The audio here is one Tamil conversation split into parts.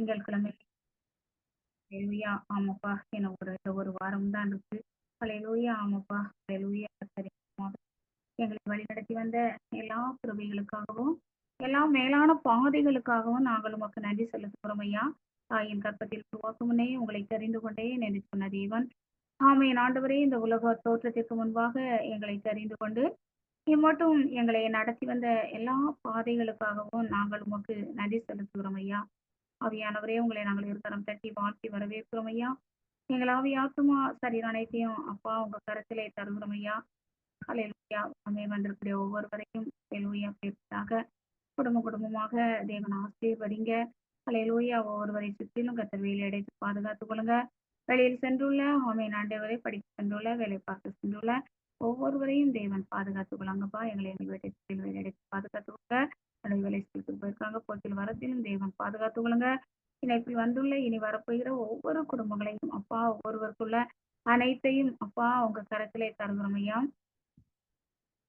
திங்கட்கிழமை. ஹalleluya. ஆமாப்பா. எனக்கு ஒரு வாரம் தான் இருக்கு. ஹalleluya. ஆமாப்பா. ஹalleluya. சரி. எங்களை வழிநடத்தி வந்த எல்லா கிருபைகளுக்காகவும் எல்லா மேலான பாதைகளுக்காகவும் நாங்கள் உமக்கு நன்றி செலுத்துகிறோம் ஐயா. தாயின் கற்பத்தில் உருவாக்கும் முன்னே உங்களை தெரிந்து கொண்டே என்று சொன்ன தேவன். ஆமென் ஆண்டவரே, இந்த உலக தோற்றத்திற்கு முன்பாக எங்களை தெரிந்து கொண்டு இம்மட்டும் எங்களை நடத்தி வந்த எல்லா பாதைகளுக்காகவும் நாங்கள் உமக்கு நன்றி செலுத்துகிறோம் ஐயா. ஆவியானவரே, உங்களை நாங்கள் இருதரம் தட்டி வாழ்த்தி வரவேற்கிறோம் ஐயா. எங்கள் ஆவி ஆத்துமா சரீரம் அனைத்தையும் அப்பா உங்க கருத்திலே தருகிறோம் ஐயா. ஹalleluya. அங்கே வந்திருக்கிற ஒவ்வொருவரையும் ஹalleluya பேசுறாக குடும்பமாக தேவன் ஆசீர்வதிங்க. ஹalleluya. ஒவ்வொருவரை சுற்றிலும் கர்த்தர் வேலை அடைத்து பாதுகாத்துக் கொள்ளுங்க. வெளியில் சென்றுள்ள ஆமென் ஆண்டவரை படிக்க சென்றுள்ள வேலை பார்க்க சென்றுள்ள ஒவ்வொருவரையும் தேவன் பாதுகாத்துக் கொள்ளாங்கப்பா. எங்கள் வீட்டை சுற்றிலும் வேலை அடைத்து பாதுகாத்துக்கோங்க. வேலை ஸ்கூலுக்கு போயிருக்காங்க, போக்கில் வரத்திலும் தேவன் பாதுகாத்துக் கொள்ளுங்க. இணைப்பில் வந்துள்ள இனி வரப்போகிற ஒவ்வொரு குடும்பங்களையும் அப்பா ஒவ்வொருவருக்குள்ள அனைத்தையும் அப்பா உங்க கரத்திலே தருகிறோம் ஐயா.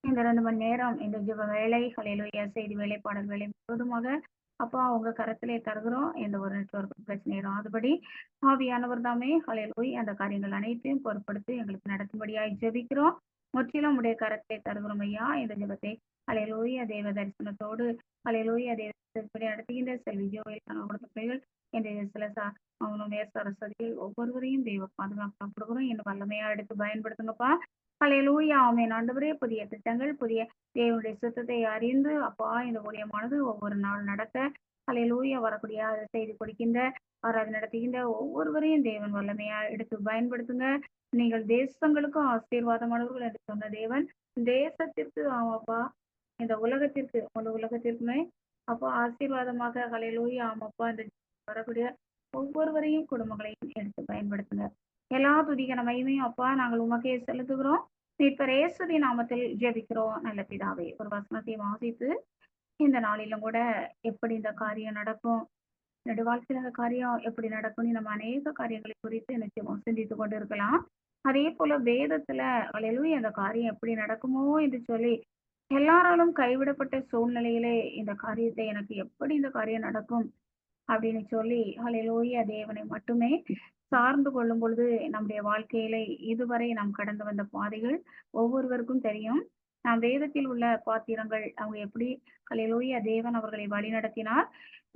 இந்த 2 மணி நேரம் இந்த ஜெப வேலை ஹalleluya செய்தி வேலை பாடல் வேலை முழுவதுமாக அப்பா உங்க கரத்திலே தருகிறோம். எந்த ஒரு நெட்வொர்க் பிரச்சனை இராதபடி ஆவியானவர் தாமே ஹalleluya அந்த காரியங்கள் அனைத்தையும் பொறுப்படுத்தி எங்களுக்கு நடத்தும்படியாய் ஜெபிக்கிறோம். முற்றிலும் உடைய கரத்திலே தருகிறோம் ஐயா. இந்த ஜெபத்தை ஹalleluya தேவ தரிசனத்தோடு ஹalleluya தேவ நடத்துகின்ற செல்வி ஜோவில் கொடுத்த பிள்ளைகள் என்ற சில அவனும் சரஸ்வதியில் ஒவ்வொருவரையும் தெய்வ பாதுகாக்கப்படுகிறோம். இன்னும் வல்லமையா எடுத்து பயன்படுத்துங்கப்பா. ஹalleluya ஆமென் ஆண்டவரே, புதிய திட்டங்கள் புதிய தேவனுடைய சுத்தத்தை அறிந்து அப்பா இந்த ஊழியமானது ஒவ்வொரு நாள் நடக்க ஹalleluya வரக்கூடிய செய்தி கொடுக்கின்ற ஆராதனை நடத்துகின்ற ஒவ்வொருவரையும் தேவன் வல்லமையா எடுத்து பயன்படுத்துங்க. நீங்கள் தேசங்களுக்கும் ஆசீர்வாதமானவர்கள் என்று சொன்ன தேவன் தேசத்திற்கு ஆமாப்பா இந்த உலகத்திற்கு முழு உலகத்திற்குமே அப்போ ஆசீர்வாதமாக ஹalleluya ஆமாப்பா இந்த வரக்கூடிய ஒவ்வொருவரையும் குடும்பங்களையும் எடுத்து பயன்படுத்துங்க. எல்லா துதிகன மகிமையும் அப்பா நாங்கள் உமக்கே செலுத்துகிறோம். மீட்பர் இயேசுவின் நாமத்தில் ஜெபிக்கிறோம் நல்ல பிதாவே. ஒரு வசனத்தை வாசித்து இந்த நாளிலும் கூட எப்படி இந்த காரியம் நடக்கும், என்னுடைய வாழ்க்கையில அந்த காரியம் எப்படி நடக்கும்னு நம்ம அநேக காரியங்களை குறித்து நிச்சயமா சிந்தித்து கொண்டு இருக்கலாம். அதே போல வேதத்துல ஹalleluya அந்த காரியம் எப்படி நடக்குமோ என்று சொல்லி எல்லாராலும் கைவிடப்பட்ட சூழ்நிலையிலே இந்த காரியத்தை எனக்கு எப்படி இந்த காரியம் நடக்கும் அப்படின்னு சொல்லி ஹalleluya தேவனை மட்டுமே சார்ந்து கொள்ளும் பொழுது நம்முடைய வாழ்க்கையில இதுவரை நாம் கடந்து வந்த பாதைகள் ஒவ்வொருவருக்கும் தெரியும். நாம் வேதத்தில் உள்ள பாத்திரங்கள் அவங்க எப்படி ஹalleluya தேவன் அவர்களை வழி நடத்தினார்,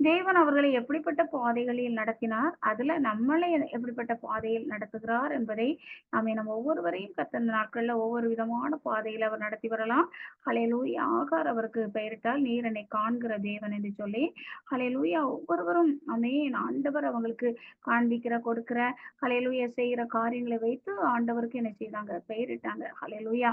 தேவன் அவர்களை எப்படிப்பட்ட பாதைகளில் நடத்தினார், அதுல நம்மளை எப்படிப்பட்ட பாதையில் நடத்துகிறார் என்பதை நம்ம ஒவ்வொருவரையும் கத்த நாட்கள்ல ஒவ்வொரு விதமான பாதையில் அவர் நடத்தி வரலாம். ஹalleluya ஆகார் அவருக்கு பெயரிட்டால் நீர் என்னை காண்கிற தேவன் என்று சொல்லி ஹalleluya ஒவ்வொருவரும் ஆமென் ஆண்டவர் அவங்களுக்கு காண்பிக்கிற கொடுக்கிற ஹalleluya செய்கிற காரியங்களை வைத்து ஆண்டவருக்கு என்ன செய்தாங்க பெயரிட்டாங்க. ஹalleluya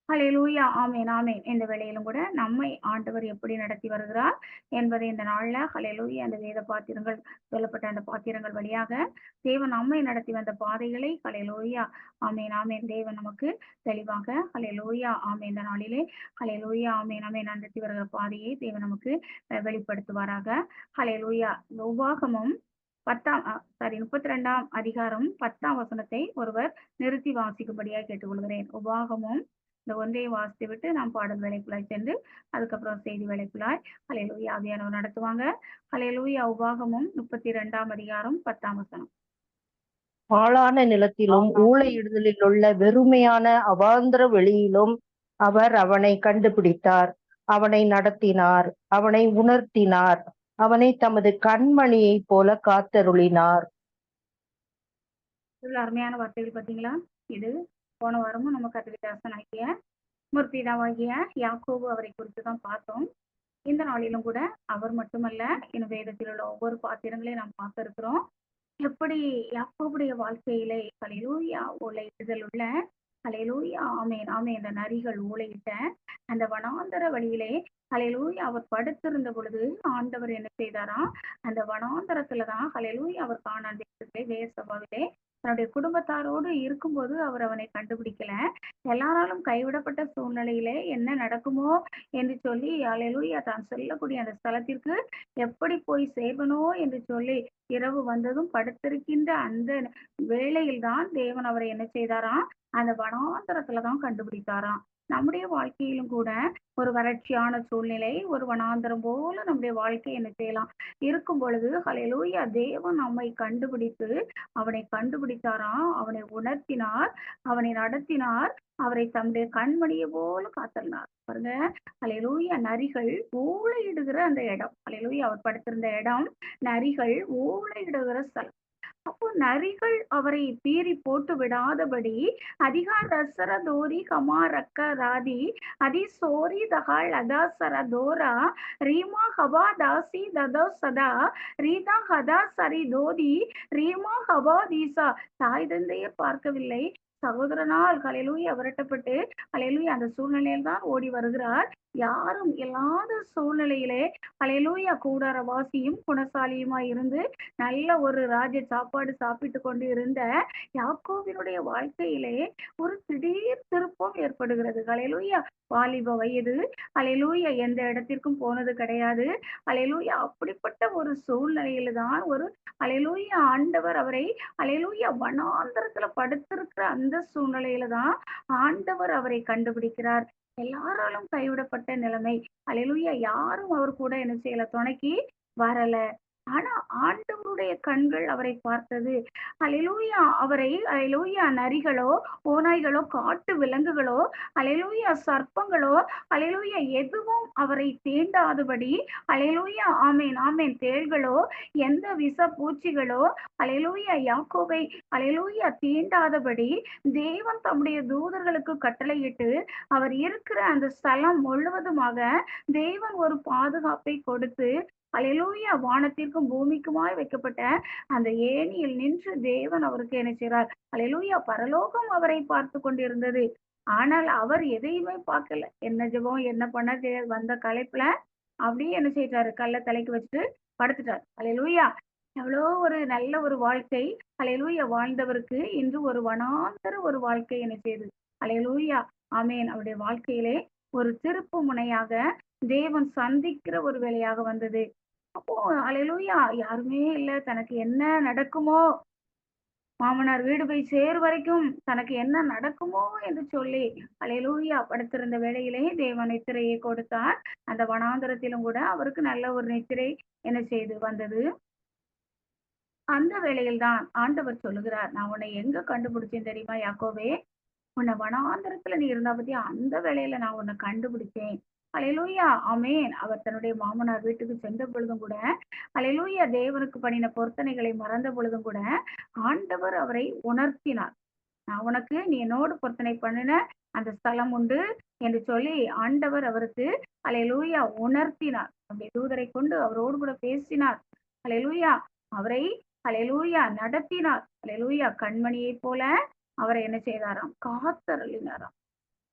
ஹalleluya ஆமென் ஆமென். இந்த வேளையிலும் கூட நம்மை ஆண்டவர் எப்படி நடத்தி வருகிறார் என்பதை இந்த நாள்ல ஹalleluya அந்த வேத பாத்திரங்கள் சொல்லப்பட்ட அந்த பாத்திரங்கள் வழியாக தேவன் நம்மை நடத்தி வந்த பாதைகளை ஹalleluya ஆமென் ஆமென் தேவன் நமக்கு தெளிவாக ஹalleluya ஆமென் இந்த நாளிலே ஹalleluya ஆமென் ஆமென் நடத்தி வருகிற பாதையை தேவன் நமக்கு வெளிப்படுத்துவாராக. ஹalleluya உபாகமம் 32ஆம் அதிகாரம் 10ஆம் வசனத்தை ஒருவர் நிறுத்தி வாசிக்கும்படியாக கேட்டுக்கொள்கிறேன். உபாகமம் இந்த ஒன்றையை வாசித்து விட்டு நாம் பாடல் வேலைக்குள்ளாய் சென்று அதுக்கப்புறம் செய்தி வேலைக்குள்ளாய் ஹalleluya ஆவியானவர் நடத்துவாங்க. ஹalleluya உபாகமம் 32ஆம் அதிகாரம் 10ஆம் வசனம். பாழான நிலத்திலும் ஊளையிடுதலில் உள்ள வெறுமையான அவாந்தர வெளியிலும் அவர் அவனை கண்டுபிடித்தார், அவனை நடத்தினார், அவனை உணர்த்தினார், அவனை தமது கண்மணியை போல காத்தருளினார். இவ்வளவு அருமையான வார்த்தைகள் பார்த்தீங்களா? இது போன வாரமும் நம்ம கர்த்தருடைய முற்பிதாவாகிய யாக்கோபு அவரை குறித்து தான் பார்த்தோம். இந்த நாளிலும் கூட அவர் மட்டுமல்ல இன்னும் வேதத்தில் உள்ள ஒவ்வொரு பாத்திரங்களையும் நாம் பார்க்க இருக்கிறோம். எப்படி யாக்கோபுடைய வாழ்க்கையிலே ஹalleluya ஊளையிடுதல் உள்ள ஹalleluya ஆமென் ஆமென் இந்த நரிகள் ஊளையிட்ட அந்த வனாந்தர வழியிலே ஹalleluya அவர் படுத்திருந்த பொழுது ஆண்டவர் என்ன செய்தாராம், அந்த வனாந்தரத்துலதான் ஹalleluya அவர் கானான் தேசத்திலே வேர்சபாவிலே தன்னுடைய குடும்பத்தாரோடு இருக்கும்போது அவர் அவனை கண்டுபிடிக்கல. எல்லாராலும் கைவிடப்பட்ட சூழ்நிலையிலே என்ன நடக்குமோ என்று சொல்லி ஹalleluya தான் செல்லக்கூடிய அந்த ஸ்தலத்திற்கு எப்படி போய் சேவனோ என்று சொல்லி இரவு வந்ததும் படுத்திருக்கின்ற அந்த வேளையில் தான் தேவன் அவரை என்ன செய்தாராம், அந்த வனாந்தரத்துலதான் கண்டுபிடித்தாராம். நம்முடைய வாழ்க்கையிலும் கூட ஒரு வறட்சியான சூழ்நிலை, ஒரு வனாந்தரம் போல நம்முடைய வாழ்க்கை என்ன செய்யலாம் இருக்கும் பொழுது, ஹalleluya தேவன் நம்மை கண்டுபிடித்து, அவனை கண்டுபிடித்தாராம், அவனை உணர்த்தினார், அவனை நடத்தினார், அவரை தம்முடைய கண்மணியை போல காத்தருளினார். பாருங்க, ஹalleluya நரிகள் ஊளையிடுகிற அந்த இடம். ஹalleluya அவர் படுத்திருந்த இடம் நரிகள் ஊளையிடுகிற ஸ்தலம். அப்போ நரிகள் அவரை பீறி போட்டு விடாதபடி அதிகார் ரசர தோரி கமாரக்க ராதி அதிசோரி தகால் அதாசர தோரா ரீமா ஹபா தாசி ததோ சதா ரீதா ஹதா சரி தோதி ரீமா ஹபா தீசா. தாய் தந்தையை பார்க்கவில்லை, சகோதரனால் ஹalleluya விரட்டப்பட்டு ஹalleluya அந்த சூழ்நிலையில் தான் ஓடி வருகிறார். யாரும் இல்லாத சூழ்நிலையிலே ஹalleluya கூடாரவாசியும் குணசாலியுமாய் இருந்து நல்ல ஒரு ராஜ சாப்பாடு சாப்பிட்டு கொண்டு இருந்த யாக்கோபினுடைய வாழ்க்கையிலே ஒரு திடீர் திருப்பம் ஏற்படுகிறது. ஹalleluya வாலிப வயது, ஹalleluya எந்த இடத்திற்கும் போனது கிடையாது. ஹalleluya அப்படிப்பட்ட ஒரு சூழ்நிலையில தான் ஒரு ஹalleluya ஆண்டவர் அவரை ஹalleluya வனாந்தரத்துல படுத்திருக்கிற அந்த சூழ்நிலையில தான் ஆண்டவர் அவரை கண்டுபிடிக்கிறார். எல்லாராலும் கைவிடப்பட்ட நிலைமை. ஹalleluya யாரும் அவர் கூட என்ன செய்யல, துணைக்கு வரல. ஆனா ஆண்டவருடைய கண்கள் அவரை பார்த்தது. ஹalleluya அவரை ஹalleluya நரிகளோ, ஓநாய்களோ, காட்டு விலங்குகளோ, ஹalleluya சர்ப்பங்களோ, ஹalleluya எதுவும் அவரை தீண்டாதபடி, ஹalleluya ஆமென் ஆமென் தேள்களோ, எந்த விஷ பூச்சிகளோ ஹalleluya யாக்கோபை ஹalleluya தீண்டாதபடி தேவன் தம்முடைய தூதர்களுக்கு கட்டளையிட்டு அவர் இருக்கிற அந்த ஸ்தலம் முழுவதுமாக தேவன் ஒரு பாதுகாப்பை கொடுத்து ஹalleluya வானத்திற்கும் பூமிக்குமாய் வைக்கப்பட்ட அந்த ஏணியில் நின்று தேவன் அவருக்கு என்ன செய்றார், ஹalleluya பரலோகம் அவரை பார்த்து கொண்டிருந்தது. ஆனால் அவர் எதையுமே பார்க்கல. என்ன ஜெபம் என்ன பண்ண வந்த களைப்புல அப்படியே என்ன செய்றாரு, கல்ல தலைக்கு வச்சுட்டு படுத்துட்டார். ஹalleluya எவ்வளோ ஒரு நல்ல ஒரு வாழ்க்கை ஹalleluya வாழ்ந்தவருக்கு இன்று ஒரு வனாந்தர ஒரு வாழ்க்கை என்ன செய்யுது. ஹalleluya ஆமென். அவருடைய வாழ்க்கையிலே ஒரு திருப்பு முனையாக தேவன் சந்திக்கிற ஒரு வேலையாக வந்தது. அப்போ ஹalleluya யாருமே இல்ல, தனக்கு என்ன நடக்குமோ, மாமனார் வீடு போய் சேரு வரைக்கும் தனக்கு என்ன நடக்குமோ என்று சொல்லி ஹalleluya படுத்திருந்த வேளையிலே தேவன் நித்திரையை கொடுத்தார். அந்த வனாந்தரத்திலும் கூட அவருக்கு நல்ல ஒரு நித்திரை என்ன செய்து வந்தது. அந்த வேளையில் தான் ஆண்டவர் சொல்லுகிறார், நான் உன்னை எங்க கண்டுபிடிச்சேன் தெரியுமா யாக்கோபே? உன்னை வனாந்தரத்துல நீ இருந்தா பத்தியா, அந்த வேளையில நான் உன்னை கண்டுபிடிச்சேன். ஹalleluya ஆமென். அவர் தன்னுடைய மாமனார் வீட்டுக்கு சென்ற பொழுதும் கூட ஹalleluya தேவனுக்கு பண்ணின பொருத்தனைகளை மறந்த பொழுதும் கூட ஆண்டவர் அவரை உணர்த்தினார். நான் உனக்கு நீ என்னோடு பொருத்தனை பண்ணின அந்த ஸ்தலம் உண்டு என்று சொல்லி ஆண்டவர் அவருக்கு ஹalleluya உணர்த்தினார். அப்படி தூதரை கொண்டு அவரோடு கூட பேசினார். ஹalleluya அவரை ஹalleluya நடத்தினார். ஹalleluya கண்மணியைப் போல அவரை என்ன செய்தாராம், காத்தருளினாராம்.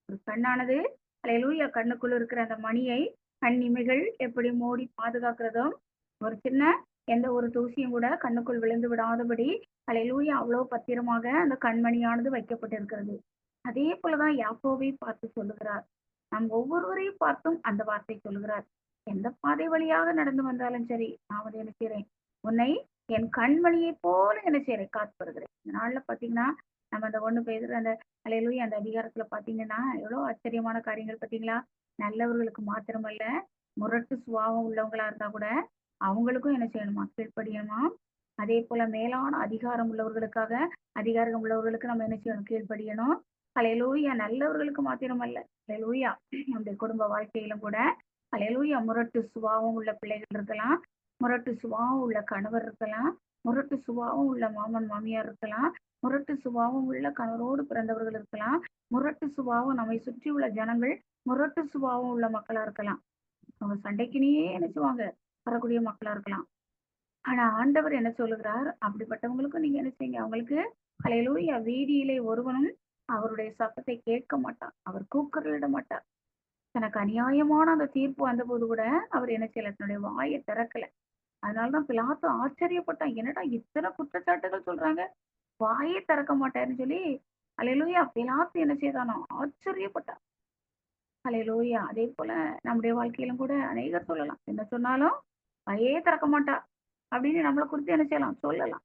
ஒரு கண்ணானது ஹalleluya கண்ணுக்குள்ள இருக்கிற அந்த மணியை கண்ணிமைகள் எப்படி மூடி பாதுகாக்கிறதும், ஒரு சின்ன எந்த ஒரு தூசியும் கூட கண்ணுக்குள் விழுந்து விடாதபடி ஹalleluya அவ்வளவு பத்திரமாக அந்த கண்மணியானது வைக்கப்பட்டிருக்கிறது. அதே போலதான் யாக்கோபை பார்த்து சொல்லுகிறார். நம் ஒவ்வொருவரையும் பார்த்தும் அந்த வார்த்தை சொல்லுகிறார். எந்த பாதை வழியாக நடந்து வந்தாலும் சரி, நான் வந்து என்ன செய்றேன், உன்னை என் கண்மணியை போல என்ன செய்றேன், காத்து வருகிறேன். இந்த நாள்ல பாத்தீங்கன்னா நம்ம அந்த 1 பேதுரு அந்த ஹalleluya அந்த அதிகாரத்துல பாத்தீங்கன்னா எவ்வளவு ஆச்சரியமான காரியங்கள் பாத்தீங்களா? நல்லவர்களுக்கு மாத்திரமல்ல, முரட்டு சுபாவம் உள்ளவங்களா இருந்தா கூட அவங்களுக்கும் என்ன செய்யணுமா, கீழ்ப்படியணுமா. அதே போல மேலான அதிகாரம் உள்ளவர்களுக்காக அதிகாரம் உள்ளவர்களுக்கு நம்ம என்ன செய்யணும், கீழ்ப்படியணும். ஹalleluya நல்லவர்களுக்கு மாத்திரமல்ல, ஹalleluya நம்முடைய குடும்ப வாழ்க்கையிலும் கூட ஹalleluya முரட்டு சுபாவம் உள்ள பிள்ளைகள் இருக்கலாம், முரட்டு சுபாவம் உள்ள கணவர் இருக்கலாம், முரட்டு சுபாவம் உள்ள மாமன் மாமியார் இருக்கலாம், முரட்டு சுபாவம் உள்ள கணவரோடு பிறந்தவர்கள் இருக்கலாம், முரட்டு சுபாவம் நம்மை சுற்றி உள்ள ஜனங்கள் முரட்டு சுபாவம் உள்ள மக்களா இருக்கலாம். அவங்க சண்டைக்குனேயே நினைச்சுவாங்க வரக்கூடிய மக்களா இருக்கலாம். ஆனா ஆண்டவர் என்ன சொல்லுகிறார், அப்படிப்பட்டவங்களுக்கும் நீங்க என்ன செய்யுங்க, அவங்களுக்கு ஹalleluya வீதியிலே ஒருவனும் அவருடைய சத்தத்தை கேட்க மாட்டார், அவர் கூக்குரலிட மாட்டார். தனக்கு அநியாயமான அந்த தீர்ப்பு வந்தபோது கூட அவர் என்ன செய்யல, தன்னுடைய வாயை திறக்கல. அதனாலதான் பிலாத்து ஆச்சரியப்பட்டான், என்னடா இத்தனை குற்றச்சாட்டுகள் சொல்றாங்க, வாயே திறக்க மாட்டாருன்னு சொல்லி ஹalleluya பிலாத்து என்ன செய்தானோ ஆச்சரியப்பட்டான். ஹalleluya அதே போல நம்முடைய வாழ்க்கையிலும் கூட அநேகர் சொல்லலாம், என்ன சொன்னாலும் வாயே திறக்க மாட்டா அப்படின்னு நம்மளை குறித்து என்ன செய்யலாம், சொல்லலாம்.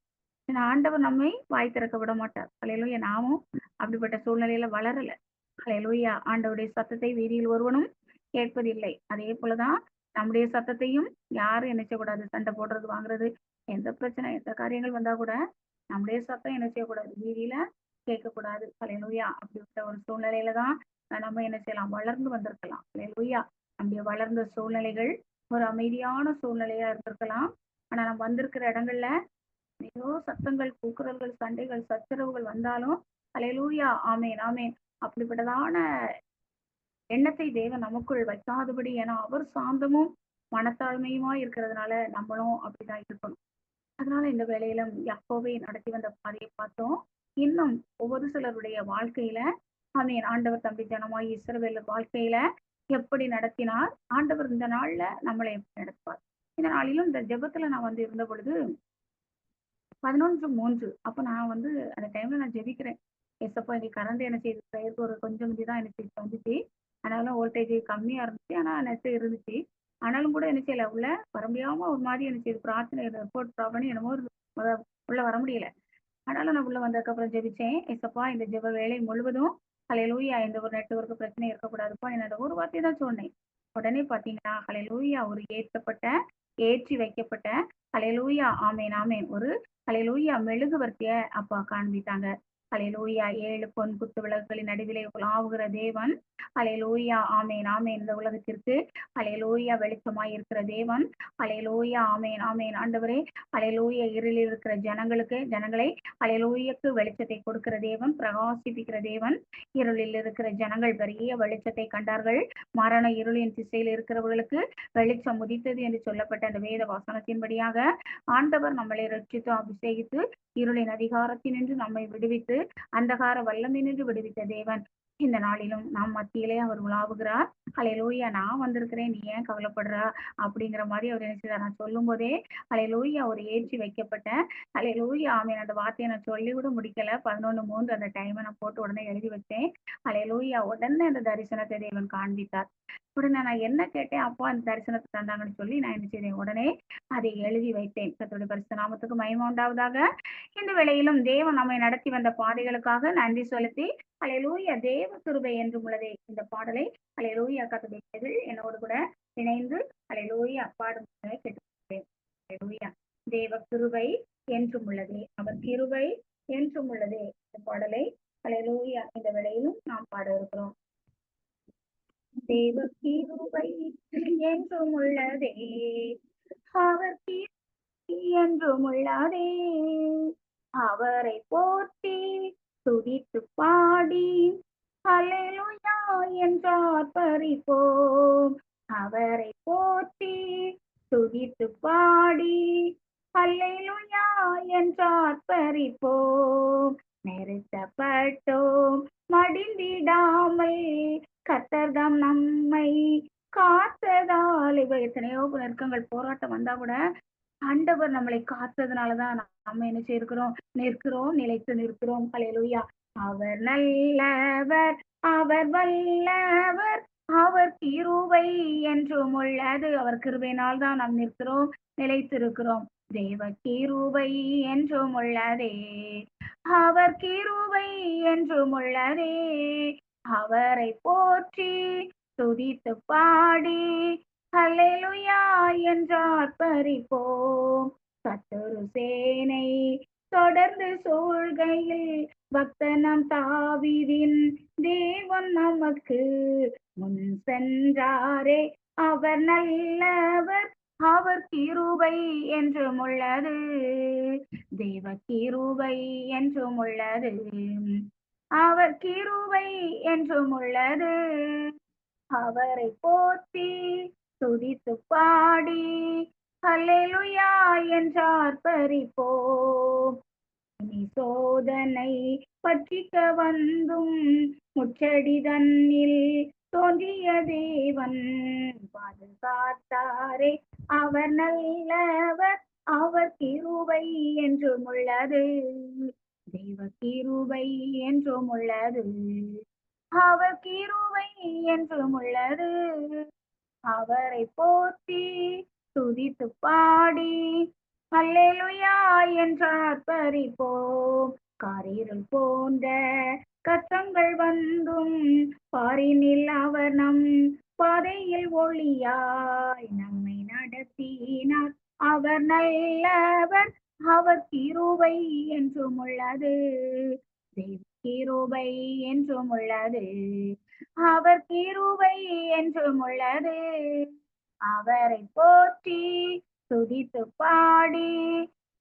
ஏன்னா ஆண்டவர் நம்மை வாய் திறக்க விட மாட்டார். ஹalleluya நாமும் அப்படிப்பட்ட சூழ்நிலையில வளரல. ஹல்லேலூயா. ஆண்டவருடைய சத்தத்தை வீதியில் ஒருவனும் கேட்பதில்லை. அதே போலதான் நம்முடைய சத்தத்தையும் யாரும் என்ன செய்யக்கூடாது, சண்டை போடுறது, வாங்குறது, எந்த பிரச்சனை, எந்த காரியங்கள் வந்தா கூட நம்முடைய சத்தம் என்ன செய்யக்கூடாது, வீதியில கேட்கக்கூடாது. ஹல்லேலூயா. அப்படிப்பட்ட ஒரு சூழ்நிலையில தான் நம்ம என்ன செய்யலாம், வளர்ந்து வந்திருக்கலாம். ஹல்லேலூயா. நம்முடைய வளர்ந்த சூழ்நிலைகள் ஒரு அமைதியான சூழ்நிலையா இருந்திருக்கலாம். ஆனா நம்ம வந்திருக்கிற இடங்கள்ல ஏதோ சத்தங்கள், கூக்குரல்கள், சண்டைகள், சச்சரவுகள் வந்தாலும் ஹல்லேலூயா, ஆமென், ஆமென், அப்படிப்பட்டதான எண்ணத்தை தேவன் நமக்குள் வைக்காதபடி, ஏன்னா அவர் சாந்தமும் மனத்தாழ்மையுமா இருக்கிறதுனால நம்மளும் அப்படிதான் இருக்கணும். அதனால இந்த வேலையிலும் யாக்கோபை நடத்தி வந்த பாதையை பார்த்தோம். இன்னும் ஒவ்வொரு சிலருடைய வாழ்க்கையில ஆமென், ஆண்டவர் தம்பி ஜனமாய் இஸ்ரவேலர் வாழ்க்கையில எப்படி நடத்தினார், ஆண்டவர் இந்த நாள்ல நம்மளை எப்படி நடத்துவார். இந்த நாளிலும் இந்த ஜெபத்துல நான் இருந்த பொழுது 11:03 அப்ப நான் அந்த டைம்ல நான் ஜெபிக்கிறேன். ஏசப்பா எங்களுக்கு கரண்ட் என்ன செய்யுது, ப்ரேயருக்கு ஒரு கொஞ்சம் தான் என்ன செய்து வந்துச்சு. ஆனாலும் வோல்டேஜ் கம்மியா இருந்துச்சு. ஆனா நெட் இருந்துச்சு. ஆனாலும் கூட என்ன செய்யல, உள்ள வர முடியாம ஒரு மாதிரி என்ன செய்யுது, பிரார்த்தனை ரிப்போர்ட் ப்ராப்ளம் என்னமோ உள்ள வர முடியல. ஆனாலும் நான் உள்ள வந்ததுக்கப்புறம் ஜெபிச்சேன். ஏசப்பா இந்த ஜெப வேலை முழுவதும் ஹல்லேலூயா, எந்த ஒரு நெட்வொர்க் பிரச்சனை இருக்கக்கூடாதுப்பா. என்ன ஒரு வார்த்தை தான் சொன்னேன். உடனே பார்த்தீங்கன்னா ஹல்லேலூயா, ஒரு ஏற்றி வைக்கப்பட்ட ஹல்லேலூயா, ஆமென், ஆமென், ஒரு ஹல்லேலூயா மெழுகுவர்த்திய அப்பா காண்பித்தாங்க. ஹல்லேலூயா, 7 பொன் குத்து விளக்குகளின் நடுவிலே உலாவுகிற தேவன். ஹல்லேலூயா, ஆமென், ஆமென், இந்த உலகத்திற்கு ஹல்லேலூயா வெளிச்சமாய் இருக்கிற தேவன். ஹல்லேலூயா, ஆமென், ஆமென், ஆண்டவரே. ஹல்லேலூயா, இருளில் இருக்கிற ஜனங்களை ஹல்லேலூயாக்கு வெளிச்சத்தை கொடுக்கிற தேவன், பிரகாசிப்பிக்கிற தேவன். இருளில் இருக்கிற ஜனங்கள் பெரிய வெளிச்சத்தை கண்டார்கள். மரண இருளின் திசையில் இருக்கிறவர்களுக்கு வெளிச்சம் உதித்தது என்று சொல்லப்பட்ட அந்த வேத வசனத்தின்படியாக ஆண்டவர் நம்மளை ரட்சித்து அபிஷேகித்து இருளின் அதிகாரத்தினின்று நம்மை விடுவித்து அந்தகார வல்லமினின்று விடுவித்த தேவன். இந்த நாளிலும் நாம் மத்தியிலே அவர் உலாவுகிறார். ஹல்லேலூயா, நான் வந்திருக்கிறேன், நீ ஏன் கவலைப்படுறா அப்படிங்கிற மாதிரி அவர் நினைச்சார். நான் சொல்லும் போதே ஹல்லேலூயா, ஒரு ஏற்றி வைக்கப்பட்ட ஹல்லேலூயா, ஆமென், அந்த வார்த்தையை நான் சொல்லி கூட முடிக்கல. 11:03 அந்த டைமை நான் போட்டு உடனே எழுதி வச்சேன். ஹல்லேலூயா, உடனே அந்த தரிசனத்தை தேவன் காண்பித்தார். உடனே நான் என்ன கேட்டேன், அப்பா அந்த தரிசனத்தை தந்தாங்கன்னு சொல்லி நான் என்ன செய்தேன், உடனே அதை எழுதி வைத்தேன். கர்த்தருடைய பரிசுத்த நாமத்துக்கு மகிமை உண்டாவதாக. இந்த வேளையிலும் தேவன் நம்மை நடத்தி வந்த பாதைகளுக்காக நன்றி செலுத்தி ஹல்லேலூயா, தேவ கிருபை என்றும் உள்ளதே இந்த பாடலை ஹல்லேலூயா கத்துடையது என்னோடு கூட இணைந்து ஹல்லேலூயா பாடும் கேட்டுக்கொண்டேன். ஹல்லேலூயா, தேவ கிருபை என்றும் உள்ளதே, அவர் கிருபை என்றும் உள்ளதே, இந்த பாடலை ஹல்லேலூயா இந்த வேளையிலும் நாம் பாட இருக்கிறோம். தேவ கிருபை என்றும் உள்ளதே, அவர் கிருபை என்றும் உள்ளதே, அவரை போற்றி துதித்து பாடி ஹல்லேலூயா என்றார் பரிப்போம். அவரை போற்றி துதித்து பாடி ஹல்லேலூயா என்றார் பரிப்போம். நிறுத்தப்பட்டோம் மடிந்திடாமல் கர்த்தர்தாம் நம்மை காத்ததால். இப்ப எத்தனையோ நெருக்கங்கள், போராட்டம் வந்தா கூட ஆண்டவர் நம்மளை காத்ததுனாலதான் நம்ம என்ன செய்கிறோம், நிற்கிறோம், நிலைத்து நிற்கிறோம். ஹல்லேலூயா. அவர் நல்லவர், அவர் வல்லவர், அவர் கிருபை என்றும் உள்ளது. அவர் கிருபையினால் தான் நாம் நிற்கிறோம், நிலைத்திருக்கிறோம். தேவ கிருபை என்றும் உள்ளதே, அவர் கிருபை என்றும் உள்ளதே, அவரை போற்றி துதித்து பாடி ஹல்லேலூயா என்றார் பரிப்போம். சத்துரு சேனை தொடர்ந்து சூழ்கையில் பக்தனம் தாவீதின் தேவன் நமக்கு முன் சென்றாரே, அவர் நல்லவர், அவர் கிருபை என்றும் உள்ளது, தேவ கிருபை என்றும் உள்ளது, அவர் கிருபை என்றும் உள்ளது, அவரை போற்றி துதித்து பாடி ஹல்லேலூயா என்றார் பரிப்போம். இனி சோதனை பற்றிக்க வந்தும் முச்சடி தன்னில் தோன்றிய தேவன் பாதுகாத்தாரே, அவர் நல்லவர், அவர் கிருபை என்றும் உள்ளது, தெய்வ கிருபை என்றும் உள்ளது, அவர் கிருபை என்றும் உள்ளது, அவரை போற்றி துதித்து பாடி ஹல்லேலூயா என்றார் பரிப்போம். காரிருள் போன்ற கஷ்டங்கள் வந்தும் பாரினில் அவர் நம் பாதையில் ஒளியாய் நம்மை நடத்தினார். அவர் நல்லவர், அவர் கிருபை என்றும் உள்ளது. தெய்வ கிருபை என்றும் உள்ளது. அவர் கிருபை என்றும் உள்ளது. அவரை போற்றி துதித்து பாடி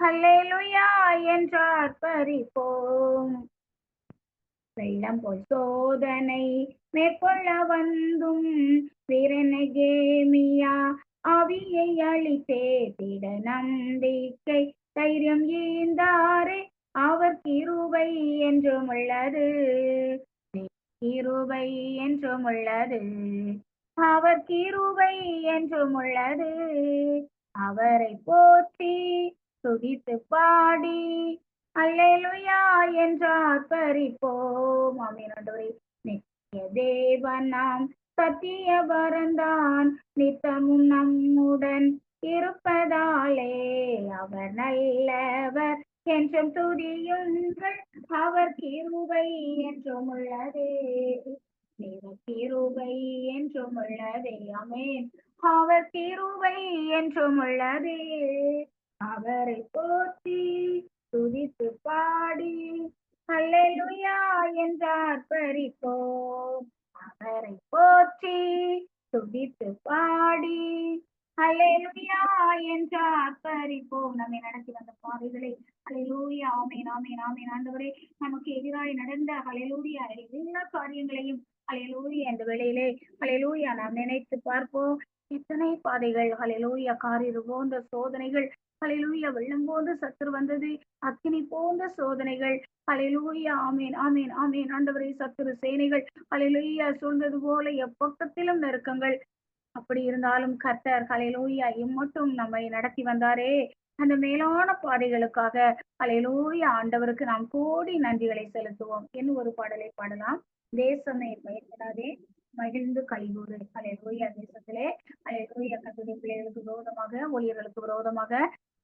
அல்லேலூயா என்று ஆர்ப்பரிப்போம். வெள்ளம் போல் சோதனை மேற்கொள்ள வந்தும் வீரனகேமியா ஆவியை அளித்தே திட நம்பிக்கை தைரியம் ஈந்தாரே. அவர் கிருபை என்றும் உள்ளது. கிருபை என்றும் உள்ளது. அவர் கிருபை என்றும் உள்ளது. அவரை போற்றி துதித்து பாடி அல்லேலூயா என்று ஆர்ப்பரிப்போம். ஆமென். ஆண்டவரே, நித்திய தேவன் நாம் சத்திய பரந்தான் நித்தமும் நம்முடன் இருப்பதாலே அவர் நல்லவர் என்றும் துதியுங்கள். அவர் கிருபை என்றும் உள்ளதே. தேவ கிருபை என்றும் உள்ளதே. ஆமென். அவர் கிருபை என்றும் உள்ளதே. அவரை போற்றி துதித்து பாடி அல்லேலூயா என்று ஆர்ப்பரிப்போம். அவரை போற்றி துதித்து பாடி அல்லேலூயா என்று ஆர்ப்பரிப்போம். நம்மை நடத்தி வந்த பாதைகளை அல்லேலூயா. ஆமென், ஆமென், ஆமென். ஆண்டவரே, நமக்கு எதிராய் நடந்த அல்லேலூயா எல்லா காரியங்களையும் அல்லேலூயா இந்த வேளையிலே அல்லேலூயா நாம் நினைத்து பார்ப்போம். எத்தனை பாதைகள் அல்லேலூயா, காரிரு போன்ற சோதனைகள், அல்லேலூயா, வெள்ளம் போன்ற சத்துரு வந்தது, அக்கினி போன்ற சோதனைகள், அல்லேலூயா. ஆமென், ஆமென், ஆமென். ஆண்டவரே, சத்துரு சேனைகள் அல்லேலூயா சூழ்ந்தது போல எப்பக்கத்திலும் நெருக்கங்கள். அப்படி இருந்தாலும் கர்த்தர் ஹல்லேலூயா இம்மட்டும் நம்மை நடத்தி வந்தாரே. அந்த மேலான பாதைகளுக்காக ஹல்லேலூயா ஆண்டவருக்கு நாம் கோடி நன்றிகளை செலுத்துவோம். இன்னும் ஒரு பாடலை பாடலாம். தேசமே பயப்படாதே, மகிழ்ந்து கலிகூறு. ஹல்லேலூயா. தேசத்திலே ஹல்லேலூயா கர்த்தருடைய பிள்ளைகளுக்கு விரோதமாக, ஊழியர்களுக்கு விரோதமாக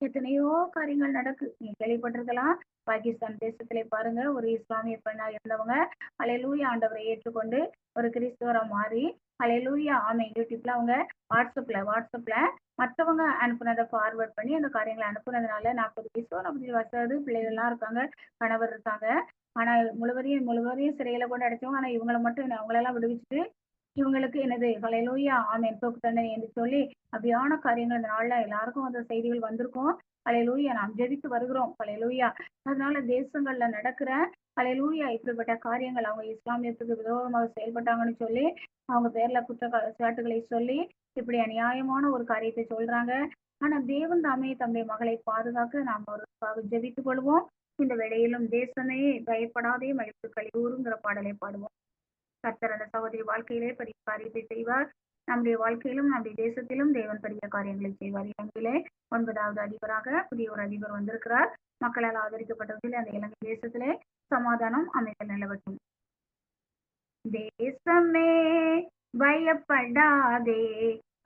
எத்தனையோ காரியங்கள் நடக்கு. நீங்க கேள்விப்பட்டிருக்கலாம். பாகிஸ்தான் தேசத்திலே பாருங்க, ஒரு இஸ்லாமிய பெண்ணா இருந்தவங்க ஹல்லேலூயா ஆண்டவரை ஏற்றுக்கொண்டு ஒரு கிறிஸ்தவரா மாறி ஹல்லேலூயா ஆமென் யூடியூப்ல அவங்க வாட்ஸ்அப்ல மற்றவங்க அனுப்புனதை ஃபார்வர்ட் பண்ணி அந்த காரியங்களை அனுப்புனதுனால 40 வயசோ 40 வயசாவது பிள்ளைகள் எல்லாம் இருக்காங்க, கணவர் இருக்காங்க. ஆனா முழுவதையும் சிறையில கொண்டு அடைச்சவங்க. ஆனா இவங்களை மட்டும் அவங்களெல்லாம் விடுவிச்சுட்டு இவங்களுக்கு என்னது ஹல்லேலூயா ஆமென் தூக்கு தண்டனை என்று சொல்லி அப்படியான காரியங்கள் இந்த நாள்ல எல்லாருக்கும் அந்த செய்திகள் வந்திருக்கும். ஹல்லேலூயா நாம் ஜெபித்து வருகிறோம். ஹல்லேலூயா. அதனால தேசங்கள்ல நடக்கிற ஹல்லேலூயா இப்படிப்பட்ட காரியங்கள் அவங்க இஸ்லாமியத்துக்கு விரோதமாக செயல்பட்டாங்கன்னு சொல்லி அவங்க பேர்ல சாட்டுகளை சொல்லி இப்படி அநியாயமான ஒரு காரியத்தை சொல்றாங்க. ஆனா தேவன் தாமே தம்முடைய மகளை பாதுகாக்க நாம் அவருக்காக ஜெபித்துக் கொள்வோம். இந்த வேளையிலும் தேசமே பயப்படாதே மகிழ்ச்சி கலிகூறுங்கிற பாடலை பாடுவோம். கர்த்தர் அந்த சகோதரி வாழ்க்கையிலே பெரிய காரியத்தை செய்வார். நம்முடைய வாழ்க்கையிலும் நம்முடைய தேசத்திலும் தேவன் பெரிய காரியங்களை செய்வார். இலங்கையிலே 9வது அதிபராக புதிய ஒரு அதிபர் வந்திருக்கிறார். மக்களால் ஆதரிக்கப்பட்டவர்கள் அந்த இலங்கை தேசத்திலே சமாதானம் அமைதல் நிலவட்டும். தேசமே பயப்படாதே,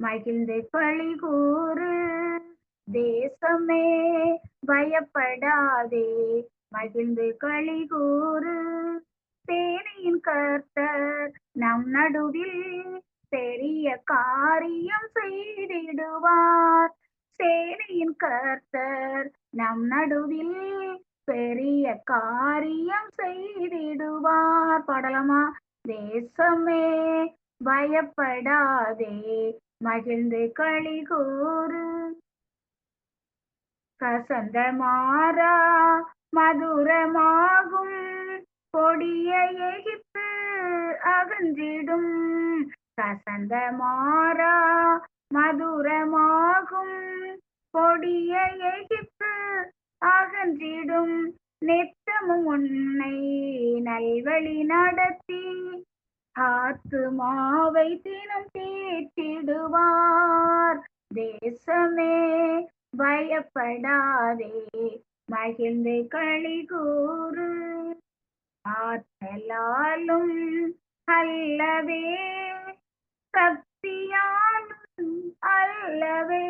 மகிழ்ந்து களிகூறு. தேசமே பயப்படாதே, மகிழ்ந்து களிகூறு. சேனையின் கர்த்தர் நம் நடுவில் பெரிய காரியம் செய்திடுவார். சேனையின் கர்த்தர் நம் நடுவில் பெரிய காரியம் செய்திடுவார். பாடலாமா? தேசமே பயப்படாதே, மகிழ்ந்து களிகூறு. கசந்த மாறா மதுரமாகும், கொடிய எகிப்து அகன்றிடும். கசந்த மாறா மதுரமாகும், கொடிய எகிப்து அகன்றிடும். நித்தமும் உன்னை நல்வழி நடத்தி ஆத்துமாவை தினம் தேற்றிடுவார். தேசமே பயப்படாதே, மகிழ்ந்து களிகூறு. ஆற்றலாலும் அல்லவே, சக்தியாலும் அல்லவே.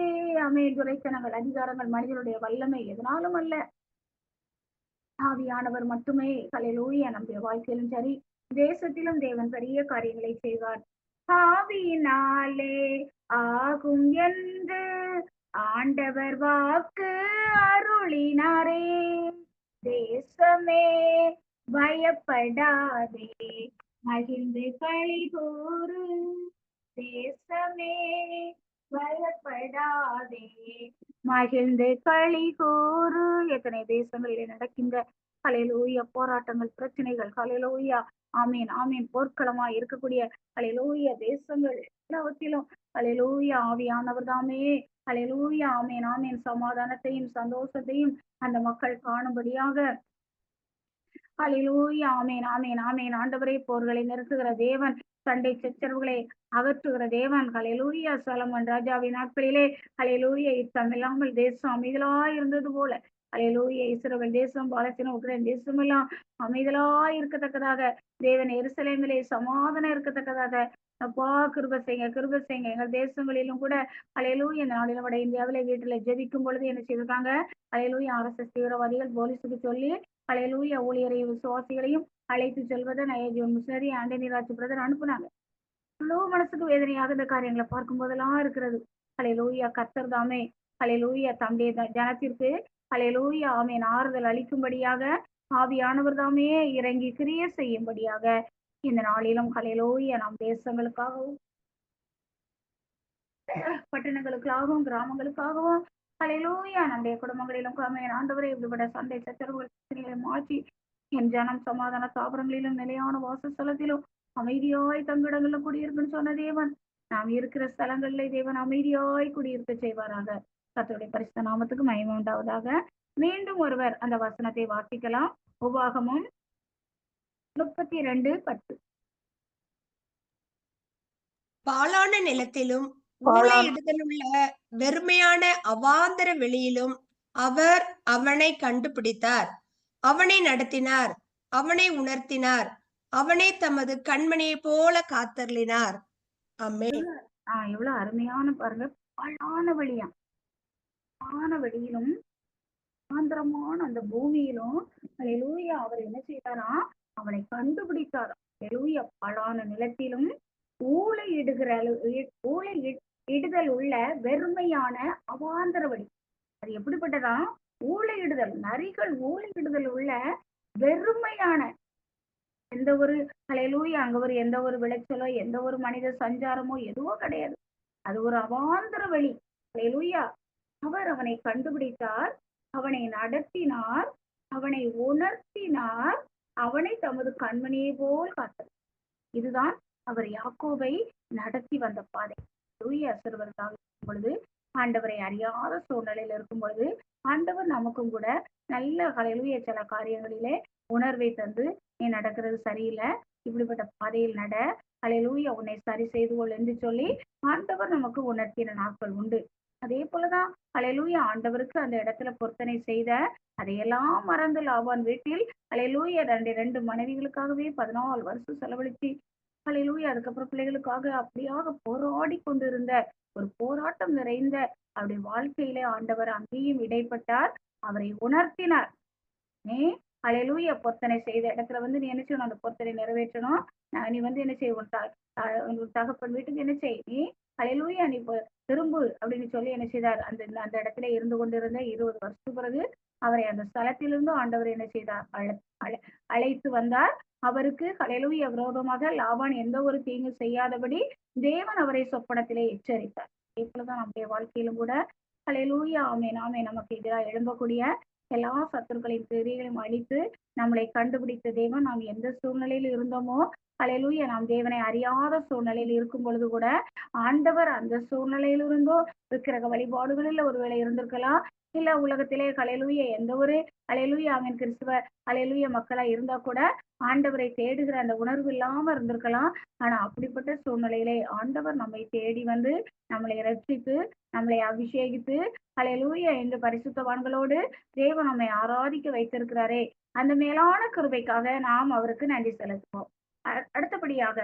துரைத்தனங்கள் அதிகாரங்கள் மனிதனுடைய வல்லமை எதனாலும் அல்ல. ஆவியானவர் மட்டுமே ஹல்லேலூயா நம்முடைய வாழ்க்கையிலும் சரி தேசத்திலும் தேவன் பெரிய காரியங்களை செய்வார். ஆவியினாலே ஆகும் என்று ஆண்டவர் வாக்கு அருளினாரே. தேசமே பயப்படாதே, மகிழ்ந்து களி கூறு. தேசமே பயப்படாதே, மகிழ்ந்து களி கூறு. எத்தனை தேசங்களிலே நடக்கின்ற ஹல்லேலூயா போராட்டங்கள், பிரச்சனைகள், ஹல்லேலூயா ஆமீன் ஆமீன் போர்க்களமாய் இருக்கக்கூடிய ஹல்லேலூயா தேசங்கள் எல்லாவற்றிலும் ஹல்லேலூயா ஆவியானவர் தாமே ஹல்லேலூயா ஆமீன் ஆமீன் சமாதானத்தையும் சந்தோஷத்தையும் அந்த மக்கள் காணும்படியாக ஹல்லேலூயா ஆமீன் ஆமீன் ஆமீன். ஆண்டவரே போர்களை நிறுத்துகிற தேவன், சண்டை சச்சரவுகளை அகற்றுகிற தேவன். ஹல்லேலூயா சாலமோன் ராஜாவின் நாட்களிலே ஹல்லேலூயா யுத்தம் இல்லாமல் தேசம் அமைதலாய் இருந்தது போல ஹல்லேலூயா இஸ்ரவேல் தேசம், பாலஸ்தீனம், உக்ரைன் தேசம் எல்லாம் அமைதலாய் இருக்கத்தக்கதாக தேவன் எருசலேமிலே சமாதானம் இருக்கத்தக்கதாக அப்பா கிருபை செய்யுங்க. எங்கள் தேசங்களிலும் கூட ஹல்லேலூயா இந்த நாளில வட இந்தியாவிலே வீட்டுல ஜெபிக்கும் பொழுது என்ன செய்திருக்காங்க, ஹல்லேலூயா RSS தீவிரவாதிகள் போலீஸுக்கு சொல்லி ஹல்லேலூயா ஊழியரையும் விசுவாசிகளையும் அழைத்து செல்வதை நயஜீவன் மிஷனரி ஆண்டனி ராஜ் பிரதர் அனுப்புனாங்க. அவ்வளோ மனசுக்கு வேதனையாக இந்த காரியங்களை பார்க்கும் போதெல்லாம் இருக்கிறது. ஹல்லேலூயா கர்த்தர் தாமே ஹல்லேலூயா தம்முடைய ஜனத்திற்கு ஹல்லேலூயா ஆமீன் ஆறுதல் அளிக்கும்படியாக ஆவியானவர் தாமே இறங்கி கிரியை செய்யும்படியாக இந்த நாளிலும் ஹல்லேலூயா நம் தேசங்களுக்காகவும் பட்டணங்களுக்காகவும் கிராமங்களுக்காகவும் ஹல்லேலூயா நம்முடைய குடும்பங்களிலும் ஆமென் ஆண்டவரே இப்படிப்பட்ட சண்டை சச்சரவுகளை மாற்றி என் ஜனம் சமாதான தாபரங்களிலும் நிலையான வாசஸ்தலத்திலும் அமைதியாய் தங்கிடங்களிலும் குடியிருக்குன்னு சொன்ன தேவன், நாம் இருக்கிற ஸ்தலங்களிலே தேவன் அமைதியாய் குடியிருக்க செய்வாராக. கர்த்தருடைய பரிசுத்த நாமத்துக்கு மகிமை உண்டாவதாக. மீண்டும் ஒருவர் அந்த வசனத்தை வாசிக்கலாம். உபாகமம் 32:10. பாழான நிலத்திலும் ஊளையிடுதலுள்ள வெறுமையான அவாந்தர வெளியிலும் அவர் அவனை கண்டுபிடித்தார், அவனை நடத்தினார், அவனை உணர்த்தினார், அவனை தமது கண்மணியை போல காத்தருளினார். ஆமென். எவ்வளவு அருமையான பாருங்க, பாழான வெளியா, பாழான வெளியிலும் ஆந்திரமான அந்த பூமியிலும் ஹல்லேலூயா அவர் என்ன செய்தாரா, அவனை கண்டுபிடித்தார். ஹல்லேலூயா பாழான நிலத்திலும் ஊளையிடுதல் உள்ள வெறுமையான அவாந்தர வழி. அது எப்படிப்பட்டதா, ஊளையிடுதல், நரிகள் ஊளையிடுதல் உள்ள வெறுமையான, எந்த ஒரு ஹல்லேலூயா அங்க ஒரு எந்த ஒரு விளைச்சலோ எந்த ஒரு மனித சஞ்சாரமோ எதுவோ கிடையாது. அது ஒரு அவாந்தர வழி. ஹல்லேலூயா அவர் அவனை கண்டுபிடித்தார், அவனை நடத்தினார், அவனை உணர்த்தினார், அவனை தமது கண்மணியை போல் காத்தார். இதுதான் அவர் யாக்கோபை நடத்தி வந்த பாதை. சிறுவர்களாக இருக்கும் பொழுது, ஆண்டவரை அறியாத சூழ்நிலையில் இருக்கும் பொழுது ஆண்டவர் நமக்கும் கூட நல்ல ஹல்லேலூயா சில காரியங்களிலே உணர்வை தந்து, நீ நடக்கிறது சரியில்லை, இப்படிப்பட்ட பாதையில் நட, ஹல்லேலூயா உன்னை சரி செய்து கொள் என்று சொல்லி ஆண்டவர் நமக்கு உணர்த்தின நாட்கள் உண்டு. அதே போலதான் ஹல்லேலூயா ஆண்டவருக்கு அந்த இடத்துல பொருத்தனை செய்த அதையெல்லாம் மறந்து லாபான் வீட்டில் ஹல்லேலூயா ரெண்டு மனைவிகளுக்காகவே 14 வருஷம் செலவழிச்சு ஹல்லேலூயா அதுக்கப்புறம் பிள்ளைகளுக்காக அப்படியாக போராடி கொண்டிருந்த ஒரு போராட்டம் நிறைந்த அவருடைய வாழ்க்கையிலே ஆண்டவர் அங்கேயும் இடைப்பட்டார், அவரை உணர்த்தினார். ஹல்லேலூயா பொருத்தனை செய்த இடத்துல நீ என்ன செய்யணும், அந்த பொருத்தனை நிறைவேற்றணும். நீ என்ன செய்ய, உன் தகப்பன் வீட்டுக்கு என்ன செய், நீ ஹல்லேலூயா நீ திரும்பு அப்படின்னு சொல்லி என்ன செய்தார். அந்த இடத்துல இருந்து கொண்டிருந்த 20 வருஷத்துக்கு பிறகு அவரை அந்த ஸ்தலத்திலிருந்து ஆண்டவர் என்ன செய்தார், அழைத்து வந்தார். அவருக்கு ஹல்லேலூயா விரோதமாக லாபான் எந்த ஒரு தீங்கு செய்யாதபடி தேவன் அவரை சொப்பனத்திலே எச்சரித்தார். அதே போலதான் நம்முடைய வாழ்க்கையிலும் கூட ஹல்லேலூயா ஆமென் ஆமென் நமக்கு எதிராக எழும்பக்கூடிய எல்லா சத்துருக்களின் கிரியைகளையும் அழித்து நம்மளை கண்டுபிடித்த தேவன், நாம் எந்த சூழ்நிலையில் இருந்தோமோ ஹல்லேலூயா நாம் தேவனை அறியாத சூழ்நிலையில் இருக்கும் பொழுது கூட ஆண்டவர் அந்த சூழ்நிலையிலிருந்தோ விக்கிரக வழிபாடுகளில் ஒருவேளை இருந்திருக்கலாம், இல்ல உலகத்திலே ஹல்லேலூயா எந்த ஒரு ஹல்லேலூயா அவன் கிறிஸ்துவ ஹல்லேலூயா மக்களா இருந்தா கூட ஆண்டவரை தேடுகிற அந்த உணர்வு இல்லாம இருந்திருக்கலாம். ஆனா அப்படிப்பட்ட சூழ்நிலையிலே ஆண்டவர் நம்மை தேடி வந்து நம்மளை ரட்சித்து நம்மளை அபிஷேகித்து ஹல்லேலூயா என்று பரிசுத்தவான்களோடு தேவன் நம்மை ஆராதிக்க வைத்திருக்கிறாரே, அந்த மேலான கிருபைக்காக நாம் அவருக்கு நன்றி செலுத்துவோம். அடுத்தபடியாக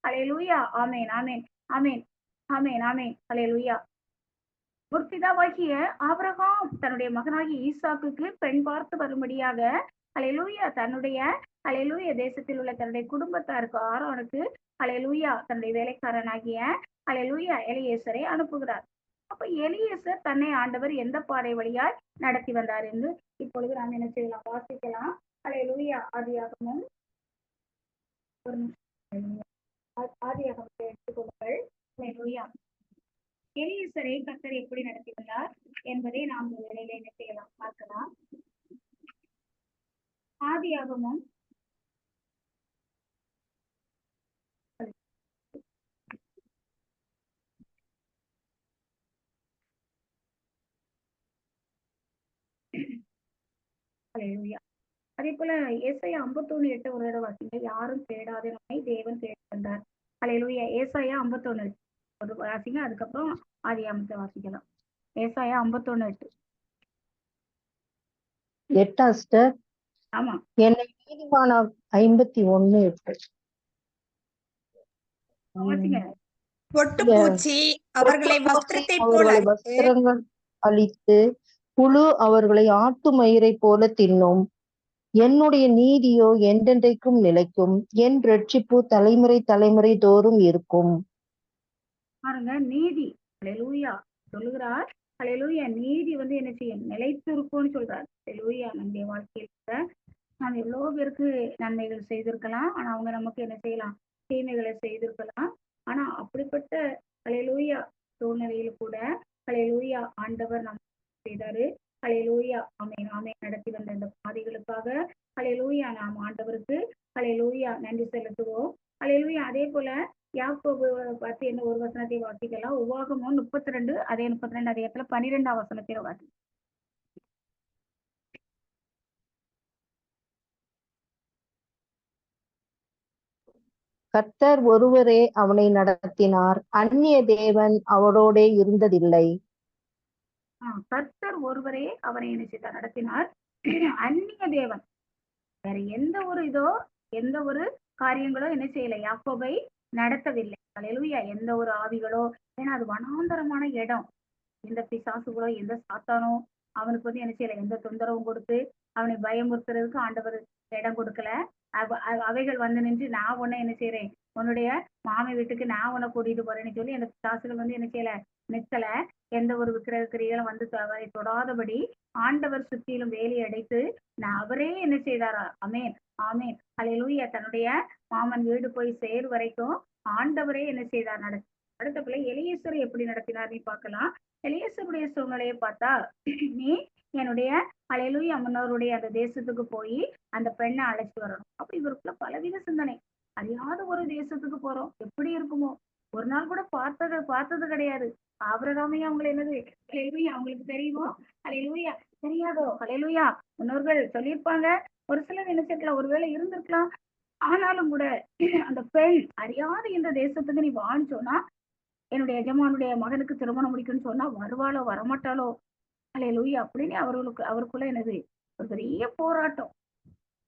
ஹல்லேலூயா ஆமென் ஆமென் ஆமென் ஆமென் ஆமென் ஹல்லேலூயா. முற்பிதாவாகிய ஆபிரகாம் தன்னுடைய மகனாகிய ஈசாக்குக்கு பெண் பார்த்து வரும்படியாக ஹல்லேலூயா தன்னுடைய ஹல்லேலூயா தேசத்தில் உள்ள தன்னுடைய குடும்பத்தாருக்கு ஆரோனுக்கு ஹல்லேலூயா தன்னுடைய வேலைக்காரனாகிய ஹல்லேலூயா எலியேசரை அனுப்புகிறார். அப்ப எலியேசர் தன்னை ஆண்டவர் எந்த பாதை வழியாய் நடத்தி வந்தார் என்று இப்பொழுது நாம் என்ன செய்யலாம், வாசிக்கலாம். ஹல்லேலூயா ஆதியாகமம் ஒரு நிமிஷம். ஆதியாகமத்தை எடுத்துக்கொள்ளுங்கள். ஹல்லேலூயா எலியேசரை கர்த்தர் எப்படி நடத்தி வந்தார் என்பதை நாம் இந்த வேளையில என்ன செய்யலாம், பார்க்கலாம். ஆதியாகமம் ஹல்லேலூயா அதே போல ஏசாயா 51:8 ஒரு தடவை வாசிங்க. யாரும் தேடாத நம்மை தேவன் தேடி வந்தார். ஹல்லேலூயா ஏசாயா 51 ஒரு வாசிங்க. அதுக்கப்புறம் ஆதியாகமத்தை வாசிக்கலாம். ஏசாயா 51:8. 8 சிஸ்டர். ஆமா என்னை நீதிமான 51:8. வாசிங்க. பொட்டுப்பூச்சி அவர்களை வஸ்திரத்தை போல் அவர்களை அரித்து வஸ்திரங்கள் அழித்து புழு அவர்களை ஆட்டு மயிரை போல தின்னும். என்னுடைய நீதியோ என்றென்றைக்கும் நிலைக்கும், என் ரட்சிப்பு தலைமுறை தலைமுறை தோறும் இருக்கும். பாருங்க நீதி ஹல்லேலூயா சொல்லுகிறார். ஹல்லேலூயா நீதி வந்து என்ன செய்யும், நிலைத்து இருக்கும்னு சொல்றார். ஹல்லேலூயா நம்முடைய வாழ்க்கையில நாம் எவ்வளவு பேருக்கு நன்மைகள் செய்திருக்கலாம், ஆனா அவங்க நமக்கு என்ன செய்யலாம், தீமைகளை செய்திருக்கலாம். ஆனா அப்படிப்பட்ட ஹல்லேலூயா சூழ்நிலையில கூட ஹல்லேலூயா ஆண்டவர் நம்ம செய்தாரு. ஹல்லேலூயா ஆமென் ஆமென் நடத்தி வந்த இந்த பாதைகளுக்காக ஹல்லேலூயா நாம் ஆண்டவருக்கு ஹல்லேலூயா நன்றி செலுத்துவோம். ஹல்லேலூயா அதே போல யாக்கோபு பார்த்து என்ன ஒரு வசனத்தை வாசிக்கலாம். உபாகமம் 32 அதே 32 அதிகாரத்துல 12ஆம் வசனத்தை வாசி. கர்த்தர் ஒருவரே அவனை நடத்தினார், அந்நிய தேவன் அவரோடே இருந்ததில்லை. கர்த்தர் ஒருவரே அவனை என்ன நடத்தினார், அந்நிய தேவன் வேற எந்த ஒரு எந்த ஒரு காரியங்களோ என்ன செய்யல, யாக்கோபை நடத்தவில்லை. ஹல்லேலூயா எந்த ஒரு ஆவிகளோ, ஏன்னா அது வனாந்தரமான இடம். எந்த பிசாசுகளோ எந்த சாத்தானோ அவனுக்கு வந்து என்ன செய்யல, எந்த தொந்தரவும் கொடுத்து அவனை பயமுறுத்துறதுக்கு ஆண்டவர் இடம் கொடுக்கல. அவைகள் வந்து நின்று நான் உன்னை என்ன செய்யறேன், உன்னுடைய மாமி வீட்டுக்கு நான் உன்னை கூட்டிட்டு போறேன்னு சொல்லி அந்த பிசாசுகள் வந்து என்ன செய்யல, நிற்கல. எந்த ஒரு விக்கிரக கிரிகளும் வந்து அவரை தொடாதபடி ஆண்டவர் சுற்றிலும் வேலி அடைத்து அவரே என்ன செய்தாரா. அமேன் ஆமேன் ஹல்லேலூயா தன்னுடைய மாமன் வீடு போய் சேர் வரைக்கும் ஆண்டவரே என்ன செய்தார் நடத்தி. அடுத்த பிள்ளை எலியேசரை எப்படி நடத்தினார் நீ பார்க்கலாம். எலியேசருடைய சூழ்நிலையை பார்த்தா, நீ என்னுடைய ஹல்லேலூயா முன்னோருடைய அந்த தேசத்துக்கு போய் அந்த பெண்ணை அழைச்சிட்டு வரணும். அப்ப இவருக்குள்ள பலவித சிந்தனை. அறியாத ஒரு தேசத்துக்கு போறோம், எப்படி இருக்குமோ, ஒரு நாள் கூட பார்த்தது கிடையாது. ஆபிரகாமே அவங்களை என்னது ஹல்லேலூயா அவங்களுக்கு தெரியுமோ, ஹல்லேலூயா தெரியாதோ, ஹல்லேலூயா முன்னோர்கள் சொல்லியிருப்பாங்க. ஒரு சிலர் நினைச்சிருக்கலாம், ஒருவேளை இருந்திருக்கலாம். ஆனாலும் கூட அந்த பெண் அறியாத இந்த தேசத்துக்கு நீ வான்னு சொன்னா, என்னுடைய எஜமானுடைய மகனுக்கு திருமணம் முடிக்கும்னு சொன்னா வருவாளோ வரமாட்டாளோ, ஹல்லேலூயா அப்படின்னு அவருக்குள்ள என்னது ஒரு பெரிய போராட்டம்.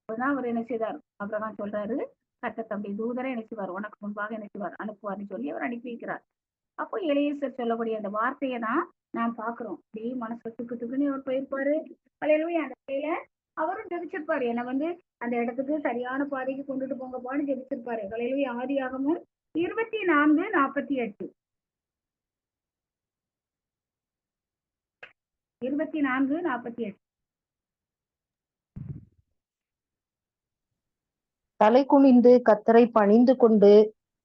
அப்பதான் அவர் என்ன செய்தார், ஆபிரகாம் சொல்றாரு, கர்த்தர் தம்முடைய தூதரை என்ன செய்வார், உனக்கு முன்பாக என்ன செய்வார் அனுப்புவார்னு சொல்லி அவர் அனுப்பி வைக்கிறார். அப்போ எலியேசர் சொல்லக்கூடிய அந்த வார்த்தையை தான் நாம் பாக்குறோம். அப்படியே மனசு துக்குன்னு அவர் போயிருப்பாரு. ஹல்லேலூயா அந்த வேலையில அவரும் ஜெபிச்சிருப்பாரு, என்னை வந்து அந்த இடத்துக்கு சரியான பாதைக்கு கொண்டுட்டு போங்கப்பான்னு ஜெபிச்சிருப்பாரு. ஹல்லேலூயா ஆதியாகமம் 24:48 24:48. தலை குனிந்து கர்த்தரை பணிந்து கொண்டு,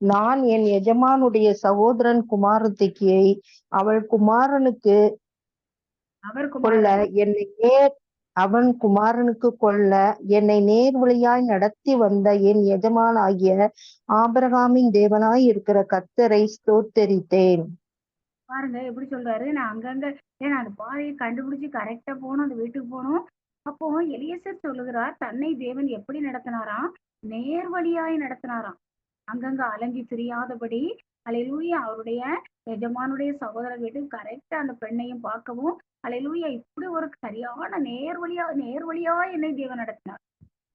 நான் என் எஜமானுடைய சகோதரன் குமாரத்தியை அவள் குமாரனுக்கு கொள்ள அவன் குமாரனுக்கு கொள்ள என்னை நேர் வழியாய் நடத்தி வந்த என் எஜமான் ஆகிய ஆபிரகாமின் தேவனாய் இருக்கிற கர்த்தரை ஸ்தோத்தரித்தேன். பாருங்க எப்படி சொல்றாரு, நான் அங்கங்க ஏன்னா அந்த பாதையை கண்டுபிடிச்சு கரெக்டா போகணும், அந்த வீட்டுக்கு போகணும். அப்போ எலியேசர் சொல்லுகிறார், தன்னை தேவன் எப்படி நடத்தினாராம், நேர் வழியாய் நடத்தினாராம். அங்கங்க அலைஞ்சி திரியாதபடி ஹல்லேலூயா அவருடைய எஜமானுடைய சகோதரர் வீட்டுக்கு கரெக்டா அந்த பெண்ணையும் பார்க்கவும், ஹல்லேலூயா இப்படி ஒரு சரியான நேர் வழியா என்னை தேவன் நடத்தினார்.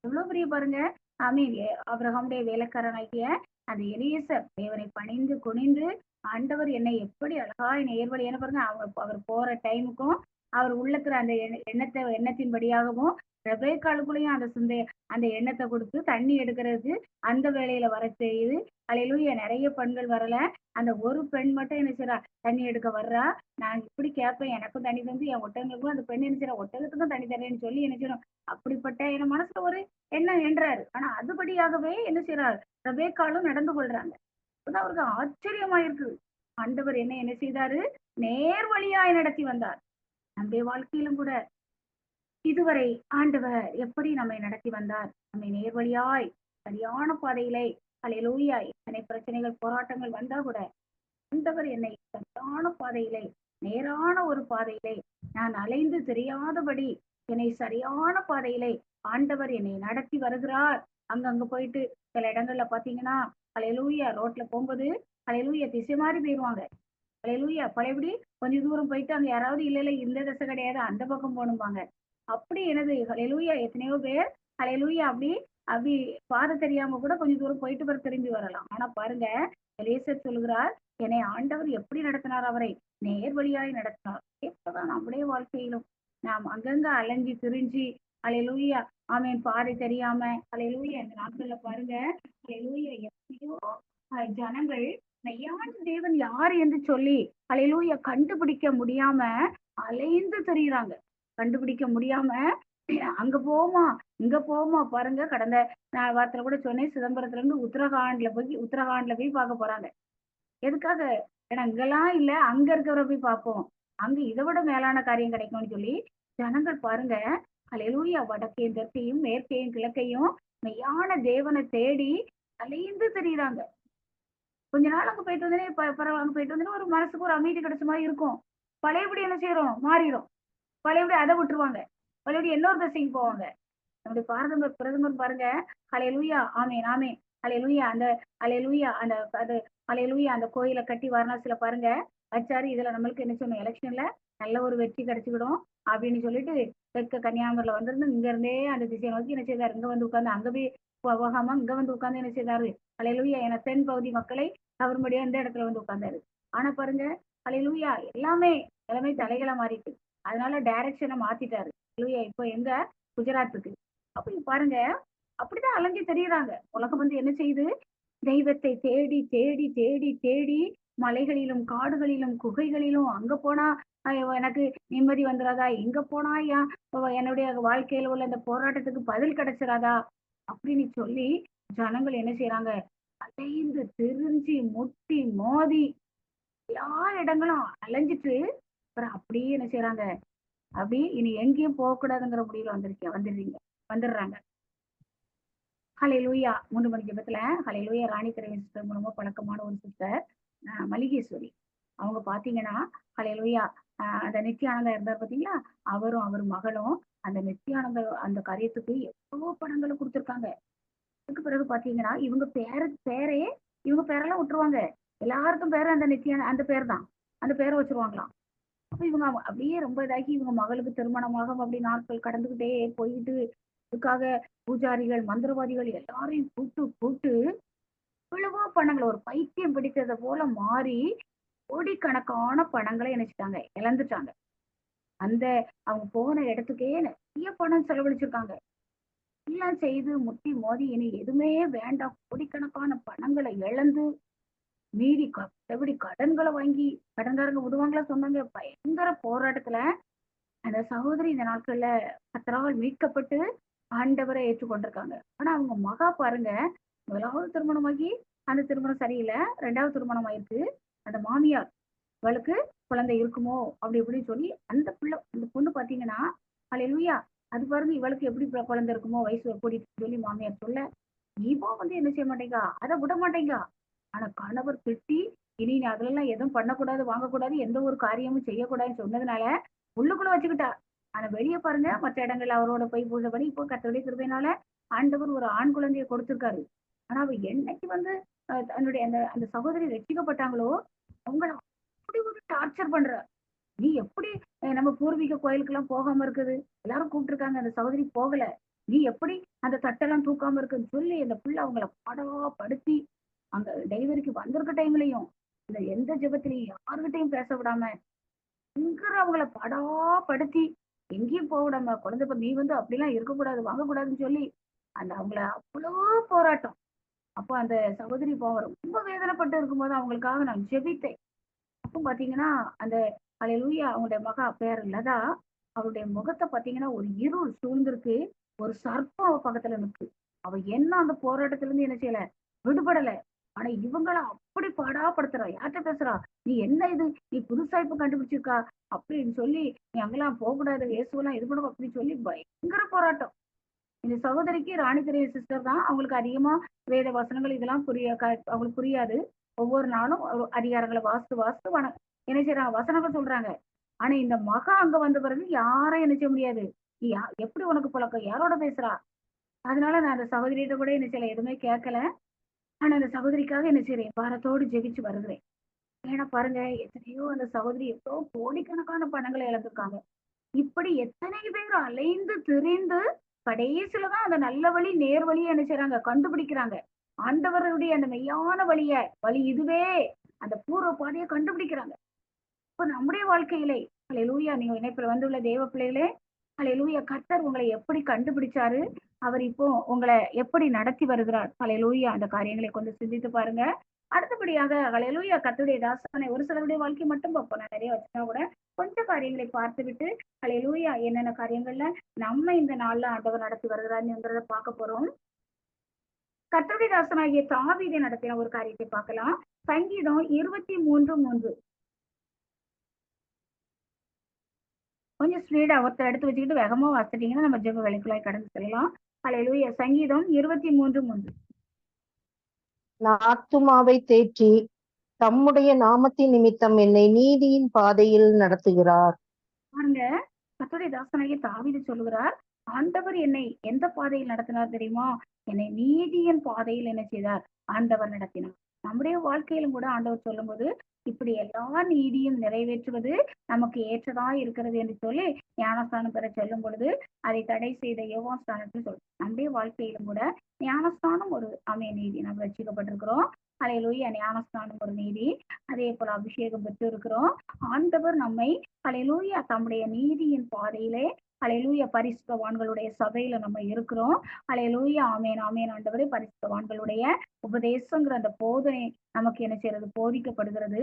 எவ்வளவு பெரிய பாருங்க. ஆமீன் ஆபிரகாமுடைய வேலைக்காரனாகிய அந்த எலியேசர் தேவனை பணிந்து குனிந்து, ஆண்டவர் என்னை எப்படி அழகாய் நேர்வழி என்ன பாருங்க, அவர் போற டைமுக்கும் அவர் உள்ளத்துல அந்த எண்ணத்தின்படியாகவும் ரெபேக்காளுக்குள்ளேயும் அந்த எண்ணத்தை கொடுத்து தண்ணி எடுக்கிறதுக்கு அந்த வேலையில வர செய்து அல்லேலூயா. நிறைய பெண்கள் வரல, அந்த ஒரு பெண் மட்டும் என்ன செய்றா, தண்ணி எடுக்க வர்றா. நான் இப்படி கேட்பேன், எனக்கும் தண்ணி தந்து என் ஒட்டகங்களுக்கும் அந்த பெண் என்ன செய்றா, ஒட்டகத்துக்கும் தண்ணி தரேன்னு சொல்லி என்ன செய்யணும். அப்படிப்பட்ட என் மனசுல ஒரு எண்ணம் என்றாரு. ஆனா அதுபடியாகவே என்ன செய்றார், ரெபேக்காளும் நடந்து கொள்றாங்க. அப்பதான் அவருக்கு ஆச்சரியமா இருக்குது. ஆண்டவர் என்ன செய்தாரு, நேர் வழியாய் நடத்தி வந்தார். நம்முடைய வாழ்க்கையிலும் கூட இதுவரை ஆண்டவர் எப்படி நம்மை நடத்தி வந்தார், நம்மை நேர்வழியாய் சரியான பாதையிலே அல்லேலூயா. எத்தனை பிரச்சனைகள் போராட்டங்கள் வந்தா கூட ஆண்டவர் என்னை சரியான பாதையிலே, நேரான ஒரு பாதையிலே, நான் அலைந்து தெரியாதபடி என்னை சரியான பாதையிலே ஆண்டவர் என்னை நடத்தி வருகிறார். அங்கங்க போயிட்டு சில இடங்கள்ல பாத்தீங்கன்னா அல்லேலூயா ரோட்ல போகும்போது அல்லேலூயா திசை மாறி போயிருவாங்க. அல்லேலூயா பழையபடி கொஞ்சம் தூரம் போயிட்டு அங்க யாராவது இல்ல இந்த திசை கிடையாது அந்த பக்கம் போகணும்பாங்க. அப்படி என்னது அல்லேலூயா எத்தனையோ பேர் அல்லேலூயா அப்படி அப்படி பாதை தெரியாம கூட கொஞ்சம் தூரம் போயிட்டு பிறகு திரும்பி வரலாம். ஆனா பாருங்க, எலிசர் சொல்கிறார், என்னை ஆண்டவர் எப்படி நடத்தினார், அவரை நேர் வழியாய் நடத்தினார். எப்பதான் நம்முடைய வாழ்க்கையிலும் நாம் அங்கங்க அலைஞ்சி திரிஞ்சு அல்லேலூயா ஆமேன் பாதை தெரியாம அல்லேலூயா இந்த நாட்கள்ல பாருங்க அல்லேலூயா எப்படியோ ஜனங்கள் மெய்யான தேவன் யார் என்று சொல்லி அல்லேலூயா கண்டுபிடிக்க முடியாம அலைந்து தெரியுறாங்க. கண்டுபிடிக்க முடியாம அங்க போமா இங்க போமா பாருங்க. கடந்த வாரத்துல கூட சொன்னேன், சிதம்பரத்துல இருந்து உத்தரகாண்ட்ல போய் பார்க்க போறாங்க. எதுக்காக? ஏன்னா இங்கெல்லாம் இல்ல, அங்க இருக்கிறவரை போய் பார்ப்போம், அங்க இதை விட மேலான காரியம் கிடைக்கும்னு சொல்லி ஜனங்கள் பாருங்க அல்லேலூயா வடக்கையும் தெற்கையும் மேற்கையும் கிழக்கையும் மெய்யான தேவனை தேடி அலைந்து தெரியுறாங்க. கொஞ்ச நாள் அங்க போயிட்டு வந்தேனே பரவாயில்ல, அங்க போயிட்டு வந்தேன்னா ஒரு மனசுக்கு ஒரு அமைதி கிடைச்ச மாதிரி இருக்கும். பழையபடி என்ன செய்யறோம், மாறிடும். பழையபடி அதை விட்டுருவாங்க, பழையபடி இன்னொரு திசைக்கு போவாங்க. நம்முடைய பிரதமர் பாருங்க அல்லேலூயா ஆமேன் ஆமேன் அல்லேலூயா அந்த அல்லேலூயா அந்த அது அல்லேலூயா அந்த கோயிலை கட்டி வாரணாசியில பாருங்க வச்சாரு. இதுல நம்மளுக்கு என்ன சொன்னோம், எலெக்ஷன்ல நல்ல ஒரு வெற்றி கிடைச்சிக்கிடும் அப்படின்னு சொல்லிட்டு தெற்க கன்னியாகுமரியில வந்திருந்து இங்க இருந்தே அந்த திசையை நோக்கி என்ன செய்தாரு, இங்க வந்து உட்கார்ந்து அங்க போய் போகாம இங்க வந்து உட்கார்ந்து என்ன செய்தாரு, அல்லேலூயா என தென் பகுதி மக்களை கவரும்படியா இந்த இடத்துல வந்து உட்கார்ந்தாரு. ஆனா பாருங்க அல்லேலூயா எல்லாமே தலைகளை மாறிட்டு, அதனால டைரக்ஷனை மாத்திட்டாரு. அல்லேலூயா இப்போ எங்க, குஜராத்துக்கு. அப்படி பாருங்க அப்படிதான் அலைஞ்சு தெரியுறாங்க. உலகம் வந்து என்ன செய்யுது, தெய்வத்தை தேடி தேடி தேடி தேடி மலைகளிலும் காடுகளிலும் குகைகளிலும் அங்க போனா எனக்கு நிம்மதி வந்துடாதா, இங்க போனா என்னுடைய வாழ்க்கையில உள்ள இந்த போராட்டத்துக்கு பதில் கிடைச்சிடாதா அப்படின்னு சொல்லி ஜனங்கள் என்ன செய்யறாங்க, அலைந்து திரிஞ்சு முட்டி மோதி எல்லா இடங்களும் அலைஞ்சிட்டு அப்புறம் அப்படியே என்ன செய்யறாங்க, அப்படி இனி எங்கேயும் போகக்கூடாதுங்கிற முடிவுல வந்துடுறாங்க. ஹல்லேலூயா 3 மணி ஜெபத்துல ஹல்லேலூயா ராணி திரை சிஸ்டர் மூலமா பழக்கமான ஒரு சிஸ்டர் மல்லிகேஸ்வரி. அவங்க பாத்தீங்கன்னா ஹல்லேலூயா அந்த நித்யானந்தா இருந்தார் பாத்தீங்களா, அவரும் அவர் மகளும் அந்த நித்யானந்த அந்த காரியத்துக்கு எவ்வளவோ பணங்களை கொடுத்துருக்காங்க. அதுக்கு பிறகு பாத்தீங்கன்னா இவங்க இவங்க பேரெல்லாம் விட்டுருவாங்க. எல்லாருக்கும் பேரு அந்த பேர் தான், அந்த பேரை வச்சிருவாங்களாம். அப்ப இவங்க அப்படியே ரொம்ப இதாகி இவங்க மகளுக்கு திருமணமாக அப்படி நாட்கள் கடந்துகிட்டே போயிட்டு இதுக்காக பூஜாரிகள் மந்திரவாதிகள் எல்லாரையும் கூட்டு இவ்வளவோ பணங்களை ஒரு பைத்தியம் பிடித்ததை போல மாறி கோடிக்கணக்கான பணங்களை நினைச்சிட்டாங்க, இழந்துட்டாங்க. அந்த அவங்க போன இடத்துக்கே நிறைய பணம் செலவழிச்சிருக்காங்க. எல்லாம் செய்து முட்டி மோதி இனி எதுவுமே வேண்டாம், கோடிக்கணக்கான பணங்களை இழந்து மீறி எப்படி கடன்களை வாங்கி கடன்காரங்க விடுவாங்களா சொன்னாங்க. பயங்கர போராட்டத்துல அந்த சகோதரி இந்த நாட்கள்ல கர்த்தரால் மீட்கப்பட்டு ஆண்டவரை ஏற்றுக்கொண்டிருக்காங்க. ஆனா அவங்க மகா பாருங்க, முதலாவது திருமணமாகி அந்த திருமணம் சரியில்லை, 2வது திருமணம் ஆயிருக்கு. அந்த மாமியார் அவளுக்கு குழந்தை இருக்குமோ அப்படி இப்படின்னு சொல்லி அந்த பொண்ணு பாத்தீங்கன்னா அல்லேலூயா அது பாருங்க இவளுக்கு எப்படி குழந்தை இருக்குமோ வயசு கூட்டிட்டு சொல்லி மாமியார் சொல்ல, இவன் வந்து என்ன செய்ய மாட்டேங்கா, அதை விட மாட்டேங்கா. ஆனா கணவர் திட்டி இனி நீ அதுல எதுவும் பண்ணக்கூடாது வாங்கக்கூடாது எந்த ஒரு காரியமும் செய்யக்கூடாதுன்னு சொன்னதுனால உள்ளுக்குள்ள வச்சுக்கிட்டா. ஆனா வெளியே பாருங்க மற்ற இடங்கள்ல அவரோட போய் பூஜை பண்ணி இப்போ கர்த்தருடைய கிருபையினால ஆண்டவர் ஒரு ஆண் குழந்தையை கொடுத்திருக்காரு. ஆனா அவ என்னைக்கு வந்து தன்னுடைய அந்த அந்த சகோதரி ரட்சிக்கப்பட்டாங்களோ அவங்கள அப்படி ஒரு டார்ச்சர் பண்ற. நீ எப்படி நம்ம பூர்வீக கோயிலுக்கு எல்லாம் போகாம இருக்குது, எல்லாரும் கூப்பிட்டுருக்காங்க, அந்த சகோதரி போகல, நீ எப்படி அந்த தட்டெல்லாம் தூக்காம இருக்குன்னு சொல்லி அந்த பிள்ளை அவங்கள படுத்தி அங்க டெலிவரிக்கு வந்திருக்க டைம்லயும் இந்த எந்த ஜெபத்திலையும் யாருகிட்டையும் பேச விடாம அவங்கள படாப்படுத்தி எங்கேயும் போக நம்ம குழந்தை நீ அப்படிலாம் இருக்கக்கூடாது, வாங்கக்கூடாதுன்னு சொல்லி அவங்கள அவ்வளோ போராட்டம். அப்போ அந்த சகோதரி பாவம் ரொம்ப வேதனைப்பட்டு இருக்கும்போது அவங்களுக்காக நான் ஜெபித்தேன். அப்போ பாத்தீங்கன்னா அந்த அல்லேலூயா அவங்களுடைய மகா பேர் லதா, அவருடைய முகத்தை பாத்தீங்கன்னா ஒரு இருள் சூழ்ந்திருக்கு. ஒரு சர்ப்பம் அவ பக்கத்துல நிற்கு. அவ என்ன அந்த போராட்டத்துல இருந்து என்ன செய்யல, விடுபடல. ஆனா இவங்கள அப்படி பாடாப்படுத்துறா. யார்கிட்ட பேசுறா, நீ என்ன இது, நீ புதுசா இப்ப கண்டுபிடிச்சிருக்கா அப்படின்னு சொல்லி, நீ அங்கெல்லாம் போகக்கூடாது, இயேசுவெல்லாம் இது பண்ணணும் அப்படின்னு சொல்லி பயங்கர போராட்டம். இந்த சகோதரிக்கு ராணி தெரேசா சிஸ்டர் தான். அவங்களுக்கு அதிகமா வேத வசனங்கள் இதெல்லாம் அவங்களுக்கு புரியாது. ஒவ்வொரு நாளும் ஒரு அதிகாரங்களை வாசித்து வாசித்து என்ன செய்யறாங்க, வசனங்கள் சொல்றாங்க. ஆனா இந்த மகா அங்க வந்த பிறகு யாரும் என்ன செய்ய முடியாது. நீ எப்படி உனக்கு பழக்கம், யாரோட பேசுறா? அதனால நான் அந்த சகோதரியிட்ட கூட என்ன செய்யல, எதுவுமே கேட்கல. ஆனா அந்த சகோதரிக்காக என்ன செய்றேன், பாரத்தோடு ஜெபிச்சு வருகிறேன். ஏன்னா பாருங்க, எத்தனையோ அந்த சகோதரி எவ்வளோ கோடிக்கணக்கான பணங்களை இழந்திருக்காங்க. இப்படி எத்தனை பேர் அலைந்து திரிந்து கடைசியிலதான் அந்த நல்ல வழி நேர் வழியை என்ன செய்றாங்க, கண்டுபிடிக்கிறாங்க. ஆண்டவருடைய அந்த மெய்யான வழி இதுவே, அந்த பூர்வ பாதையை கண்டுபிடிக்கிறாங்க. இப்ப நம்முடைய வாழ்க்கையிலே அல்லேலூயா, நீங்க இணைப்பில் வந்துள்ள தேவ பிள்ளைகளே, அல்லேலூயா, கர்த்தர் உங்களை எப்படி கண்டுபிடிச்சாரு, அவர் இப்போ உங்களை எப்படி நடத்தி வருகிறார். அல்லேலூயா, அந்த காரியங்களை கொஞ்சம் சிந்தித்து பாருங்க. அடுத்தபடியாக அல்லேலூயா, கர்த்தருடைய தாசனை ஒரு சிலருடைய வாழ்க்கை மட்டும் பார்ப்போம். நான் நிறைய வச்சுனா கூட கொஞ்சம் காரியங்களை பார்த்து விட்டு அல்லேலூயா, என்னென்ன காரியங்கள்ல நம்ம இந்த நாள்ல ஆண்டவர் நடத்தி வருகிறாருங்கிறத பார்க்க போறோம். கர்த்தருடைய தாசனாகிய தாவீதை நடத்தின ஒரு காரியத்தை பார்க்கலாம். சங்கீதம் 23:3. கொஞ்சம் ஸ்பீடா ஒருத்தர் எடுத்து வச்சுக்கிட்டு வேகமா வாசிட்டீங்கன்னா நம்ம ஜெப வேலைக்குள்ளாய் கடந்து செல்லலாம். அல்லேலூயா. சங்கீதம் 23:3. நான் ஆத்துமாவை தேற்றி தம்முடைய நாமத்தின் நிமித்தம் என்னை நீதியின் பாதையில் நடத்துகிறார். பாருங்க, கர்த்தருடைய தாசனாகிய தாவீது சொல்லுகிறார், ஆண்டவர் என்னை எந்த பாதையில் நடத்தினார் தெரியுமா? என்னை நீதியின் பாதையில் என்ன செய்தார், ஆண்டவர் நடத்தினார். நம்முடைய வாழ்க்கையிலும் கூட ஆண்டவர் சொல்லும்போது இப்படி எல்லா நீதியும் நிறைவேற்றுவது நமக்கு ஏற்றதா இருக்கிறது என்று சொல்லி ஞானஸ்தானம் பெற சொல்லும் பொழுது அதை தடை செய்த யோவான் ஸ்தானத்தில் சொல். நம்முடைய வாழ்க்கையிலும் கூட ஞானஸ்தானம் ஒரு நீதி, நம்ம ரட்சிக்கப்பட்டிருக்கிறோம். அல்லேலூயா, ஞானஸ்தானம் ஒரு நீதி. அதே போல அபிஷேகம் பெற்று இருக்கிறோம். ஆண்டவர் நம்மை அல்லேலூயா தம்முடைய நீதியின் பாதையிலே அல்லேலூயா பரிசுத்தவான்களுடைய சபையில நம்ம இருக்கிறோம். அல்லேலூயா, ஆமேன் ஆமேன். ஆண்டவரே, பரிசுத்தவான்களுடைய உபதேசங்கிற அந்த போதனை நமக்கு என்ன செய்யறது, போதிக்கப்படுகிறது.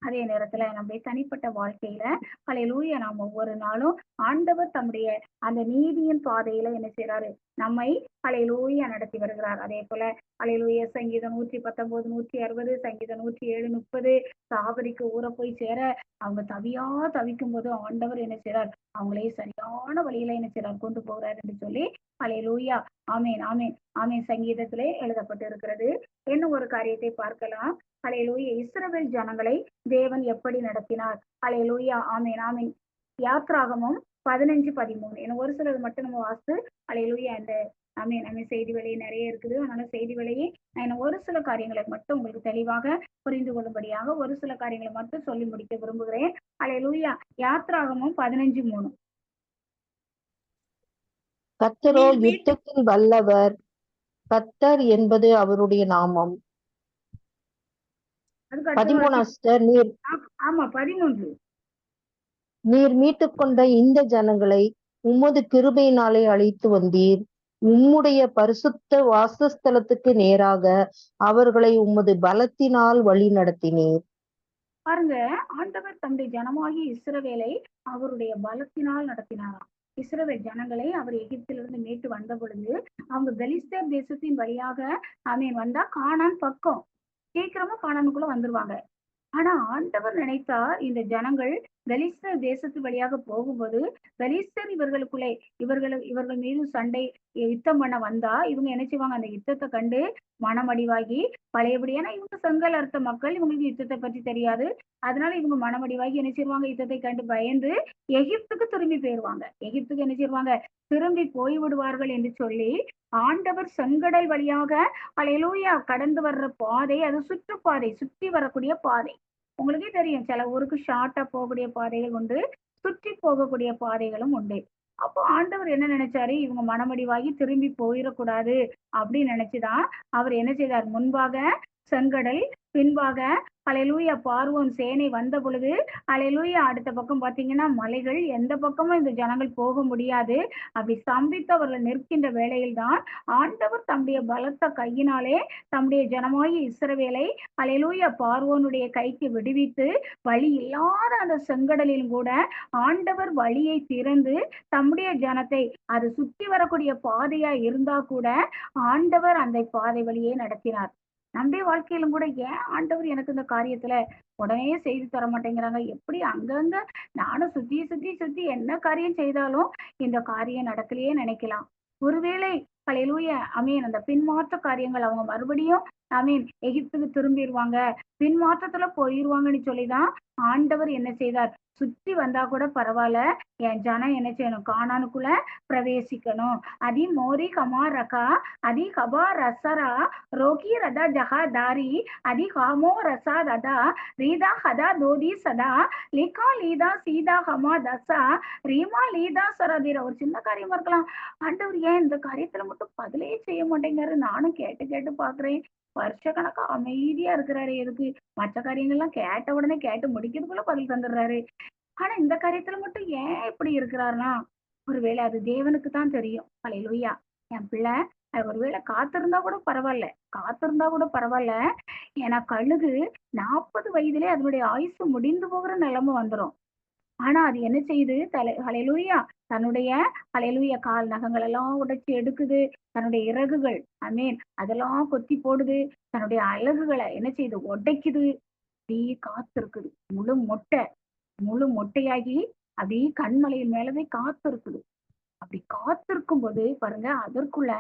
அதே நேரத்துல நம்முடைய தனிப்பட்ட வாழ்க்கையில அல்லேலூயா நாம் ஒவ்வொரு நாளும் ஆண்டவர் தம்முடைய அந்த நீதியின் பாதையில என்ன செய்யறாரு, நம்மை அல்லேலூயா நடத்தி வருகிறார். அதே போல அல்லேலூயா சங்கீதம் 119, 160, சங்கீதம் 107, 30 சாவரிக்கு ஊற போய் சேர அவங்க தவிக்கும் போது ஆண்டவர் என்ன செய்றார், அவங்களே சரியான வழியில என்ன செய்றார், கொண்டு போகிறார் என்று சொல்லி அல்லேலூயா, ஆமேன் ஆமேன் ஆமேன் சங்கீதத்திலே எழுதப்பட்டு இருக்கிறது. இன்னும் ஒரு காரியத்தை பார்க்கலாம். அல்லேலூயா, இஸ்ரவேல் ஜனங்களை தேவன் எப்படி நடத்தினார். அல்லேலூயா, ஆமேன் ஆமேன். யாத்ராகமம் 15:13. ஏன்னா ஒரு சிலது மட்டும் நம்ம வாசித்து அல்லேலூயா இந்த செய்தி வேலையை நிறைய இருக்குது. அதனால செய்தி வேலையை நான் ஒரு சில காரியங்களை மட்டும் உங்களுக்கு தெளிவாக புரிந்து கொள்ளும்படியாக ஒரு சில காரியங்களை மட்டும் சொல்லி முடிக்க விரும்புகிறேன். அல்லேலூயா. யாத்ராகமம் 15:3. கர்த்தரோ யுத்தத்தில் வல்லவர், கர்த்தர் என்பது அவருடைய நாமம். 13 ஆமா 13. நீர் மீட்டுக் கொண்ட இந்த ஜனங்களை உமது கிருபையினாலே அழைத்து வந்தீர். உம்முடைய பரிசுத்த வாசஸ்தலத்துக்கு நேராக அவர்களை உமது பலத்தினால் வழி நடத்தினீர். பாருங்க, ஆண்டவர் தம்முடைய ஜனமாகி இஸ்ரவேலை அவருடைய பலத்தினால் நடத்தினாராம். இஸ்ரவேல் ஜனங்களை அவர் எகிப்திலிருந்து மீட்டு வந்த பொழுது அவங்க பெலிஸ்தர் தேசத்தின் வழியாக வந்தா கானான் பக்கம், சீக்கிரமா கானானுக்குள்ள வந்துருவாங்க. ஆனா ஆண்டவர் நினைத்தார், இந்த ஜனங்கள் பெலிஸ்தர் தேசத்து வழியாக போகும்போது பெலிஸ்தர் இவர்கள் மீது சண்டை யுத்தம் பண்ண வந்தா இவங்க என்ன செய்வாங்க, அந்த யுத்தத்தை கண்டு மனமடிவாகி பழையபடியான இவங்க செங்கல் அறுத்த மக்கள், இவங்களுக்கு யுத்தத்தை பற்றி தெரியாது. அதனால இவங்க மனமடிவாகி என்ன செய்வாங்க, யுத்தத்தை கண்டு பயந்து எகிப்துக்கு திரும்பி போயிருவாங்க. எகிப்துக்கு என்ன செய்வாங்க, திரும்பி போய்விடுவார்கள் என்று சொல்லி ஆண்டவர் செங்கடல் வழியாக அல்லேலூயா கடந்து வர்ற பாதை, அது சுற்றுப்பாதை, சுற்றி வரக்கூடிய பாதை. உங்களுக்கே தெரியும், சில ஊருக்கு ஷார்ட்டா போகக்கூடிய பாதைகள் உண்டு, சுற்றி போகக்கூடிய பாதைகளும் உண்டு. அப்போ ஆண்டவர் என்ன நினைச்சாரு, இவங்க மனமடிவாகி திரும்பி போயிடக்கூடாது அப்படின்னு நினைச்சுதான் அவர் என்ன செய்தார், முன்பாக செங்கடல், பின்பாக ஹalleluya பார்வோன் சேனை வந்த பொழுது ஹalleluya அடுத்த பக்கம் பாத்தீங்கன்னா மலைகள் எந்த பக்கமும் இந்த ஜனங்கள் போக முடியாது. அப்படி ஸ்தம்பித்து அவர்கள் நிற்கின்ற வேளையில் தான் ஆண்டவர் தம்முடைய பலத்த கையினாலே தம்முடைய ஜனமாகிய இஸ்ரவேலை ஹalleluya பார்வோனுடைய கைக்கு விடுவித்து வழி இல்லாத அந்த செங்கடலிலும் கூட ஆண்டவர் வழியை திறந்து தம்முடைய ஜனத்தை அது சுற்றி வரக்கூடிய பாதையா இருந்தா கூட ஆண்டவர் அந்த பாதை வழியே நடத்தினார். நம்முடைய வாழ்க்கையிலும் கூட ஏன் ஆண்டவர் எனக்கு இந்த காரியத்துல உடனே செய்து தர மாட்டேங்கிறாங்க? எப்படி அங்கங்க நானும் சுத்தி சுத்தி சுத்தி என்ன காரியம் செய்தாலும் இந்த காரியம் நடக்கலையே நினைக்கலாம். ஒருவேளை ஹalleluya ஆமென் அந்த பின்மாற்ற காரியங்கள் அவங்க மறுபடியும் ஆமென் எகிப்துக்கு திரும்பிடுவாங்க, பின்மாற்றத்துல போயிருவாங்கன்னு சொல்லிதான் ஆண்டவர் என்ன செய்தார்? சுற்றி வந்தா கூட பரவாயில்ல, என் ஜனம் என்ன செய்யணும்? கானானுக்குள்ள பிரவேசிக்கணும். அதி மோரி கமா ரகா அதி கபா ரசரா ரோகி ரதா ஜஹா தாரி அதி ஹாமோ ரசா ரதா ரீதா ஹதா தோதி சதா லிகா லீதா சீதா ஹமா தசா ரீமா லீதா சரதீரா. ஒரு சின்ன காரியமா இருக்கலாம், ஆண்டவர் ஏன் இந்த காரியத்துல மட்டும் பதிலே செய்ய மாட்டேங்கிறாரு? நானும் கேட்டு கேட்டு பாக்குறேன், வருஷ கணக்கா அமைதியா இருக்கிறாரு. எதுக்கு? மற்ற காரியங்கள்லாம் கேட்ட உடனே கேட்டு முடிக்கிறதுக்குள்ள பதில் தந்துடுறாரு. ஆனா இந்த காரியத்துல மட்டும் ஏன் இப்படி இருக்கிறாருன்னா, ஒருவேளை அது தேவனுக்கு தான் தெரியும். ஹalleluya என் பிள்ளை ஒருவேளை காத்திருந்தா கூட பரவாயில்ல, காத்திருந்தா கூட பரவாயில்ல. ஏன்னா கழுகு 40 வயதிலே அதனுடைய ஆயுசு முடிந்து போகிற நிலைமை வந்துடும். ஆனா அது என்ன செய்யுது? ஹalleluya தன்னுடைய ஹalleluya கால் நகங்கள் எல்லாம் உடைச்சு எடுக்குது, தன்னுடைய இறகுகள் ஆமென் அதெல்லாம் கொத்தி போடுது, தன்னுடைய அலகுகளை என்ன செய்யுது? உடைக்குது. அப்படியே காத்திருக்குது. முழு மொட்டையாகி அப்படியே கண்மலையின் மேலவே காத்திருக்குது. அப்படி காத்திருக்கும் போது பாருங்க, அதற்குள்ள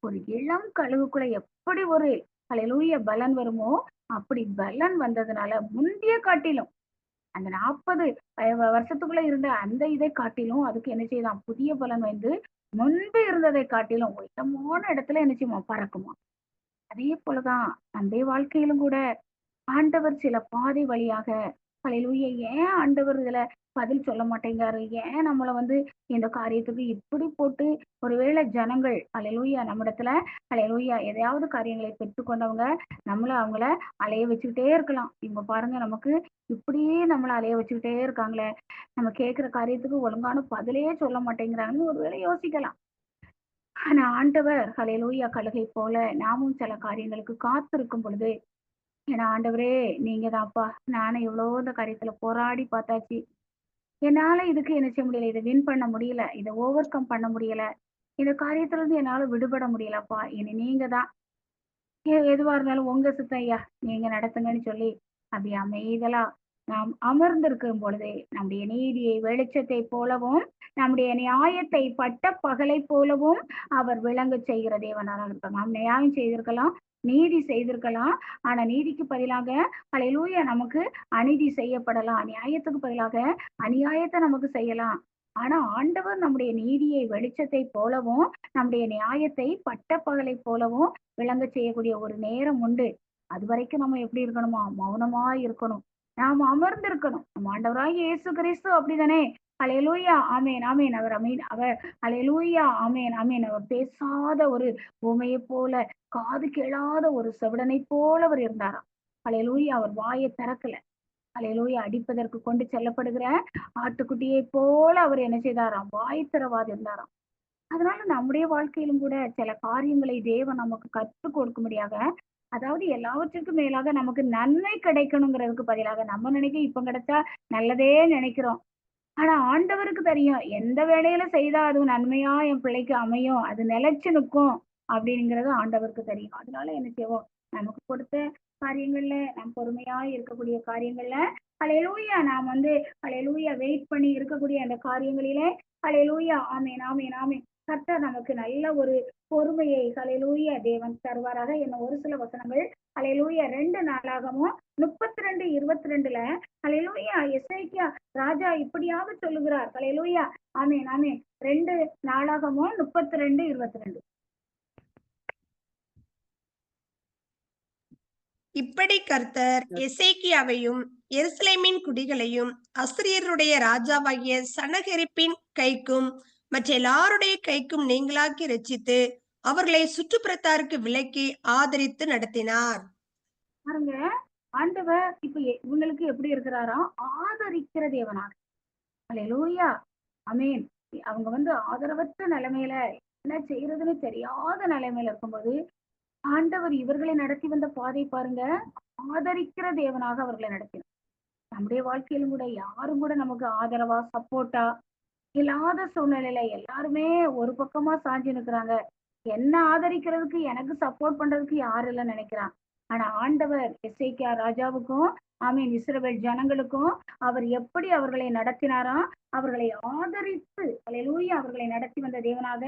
ஒரு இளம் கழுகுக்குள்ள எப்படி ஒரு ஹalleluya பலன் வருமோ அப்படி பலன் வந்ததுனால முந்தைய காட்டிலும் அந்த 40 வருஷத்துக்குள்ள இருந்த அந்த இதை காட்டிலும் அதுக்கு என்ன செய்யலாம்? புதிய பலன் வந்து முன்பு இருந்ததை காட்டிலும் உயரமான இடத்துல என்ன செய்யுமா? பறக்குமா. அதே போலதான் நம்முடைய வாழ்க்கையிலும் கூட ஆண்டவர் சில பாதை வழியாக ஹalleluya ஏன் ஆண்டவர் இதுல பதில் சொல்ல மாட்டேங்கிறாரு? ஏன் நம்மளை வந்து இந்த காரியத்துக்கு இப்படி போட்டு ஒருவேளை ஜனங்கள் ஹalleluya நம்மிடத்துல ஹalleluya எதையாவது காரியங்களை பெற்றுக்கொண்டவங்க அவங்கள அலைய வச்சுக்கிட்டே இருக்கலாம். இவங்க பாருங்க நமக்கு இப்படியே நம்மளை அலைய வச்சுக்கிட்டே இருக்காங்களே, நம்ம கேட்கிற காரியத்துக்கு ஒழுங்கான பதிலே சொல்ல மாட்டேங்கிறாங்கன்னு ஒருவேளை யோசிக்கலாம். ஆனா ஆண்டவர் ஹalleluya கழுகை போல நாமும் சில காரியங்களுக்கு காத்திருக்கும் பொழுது, ஏன்னா ஆண்டவரே நீங்க தான்ப்பா, நானும் எவ்வளவோ இந்த காரியத்துல போராடி பார்த்தாச்சு, என்னால இதுக்கு என்ன செய்ய முடியல, இதை வின் பண்ண முடியல, இதை ஓவர் கம் பண்ண முடியல, இந்த காரியத்துல இருந்து என்னால விடுபட முடியலப்பா, இனி நீங்க தான் எதுவா இருந்தாலும் உங்க சித்தம் ஐயா, நீங்க நடத்துங்கன்னு சொல்லி அப்படி அமைதலா நாம் அமர்ந்திருக்கும் பொழுதே நம்முடைய நீதியை வெளிச்சத்தை போலவும் நம்முடைய நியாயத்தை பட்ட பகலை போலவும் அவர் விளங்க செய்கிற தேவனாக இருக்காங்க. நாம் நியாயம் செய்திருக்கலாம், நீதி செய்திருக்கலாம், ஆனா நீதிக்கு பதிலாக ஹalleluya நமக்கு அநீதி செய்யப்படலாம், நியாயத்துக்கு பதிலாக அநியாயத்தை நமக்கு செய்யலாம். ஆனா ஆண்டவர் நம்முடைய நீதியை வெளிச்சத்தை போலவும் நம்முடைய நியாயத்தை பட்ட பகலை போலவும் விளங்க செய்யக்கூடிய ஒரு நேரம் உண்டு. அது வரைக்கும் நம்ம எப்படி இருக்கணுமா? மௌனமா இருக்கணும், நாம் அமர்ந்திருக்கணும். நம்ம ஆண்டவராகிய இயேசு கிறிஸ்து அப்படிதானே? ஹalleluya ஆமென் ஆமென் அவர் ஹalleluya ஆமென் ஆமென் அவர் பேசாத ஒரு ஊமையை போல, காது கேளாத ஒரு செவிடனை போல அவர் இருந்தாராம். ஹalleluya அவர் வாயை திறக்கல. ஹalleluya அடிப்பதற்கு கொண்டு செல்லப்படுகிற ஆட்டுக்குட்டியை போல அவர் என்ன செய்தாராம்? வாய் திறவாது இருந்தாராம். அதனால நம்முடைய வாழ்க்கையிலும் கூட சில காரியங்களை தேவன் நமக்கு கற்றுக் கொடுக்கும்படியாக, அதாவது எல்லாவற்றுக்கும் மேலாக நமக்கு நன்மை கிடைக்கணுங்கிறதுக்கு பதிலாக நம்ம நினைக்க இப்ப கிடைச்சா நல்லதே நினைக்கிறோம். ஆனா ஆண்டவருக்கு தெரியும் எந்த வேலையில செய்தா அதுவும் நன்மையா என் பிள்ளைக்கு அமையும், அது நிலைச்சு நிற்கும் அப்படிங்கிறது ஆண்டவருக்கு தெரியும். அதனால என்ன செய்வோம்? நமக்கு கொடுத்த காரியங்கள்ல நாம் பொறுமையா இருக்கக்கூடிய காரியங்கள்ல ஹalleluya நாம் வந்து ஹalleluya வெயிட் பண்ணி இருக்கக்கூடிய அந்த காரியங்களிலே ஹalleluya ஆமென் ஆமென் ஆமென் கர்த்தர் நமக்கு நல்ல ஒரு பொறுமையை ஹalleluya தேவன் தருவாராக. என்ன ஒரு சில வசனங்கள் ஹalleluya 2 நாளாகமும் 32:22 ஹalleluya எசேக்கியா ராஜா இப்படியாக சொல்லுகிறார். ஹalleluya ஆமென் ஆமென் 2 நாளாகமும் 32:22 இப்படி கர்த்தர் எசேக்கியாவையும் எருசலேமின் குடிகளையும் அசிரியருடைய ராஜாவாகிய சனகெரிப்பின் கைக்கும் மற்ற எல்லாருடைய கைக்கும் நீங்களாக்கி ரட்சித்து அவர்களை சுற்றுப்புறத்தாருக்கு விலக்கி ஆதரித்து நடத்தினார். பாருங்க, ஆண்டவர் இப்ப இவங்களுக்கு எப்படி இருக்கிறாராம்? ஆதரிக்கிற தேவனாக. அல்லேலூயா. ஆமென். அவங்க ஆதரவற்ற நிலைமையில என்ன செய்யறதுன்னு தெரியாத நிலைமையில இருக்கும்போது, ஆண்டவர் இவர்களை நடத்தி வந்த பாதை பாருங்க. ஆதரிக்கிற தேவனாக அவர்களை நடத்தினார். நம்முடைய வாழ்க்கையிலும் கூட யாரும் கூட நமக்கு ஆதரவா, சப்போர்ட்டா இல்லாத சூழ்நிலையில எல்லாருமே ஒரு பக்கமா சாஞ்சு நிக்கிறாங்க. என்ன ஆதரிக்கிறதுக்கு, எனக்கு சப்போர்ட் பண்றதுக்கு யாரும் இல்லைன்னு நினைக்கிறான். ஆனா ஆண்டவர் எசேக்கியா ராஜாவுக்கும், ஆமீன், இஸ்ரவேல் ஜனங்களுக்கும் அவர் எப்படி அவர்களை நடத்தினாராம்? அவர்களை ஆதரித்து, அல்லேலூயா, அவர்களை நடத்தி வந்த தேவனாக,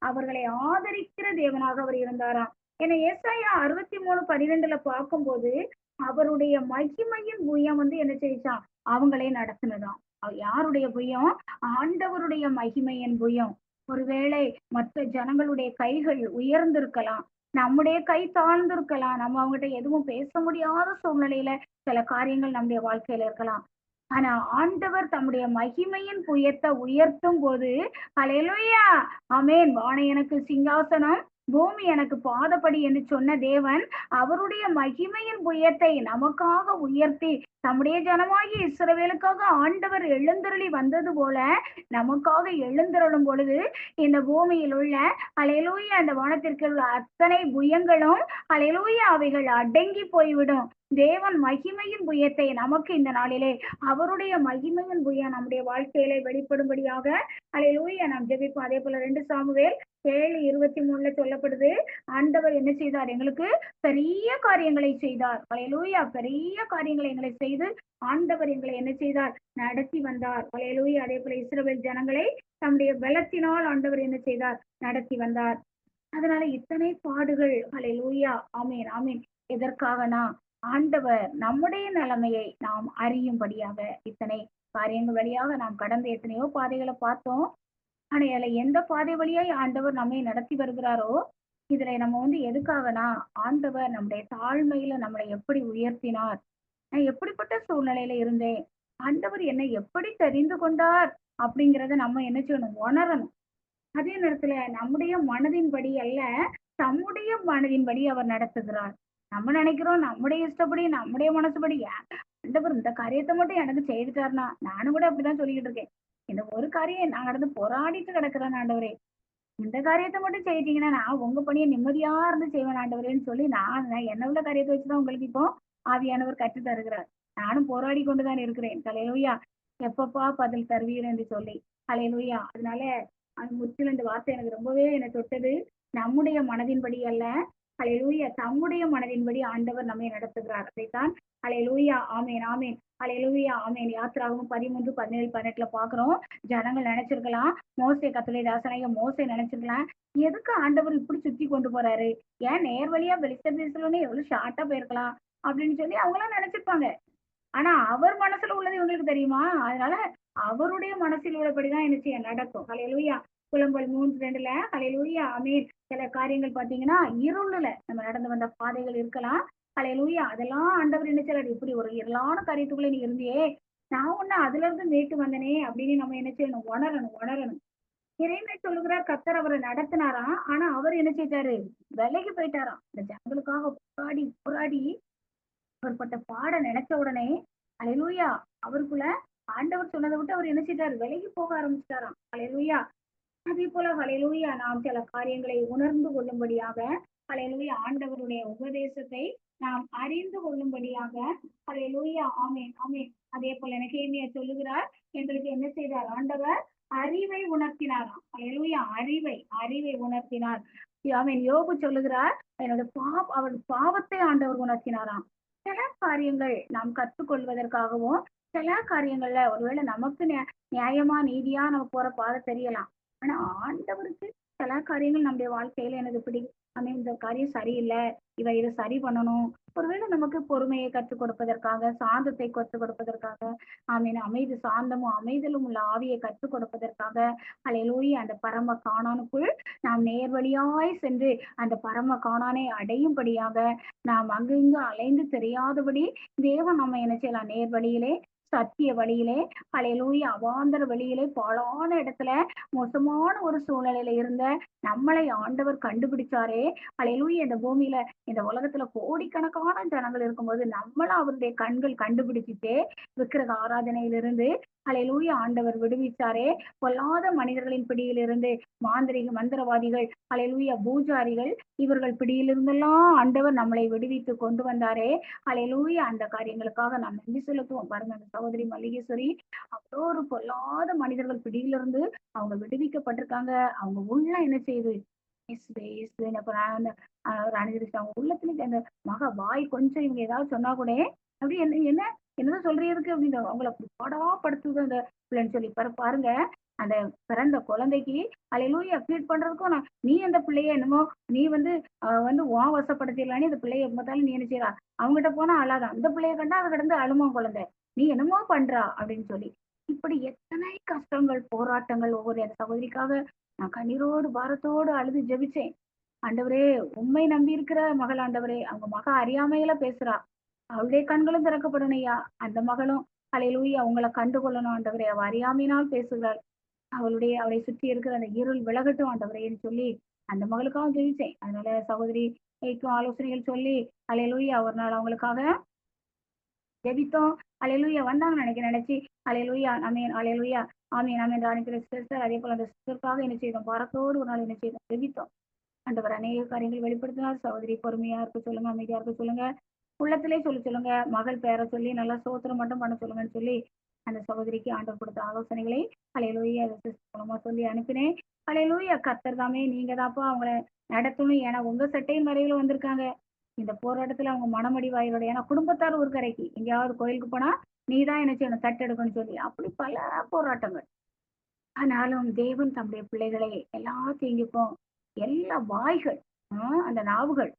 அவர்களை ஆதரிக்கிற தேவனாக அவர் இருந்தாராம். ஏன்னா ஏசாயா 63:12 பார்க்கும்போது அவருடைய மகிமையின் புயம் என்ன செய்ச்சான்? அவங்களே நடத்தினதாம். யாருடைய புயம்? ஆண்டவருடைய மகிமையின் புயம். ஒருவேளை மற்ற ஜனங்களுடைய கைகள் உயர்ந்திருக்கலாம், நம்முடைய கை தாழ்ந்திருக்கலாம், நம்ம அவங்ககிட்ட எதுவும் பேச முடியாத சூழ்நிலையில சில காரியங்கள் நம்முடைய வாழ்க்கையில இருக்கலாம். ஆனா ஆண்டவர் தம்முடைய மகிமையின் புயத்தை உயர்த்தும் போது, அல்லேலூயா, ஆமென், வானம் எனக்கு சிங்காசனம், பூமி எனக்கு பாதப்படி என்று சொன்ன தேவன் அவருடைய மகிமையின் புயத்தை நமக்காக உயர்த்தி தம்முடைய ஜனமாகிய இஸ்ரவேலுக்காக ஆண்டவர் எழுந்தருளி வந்தது போல நமக்காக எழுந்தருளும் பொழுது இந்த பூமியில் உள்ள, அல்லேலூயா, அந்த வானத்திற்கு உள்ள அத்தனை புயங்களும், அல்லேலூயா, அவைகள் அடங்கி போய்விடும். தேவன் மகிமையின் புயத்தை நமக்கு இந்த நாளிலே அவருடைய மகிமையின் புயம் நம்முடைய வாழ்க்கையிலே வெளிப்படும்படியாக, அல்லேலூயா, நாம் ஜெபிப்போம். அதே போல 2 சாமுவேல் 7:23 சொல்லப்படுது, ஆண்டவர் என்ன செய்தார்? எங்களுக்கு பெரிய காரியங்களை செய்தார். அல்லேலூயா, பெரிய காரியங்களை எங்களை செய்து ஆண்டவர் எங்களை என்ன செய்தார்? நடத்தி வந்தார். அல்லேலூயா. அதே போல இஸ்ரவேல் ஜனங்களை தம்முடைய பலத்தினால் ஆண்டவர் என்ன செய்தார்? நடத்தி வந்தார். அதனால இத்தனை பாடுகள். அல்லேலூயா, ஆமீன், ஆமீன். எதற்காகனா ஆண்டவர் நம்முடைய நிலைமையை நாம் அறியும்படியாக இத்தனை காரியங்கள் வழியாக நாம் கடந்த எத்தனையோ பாதைகளை பார்த்தோம். ஆனா இதுல எந்த பாதை வழியாய் ஆண்டவர் நம்மை நடத்தி வருகிறாரோ, இதுல நம்ம எதுக்காகனா ஆண்டவர் நம்முடைய தாழ்மையில நம்மளை எப்படி உயர்த்தினார், நான் எப்படிப்பட்ட சூழ்நிலையில இருந்தேன், ஆண்டவர் என்னை எப்படி தெரிந்து கொண்டார் அப்படிங்கிறத நம்ம என்ன செய்யணும்? உணரணும். அதே நேரத்துல நம்முடைய மனதின்படி அல்ல, தம்முடைய மனதின்படி அவர் நடத்துகிறார். நம்ம நினைக்கிறோம் நம்முடைய இஷ்டப்படி, நம்முடைய மனசுபடி ஆண்டவர் இந்த காரியத்தை மட்டும் எனக்கு செய்துட்டாருனா, நானும் கூட அப்படிதான் சொல்லிக்கிட்டு இருக்கேன். இந்த ஒரு காரியம் நான் கடந்து போராடிட்டு கிடக்குறேன் ஆண்டவரே, இந்த காரியத்தை மட்டும் செய்தீங்கன்னா நான் உங்க பணியை நிம்மதியா இருந்து செய்வேன் ஆண்டவரேன்னு சொல்லி நான் என்ன உள்ள காரியத்தை வச்சுதான் உங்களுக்கு இப்போ ஆவியானவர் கற்று தருகிறார். நானும் போராடி கொண்டுதான் இருக்கிறேன். அல்லேலூயா. எப்பப்பா பதில் தருவீர் என்று சொல்லி. அல்லேலூயா. அதனால அந்த முற்றிலும் இந்த வார்த்தை எனக்கு ரொம்பவே என்னை தொட்டது. நம்முடைய மனதின்படி அல்ல, அல்லேலூயா, தம்முடைய மனதின்படி ஆண்டவர் நம்மை நடத்துகிறார். அதைத்தான் அல்லேலூயா, ஆமேன், ஆமேன், அல்லேலூயா, ஆமேன். யாத்திராகமம் 13:17-18 பாக்குறோம். ஜனங்கள் நினைச்சிருக்கலாம், மோசே, கர்த்தருடைய தாசனாகிய மோசே நினைச்சிருக்கலாம், எதுக்கு ஆண்டவர் இப்படி சுத்தி கொண்டு போறாரு, ஏன் நேர் வழியா பெலிஸ்தர் தேசத்துலன்னு எவ்வளவு ஷார்ட்டா போயிருக்கலாம் அப்படின்னு சொல்லி அவங்களாம் நினைச்சிருப்பாங்க. ஆனா அவர் மனசுல உள்ளது இவங்களுக்கு தெரியுமா? அதனால அவருடைய மனசில் உள்ளபடிதான் என்ன செய்ய நடக்கும். அல்லேலூயா. புலம்பல் 3:2 அல்லேலூயா, ஆமீன். சில காரியங்கள் பாத்தீங்கன்னா இருளுல நம்ம நடந்து வந்த பாதைகள் இருக்கலாம். அல்லேலூயா. அதெல்லாம் ஆண்டவர் என்ன செய்யறாரு? இப்படி ஒரு இருளான காரியத்துக்குள்ள நீ இருந்தியே, நான் உன்னை அதுல இருந்து மீட்டு வந்தனே அப்படின்னு நம்ம என்ன செய்யணும்? உணரணும், உணரணும். இறைமை சொல்லுகிறார், கர்த்தர் அவரை நடத்தினாராம். ஆனா அவர் என்ன செய்தாரு? விலகி போயிட்டாராம். இந்த ஜனங்களுக்காக போராடி போராடி அவர்பட்ட பாட நினைச்ச உடனே, அல்லேலூயா, அவருக்குள்ள ஆண்டவர் சொன்னதை விட்டு அவர் என்ன செய்தார்? விலகி போக ஆரம்பிச்சிட்டாராம். அல்லேலூயா. அதே போல ஹல்லேலூயா, நாம் சில காரியங்களை உணர்ந்து கொள்ளும்படியாக, ஹல்லேலூயா, ஆண்டவருடைய உபதேசத்தை நாம் அறிந்து கொள்ளும்படியாக, ஹல்லேலூயா, ஆமேன், ஆமேன். அதே போல நெகேமியா சொல்லுகிறார், எங்களுக்கு என்ன செய்தார்? ஆண்டவர் அறிவை உணர்த்தினாராம். ஹல்லேலூயா, அறிவை உணர்த்தினார். ஆமேன். யோபு சொல்லுகிறார், என்னோட அவர் பாவத்தை ஆண்டவர் உணர்த்தினாராம். சில காரியங்கள் நாம் கற்றுக்கொள்வதற்காகவும், சில காரியங்கள்ல ஒருவேளை நமக்கு நியாயமா நீதியா நம்ம போற பாதை தெரியலாம். ஆனா ஆண்டவருக்கு சில காரியங்கள் நம்முடைய வாழ்க்கையில எனக்கு இந்த காரியம் சரியில்லை, இதை சரி பண்ணணும். ஒருவேளை நமக்கு பொறுமையை கற்றுக் கொடுப்பதற்காக, சாந்தத்தை கற்றுக் கொடுப்பதற்காக, அமைதி, சாந்தமும் அமைதலும் உள்ள ஆவியை கற்றுக் கொடுப்பதற்காக, அல்லேலூயா, அந்த பரம காணானுக்குள் நாம் நேர்வழியாய் சென்று அந்த பரம காணானை அடையும்படியாக நாம் அங்கிங்கு அலைந்து தெரியாதபடி தேவன் நம்ம என்ன செய்யலாம்? நேர்வழியிலே சத்திய வழியிலே, ஹalleluya, அவாந்தர வழியிலே, பாழான இடத்துல, மோசமான ஒரு சூழ்நிலையில இருந்த நம்மளை ஆண்டவர் கண்டுபிடிச்சாரே. ஹalleluya, இந்த பூமியில, இந்த உலகத்துல கோடிக்கணக்கான ஜனங்கள் இருக்கும்போது நம்மள அவருடைய கண்கள் கண்டுபிடிச்சிட்டே விக்கிரக ஆராதனையிலிருந்து ஹalleluya ஆண்டவர் விடுவிச்சாரே. பொல்லாத மனிதர்களின் பிடியிலிருந்து, மந்திரவாதிகள், ஹalleluya பூஜாரிகள், இவர்கள் பிடியிலிருந்தெல்லாம் ஆண்டவர் நம்மளை விடுவித்து கொண்டு வந்தாரே. ஹalleluya, அந்த காரியங்களுக்காக நாம் நன்றி செலுத்துவோம். பாருங்க, அந்த சகோதரி மல்லிகேஸ்வரி அவ்வளோ ஒரு பொல்லாத மனிதர்கள் பிடியிலிருந்து அவங்க விடுவிக்கப்பட்டிருக்காங்க. அவங்க உள்ள என்ன செய்யுது, இயேசுவே இயேசுவேன்னு அப்ப நான் அனுசரிச்சு அவங்க உள்ளத்துல அந்த வாய் கொஞ்சம் இவங்க ஏதாவது சொன்னா கூட அப்படி என்ன என்ன என்னதான் சொல்றதுக்கு அப்படின்னு அவங்கள அப்படி பாடாப்படுத்துது அந்த பிள்ளைன்னு சொல்லி பாருங்க. அந்த பிறந்த குழந்தைக்கு ஹalleluya ஃபீட் பண்றதுக்கும் நீ அந்த பிள்ளைய என்னமோ நீ வந்து உன் வசப்படுத்திடலான்னு இந்த பிள்ளைய பார்த்தாலும் நீ என்ன செய்யறா, அவங்ககிட்ட போனா அழாதான், அந்த பிள்ளைய கண்டா அதை கிடந்து அழுமா குழந்தை, நீ என்னமோ பண்றா அப்படின்னு சொல்லி. இப்படி எத்தனை கஷ்டங்கள் போராட்டங்கள் ஒவ்வொரு சகோதரிக்காக நான் கண்ணீரோடு பாரத்தோடு அழுது ஜெபிச்சேன். ஆண்டவரே, உண்மை நம்பி இருக்கிற மகள் ஆண்டவரே, அவங்க மக அறியாமையில பேசுறா, அவளுடைய கண்களும் திறக்கப்படணும் ஐயா. அந்த மகளும் ஹalleluya அவங்கள கண்டுகொள்ளணும் ஆண்டவரே. அவ அறியாமையினால் பேசுகிறாள், அவளை சுற்றி இருக்கிற அந்த இருள் விலகட்டும் ஆண்டவரேன்னு சொல்லி அந்த மகளுக்காக ஜெபிச்சேன். அதனால சகோதரிக்கும் ஆலோசனைகள் சொல்லி ஹalleluya ஒரு நாள் அவங்களுக்காக ஜெபித்தோம். ஹalleluya வந்தாங்கன்னு நினைச்சு ஹalleluya ஆமென், ஹalleluya ஆமென், ஆமென் ராணிக்கிற சிஸ்டர், அதே போல அந்த சிஸ்டருக்காக என்ன செய்தோம், பாரத்தோடு ஒரு நாள் என்ன செய்தோம், ஜெபித்தோம். ஆண்டவர் அநேக காரியங்கள் வெளிப்படுத்தினார். சகோதரி பொறுமையா இருக்க சொல்லுங்க, அமைதியா இருக்க சொல்லுங்க, உள்ளத்திலே சொல்லுங்க, மகள் பேரை சொல்லி நல்லா சோத்திரம் மட்டும் பண்ண சொல்லுங்கன்னு சொல்லி அந்த சகோதரிக்கு ஆண்டவர் கொடுத்த ஆலோசனைகளை ஹalleluya மூலமா சொல்லி அனுப்பினேன். ஹalleluya கர்த்தர் தாமே நீங்க தான்ப்பா அவங்கள நடத்தணும். ஏன்னா உங்க சட்டையின் மறைவுல வந்திருக்காங்க. இந்த போராட்டத்துல அவங்க மனமடிவாயோட, ஏன்னா குடும்பத்தார் ஒரு கரைக்கு எங்கேயாவது கோயிலுக்கு போனா நீதான் என்ன செய்யணும், தட்டெடுக்கணும்னு சொல்லி அப்படி பல போராட்டங்கள். ஆனாலும் தேவன் தம்முடைய பிள்ளைகளை எல்லா தீங்குக்கும், எல்லா வாய்கள், அந்த நாவுகள்,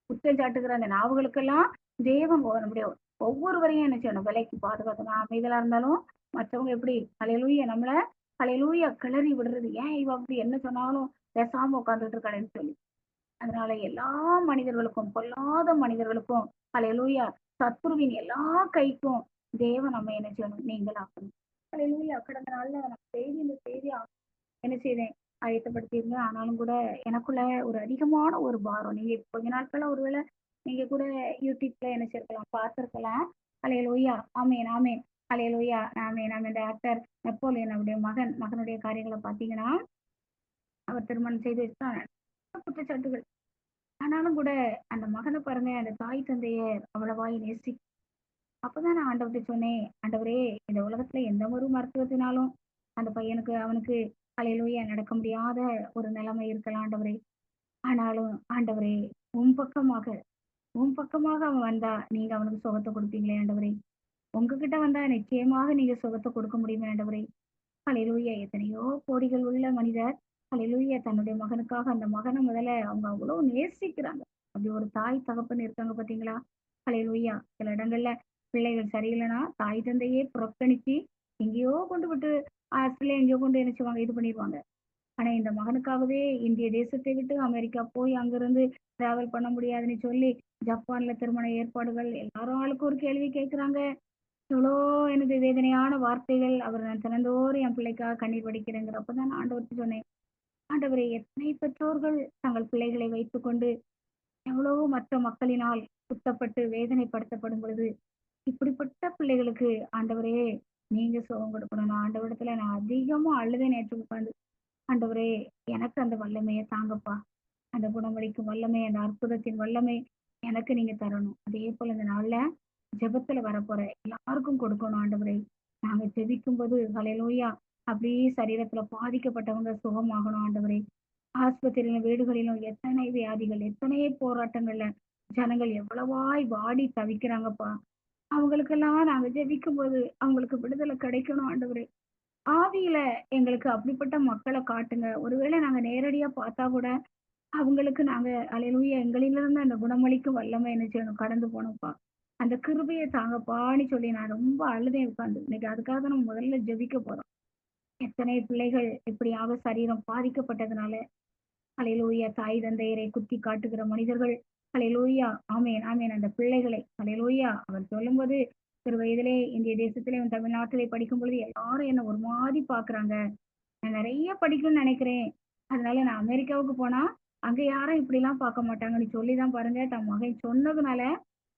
குற்றம் சாட்டுகிற அந்த நாவுகளுக்கெல்லாம் தேவன் நம்முடைய ஒவ்வொருவரையும் என்ன செய்யணும், விலைக்கு பாதுகாக்கணும். அமைதலா இருந்தாலும் மற்றவங்க எப்படி ஹalleluya நம்மள ஹalleluya கிளறி விடுறது, ஏன் இவ அப்படி என்ன சொன்னாலும் பேசாம உட்கார்ந்துட்டு இருக்காளேன்னு சொல்லி. அதனால எல்லா மனிதர்களுக்கும், பொல்லாத மனிதர்களுக்கும் ஹalleluya சத்துருவின் எல்லா கைக்கும் தேவன் நம்ம என்ன செய்யணும், நீங்களாக்கணும். ஹalleluya கடந்த நாள்ல நான் இந்த செய்தி என்ன செய்தேன், ஆயத்தப்படுத்தியிருந்தேன். ஆனாலும் கூட எனக்குள்ள ஒரு அதிகமான ஒரு பாரம். நீங்க கொஞ்ச நாட்களா ஒருவேளை நீங்க கூட யூடியூப்ல என்ன செய்யலாம், பார்த்திருக்கலாம். ஹalleluya ஆமென், ஆமென், ஹalleluya ஆமென், ஆமென். இந்த ஆக்டர் நெப்போலியன் அவருடைய மகனுடைய காரியங்களை பார்த்தீங்கன்னா, அவர் திருமணம் செய்து வச்சுதான் குற்றச்சாட்டுகள். ஆனாலும் கூட அந்த மகனை பாருங்க, அந்த தாய் தந்தையர் அவ்வளவாய் நேசி. அப்பதான் நான் ஆண்டவர்கிட்ட சொன்னேன், ஆண்டவரே, இந்த உலகத்துல எந்த ஒரு மருத்துவத்தினாலும் அந்த பையனுக்கு அவனுக்கு ஹalleluya நடக்க முடியாத ஒரு நிலைமை இருக்கலாம் ஆண்டவரே. ஆனாலும் ஆண்டவரே, உன் பக்கமாக உன் பக்கமாக அவன் வந்தா நீங்க அவனுக்கு சுகத்தை கொடுப்பீங்களே ஆண்டவரே. உங்ககிட்ட வந்தா நிச்சயமாக நீங்க சுகத்தை கொடுக்க முடியுமே ஆண்டவரே. ஹalleluya எத்தனையோ கோடிகள் உள்ள மனிதர் ஹalleluya தன்னுடைய மகனுக்காக, அந்த மகனை முதல்ல அவங்க அவ்வளவு நேசிக்கிறாங்க. அப்படி ஒரு தாய் தகப்பன் இருக்காங்க பாத்தீங்களா. ஹalleluya சில இடங்கள்ல பிள்ளைகள் சரியில்லைன்னா தாய் தந்தையே புறக்கணிச்சு எங்கேயோ கொண்டு விட்டு ஹாஸ்டல்ல எங்கேயோ கொண்டு நினைச்சுவாங்க, இது பண்ணிடுவாங்க. ஆனா இந்த மகனுக்காகவே இந்திய தேசத்தை விட்டு அமெரிக்கா போய் அங்கிருந்து டிராவல் பண்ண முடியாதுன்னு சொல்லி ஜப்பான்ல திருமண ஏற்பாடுகள், எல்லாரும் ஆளுக்கு ஒரு கேள்வி கேட்கிறாங்க. எவ்வளோ எனது வேதனையான வார்த்தைகள். அவர் நான் தினந்தோறும் என் பிள்ளைக்காக கண்ணீர் வடிக்கிறேங்கிறப்பதான் நான் ஆண்டவர்கிட்ட சொன்னேன், ஆண்டவரை, எத்தனை பெற்றோர்கள் தங்கள் பிள்ளைகளை வைத்துக்கொண்டு எவ்வளவோ மற்ற மக்களினால் குத்தப்பட்டு வேதனைப்படுத்தப்படும் பொழுது, இப்படிப்பட்ட பிள்ளைகளுக்கு ஆண்டவரே நீங்க சுகம் கொடுக்கணும். நான் ஆண்டவரிடத்துல நான் அதிகமா அழுதே நேற்று உட்கார்ந்து, ஆண்டவரே, எனக்கு அந்த வல்லமையை தாங்கப்பா, அந்த குணமளிக்கும் வல்லமை, அந்த அற்புதத்தின் வல்லமை எனக்கு நீங்க தரணும். அதே போல இந்த நாள்ல ஜெபத்துல வரப்போற எல்லாருக்கும் கொடுக்கணும் ஆண்டவரே. நாங்க ஜெபிக்கும் போது ஹalleluya அப்படியே சரீரத்துல பாதிக்கப்பட்டவங்க சுகமாகணும் ஆண்டவரே. ஆஸ்பத்திரியிலும் வீடுகளிலும் எத்தனை வியாதிகள், எத்தனை போராட்டங்கள்ல ஜனங்கள் எவ்வளவாய் வாடி தவிக்கிறாங்கப்பா. அவங்களுக்கெல்லாம் நாங்க ஜெபிக்கும் போது அவங்களுக்கு விடுதலை கிடைக்கணும் ஆண்டவரே. ஆவியில எங்களுக்கு அப்படிப்பட்ட மக்களை காட்டுங்க. ஒருவேளை நாங்க நேரடியா பார்த்தா கூட அவங்களுக்கு நாங்க ஹalleluya எங்களிலிருந்து அந்த குணமளிக்கும் வல்லமை என்ன செய்யணும், கடந்து போனோம்ப்பா. அந்த கிருபையை தாங்கப்பான்னு சொல்லி நான் ரொம்ப அழுதேன் உட்கார்ந்து. இன்னைக்கு அதுக்காக நம்ம முதல்ல ஜெபிக்க போறோம். எத்தனை பிள்ளைகள் இப்படியாக சரீரம் பாதிக்கப்பட்டதுனால ஹalleluya தாய் தந்தையரை குத்தி காட்டுகிற மனிதர்கள், ஹalleluya ஆமென், ஆமென். அந்த பிள்ளைகளை ஹalleluya அவர் சொல்லும்போது சிறு வயதிலே இந்திய தேசத்திலே தமிழ்நாட்டிலே படிக்கும் பொழுது எல்லாரும் என்ன ஒரு மாதிரி பாக்குறாங்க. நான் நிறைய படிக்கணும்னு நினைக்கிறேன். அதனால நான் அமெரிக்காவுக்கு போனா அங்க யாரும் இப்படிலாம் பார்க்க மாட்டாங்கன்னு சொல்லிதான் பாருங்க தன் மகன் சொன்னதுனால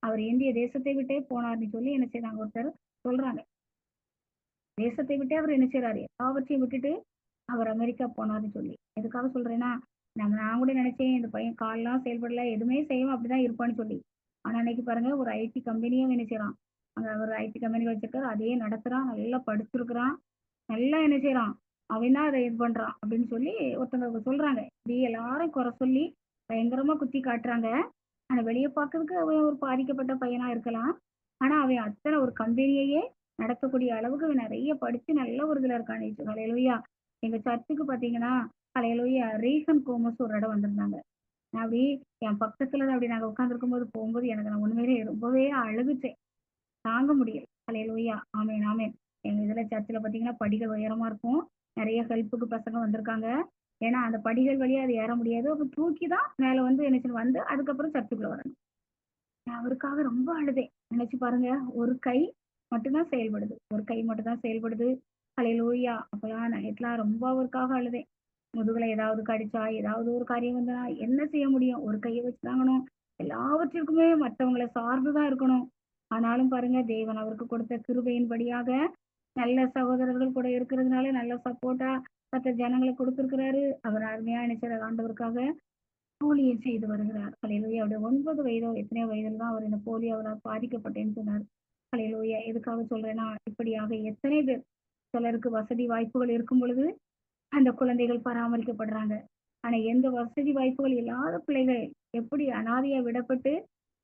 அவர் இந்திய தேசத்தை விட்டே போனார்ன்னு சொல்லி என்ன செய்றாங்க ஒருத்தர் சொல்றாங்க. தேசத்தை விட்டே அவர் என்ன செய்றாரு எல்லாவற்றையும் விட்டுட்டு அவர் அமெரிக்கா போனார்ன்னு சொல்லி. எதுக்காக சொல்றேன்னா, நான் கூட நினைச்சேன் இந்த பையன் கால்லாம் செயல்படல, எதுவுமே செய்யாம அப்படிதான் இருப்பான்னு சொல்லி. ஆனா இன்னைக்கு பாருங்க ஒரு ஐடி கம்பெனியும் என்ன செய்றான். அங்க ஒரு ஐடி கம்பெனி வச்சிருக்காரு. அதையே நடத்துறான். நல்லா படிச்சிருக்கிறான். நல்லா என்ன செய்றான். அவன் தான் அதை இது பண்றான் அப்படின்னு சொல்லி ஒருத்தவங்க சொல்றாங்க. இப்படி எல்லாரும் குறை சொல்லி பயங்கரமா குத்தி காட்டுறாங்க. ஆனா வெளிய பார்க்கறதுக்கு அவன் ஒரு பாதிக்கப்பட்ட பையனா இருக்கலாம். ஆனா அவன் அத்தனை ஒரு கம்பெனியையே நடத்தக்கூடிய அளவுக்கு அவன் நிறைய படிச்சு நல்ல ஒரு இதுல இருக்கான். ஹல்லேலூயா. எங்க சர்ச்சுக்கு பார்த்தீங்கன்னா, ஹல்லேலூயா ரீகன் கோமஸ் ஒரு இடம் வந்திருந்தாங்க. நான் அப்படி என் பக்கத்துல தான் அப்படி நாங்க உட்கார்ந்திருக்கும்போது போகும்போது எனக்கு நான் உண்மையிலேயே ரொம்பவே அழுதுட்டேன். தாங்க முடியல. ஹல்லேலூயா. ஆமென், ஆமென். எங்க இதுல சர்ச்சுல பார்த்தீங்கன்னா, படிகள் உயரமா இருக்கும். நெறைய ஹெல்ப்புக்கு பசங்க வந்திருக்காங்க. ஏன்னா, அந்த படிகள் வழியா அது ஏற முடியாது. அப்ப தூக்கி தான் மேல வந்து என்ன செய்யணும் வந்து அதுக்கப்புறம் சர்ச்சுக்குள்ள வரணும். நான் அவருக்காக ரொம்ப அழுதேன். நினைச்சு பாருங்க. ஒரு கை மட்டும் தான் செயல்படுது. ஒரு கை மட்டும் தான் செயல்படுது. ஹல்லேலூயா. அப்பலாம் நைட்லாம் ரொம்ப அவருக்காக அழுதேன். முதுகுல ஏதாவது கடிச்சா, ஏதாவது ஒரு காரியம் வந்தா என்ன செய்ய முடியும்? ஒரு கைய வச்சு தாங்கணும். எல்லாவற்றிற்குமே மத்தவங்கள சார்ந்து தான் இருக்கணும். ஆனாலும் பாருங்க, தேவன் அவருக்கு கொடுத்த கிருபையின்படியாக நல்ல சகோதரர்கள் கூட இருக்கிறதுனால நல்ல சப்போர்ட்டா மத்த ஜனங்கள குடுத்திருக்கிறாரு. அவர் அருமையா நினைச்சாரு ஆண்டவருக்காக ஊழியம் செய்து வருகிறார். ஹல்லேலூயா. அவருடைய 9 வயதோ எத்தனையோ வயதில தான் அவர் இந்த போலியோவால பாதிக்கப்பட்டேன்னு சொன்னார். ஹல்லேலூயா. எதுக்காக சொல்றேன்னா, இப்படியாக எத்தனை பேர் சிலருக்கு வசதி வாய்ப்புகள் இருக்கும் பொழுது அந்த குழந்தைகள் பராமரிக்கப்படுறாங்க. ஆனா எந்த வசதி வாய்ப்புகள் இல்லாத பிள்ளைகள் எப்படி அனாதையா விடப்பட்டு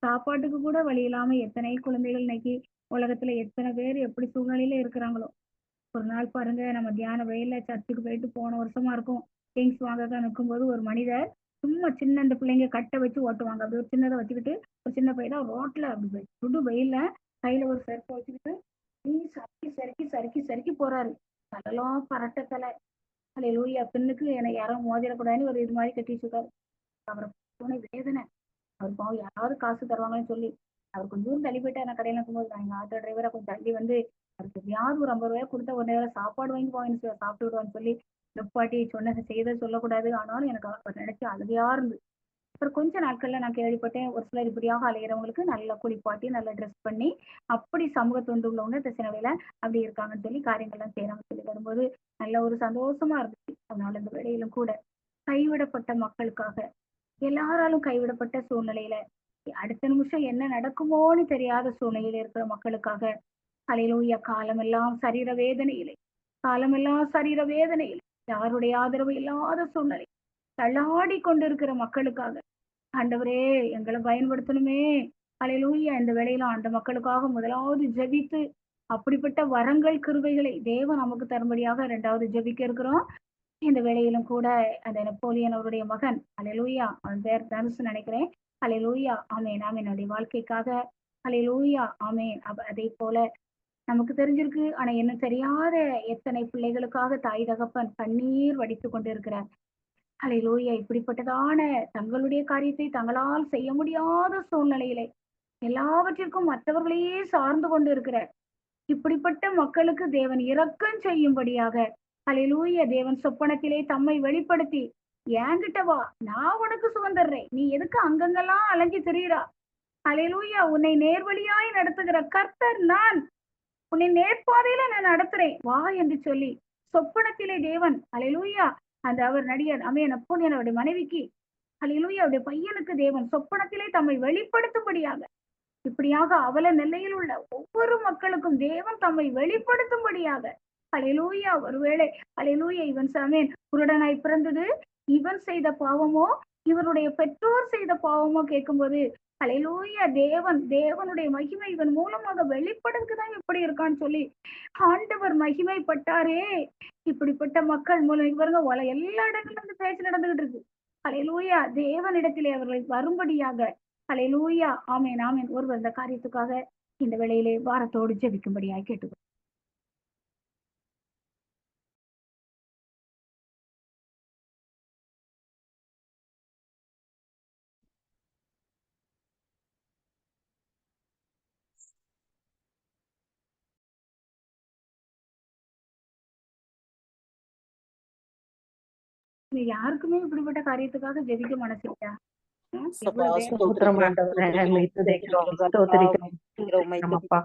சாப்பாட்டுக்கு கூட வழி இல்லாம எத்தனை குழந்தைகள் இன்னைக்கு உலகத்துல எத்தனை பேர் எப்படி சூழ்நிலையில இருக்கிறாங்களோ. ஒரு நாள் பாருங்க நம்ம தியான வேலையில சர்ச்சுக்கு போயிட்டு போன வருஷமா இருக்கும். திங்ஸ் வாங்க நிற்கும்போது ஒரு மனிதர் சும்மா சின்ன இந்த பிள்ளைங்க கட்டை வச்சு ஓட்டுவாங்க. அப்படி ஒரு சின்னதை வச்சுக்கிட்டு ஒரு சின்ன பையன் ரோட்ல அப்படி சுடு வெயில்ல கையில ஒரு செருப்பை வச்சுக்கிட்டு சறுக்கி சறுக்கி சறுக்கி சறுக்கி போறாரு. தலைலாம் பரட்ட தலை. ஹல்லேலூயா. பின்னுக்கு என்னை யாரும் மோதிரக்கூடாதுன்னு ஒரு இது மாதிரி கட்டி வச்சிருக்காரு. அவரை போன வேதனை. அவர் பாவம் யாராவது காசு தருவாங்கன்னு சொல்லி அவர் கொஞ்சம் தூரம் தள்ளி போயிட்டா நான் கடையில இருக்கும்போது நான் எங்க ஆட்டோ டிரைவரை கொஞ்சம் தள்ளி வந்து அவருக்கு எப்படியாவது ஒரு 50 ரூபாய் கொடுத்தா ஒரு நேரம் சாப்பாடு வாங்கி போவாங்க சாப்பிட்டு விடுவான்னு சொல்லி நிப்பாட்டி சொன்னதை செய்த சொல்லக்கூடாது. ஆனாலும் எனக்கு அவர் நினைச்சு அழுகையா இருந்து அப்புறம் கொஞ்ச நாட்கள்ல நான் கேள்விப்பட்டேன் ஒரு சிலர் இப்படியாக அலையிறவங்களுக்கு நல்லா குளிப்பாட்டி நல்லா ட்ரெஸ் பண்ணி அப்படி சமூக தொண்டு உள்ளவங்க கிருஷ்ணவேல அப்படி இருக்காங்கன்னு சொல்லி காரியங்கள்லாம் செய்யறாங்கன்னு சொல்லி வரும்போது நல்ல ஒரு சந்தோஷமா இருந்துச்சு. அதனால இந்த வேலையிலும் கூட கைவிடப்பட்ட மக்களுக்காக எல்லாராலும் கைவிடப்பட்ட சூழ்நிலையில அடுத்த நிமிஷம் என்ன நடக்குமோன்னு தெரியாத சூழ்நிலையில இருக்கிற மக்களுக்காக ஹல்லேலூயா. காலமெல்லாம் சரீர வேதனையிலே காலமெல்லாம் சரீர வேதனையிலே யாருடைய ஆதரவு இல்லாத சூழ்நிலை தள்ளாடி கொண்டிருக்கிற மக்களுக்காக ஆண்டவரே எங்களை பயன்படுத்தணுமே. ஹல்லேலூயா. இந்த வேளையில அந்த மக்களுக்காக முதலாவது ஜெபித்து அப்படிப்பட்ட வரங்கள் கிருபைகளை தேவன் நமக்கு தரும்படியாக இரண்டாவது ஜெபிக்க இருக்கிறோம். இந்த வேளையிலும் கூட அந்த நெப்போலியன் அவருடைய மகன் ஹல்லேலூயா. அவன் பேர் தனுஷ் நினைக்கிறேன். ஹல்லேலூயா. ஆமென் ஆமென். என்னுடைய வாழ்க்கைக்காக ஹல்லேலூயா. ஆமென். அதே போல நமக்கு தெரிஞ்சிருக்கு. ஆனா இன்னும் தெரியாத எத்தனை பிள்ளைகளுக்காக தாய் தகப்பன் கண்ணீர் வடித்துக் கொண்டிருக்கிறார். ஹல்லேலூயா. இப்படிப்பட்டதான தங்களுடைய காரியத்தை தங்களால் செய்ய முடியாத சூழ்நிலையிலே எல்லாவற்றிற்கும் மற்றவர்களையே சார்ந்து கொண்டு இருக்கிற இப்படிப்பட்ட மக்களுக்கு தேவன் இரக்கம் செய்யும்படியாக ஹல்லேலூயா. தேவன் சொப்பனத்திலே தம்மை வெளிப்படுத்தி என்கிட்ட வா நான் உனக்கு சுதந்திரறேன். நீ எதுக்கு அங்கங்கெல்லாம் அலைஞ்சு திரியிறா? ஹல்லேலூயா. உன்னை நேர்வழியாய் நடத்துகிற கர்த்தர் நான். உன்னை நேர்பாதையில நான் நடத்துறேன் வா என்று சொல்லி சொப்பனத்திலே தேவன் ஹல்லேலூயா. அந்த அவர் நடிகர் அமேன் நெப்போலியன் அவருடைய மனைவிக்கு ஹல்லேலூயா அவருடைய பையனுக்கு தேவன் சொப்பனத்திலே தம்மை வெளிப்படுத்தும்படியாக இப்படியாக அவல நிலையில் உள்ள ஒவ்வொரு மக்களுக்கும் தேவன் தம்மை வெளிப்படுத்தும்படியாக ஹல்லேலூயா. ஒருவேளை ஹல்லேலூயா இவன் சாமேன் குருடனாய் பிறந்தது இவன் செய்த பாவமோ இவருடைய பெற்றோர் செய்த பாவமோ கேட்கும்போது ஹல்லேலூயா தேவனுடைய மகிமை இவன் மூலமாக வெளிப்படுறதுக்குதான் இப்படி இருக்கான்னு சொல்லி ஆண்டவர் மகிமைப்பட்டாரே. இப்படிப்பட்ட மக்கள் மூலம் இவருங்க எல்லா இடங்கள்ல இருந்து பேச்சு நடந்துகிட்டு இருக்கு. ஹல்லேலூயா. தேவனிடத்திலே அவர்களை வரும்படியாக ஹல்லேலூயா. ஆமென் ஆமென். ஒருவர் இந்த காரியத்துக்காக இந்த வேளையிலே வாரத்தோடு ஜெபிக்கும்படியாக கேட்டுக்கொள்கிறேன். நீ யாருக்குமே இப்படிப்பட்ட காரியத்துக்காக ஜெபிக்க மனசு இல்லையா? சபா எவ்வளவு வேதனை. ஸ்தோத்திரம் ஸ்தோத்திரிக்கிறோம் ஆண்டவரே, ஸ்தோத்திரிக்கிறோம் உம்மை துதிக்கிறோம், ஸ்தோத்திரிக்கிறோம் ராஜா ஸ்தோத்திரிக்கிறோம், உம்மை ஸ்தோத்திரிக்கிறோம் அப்பா.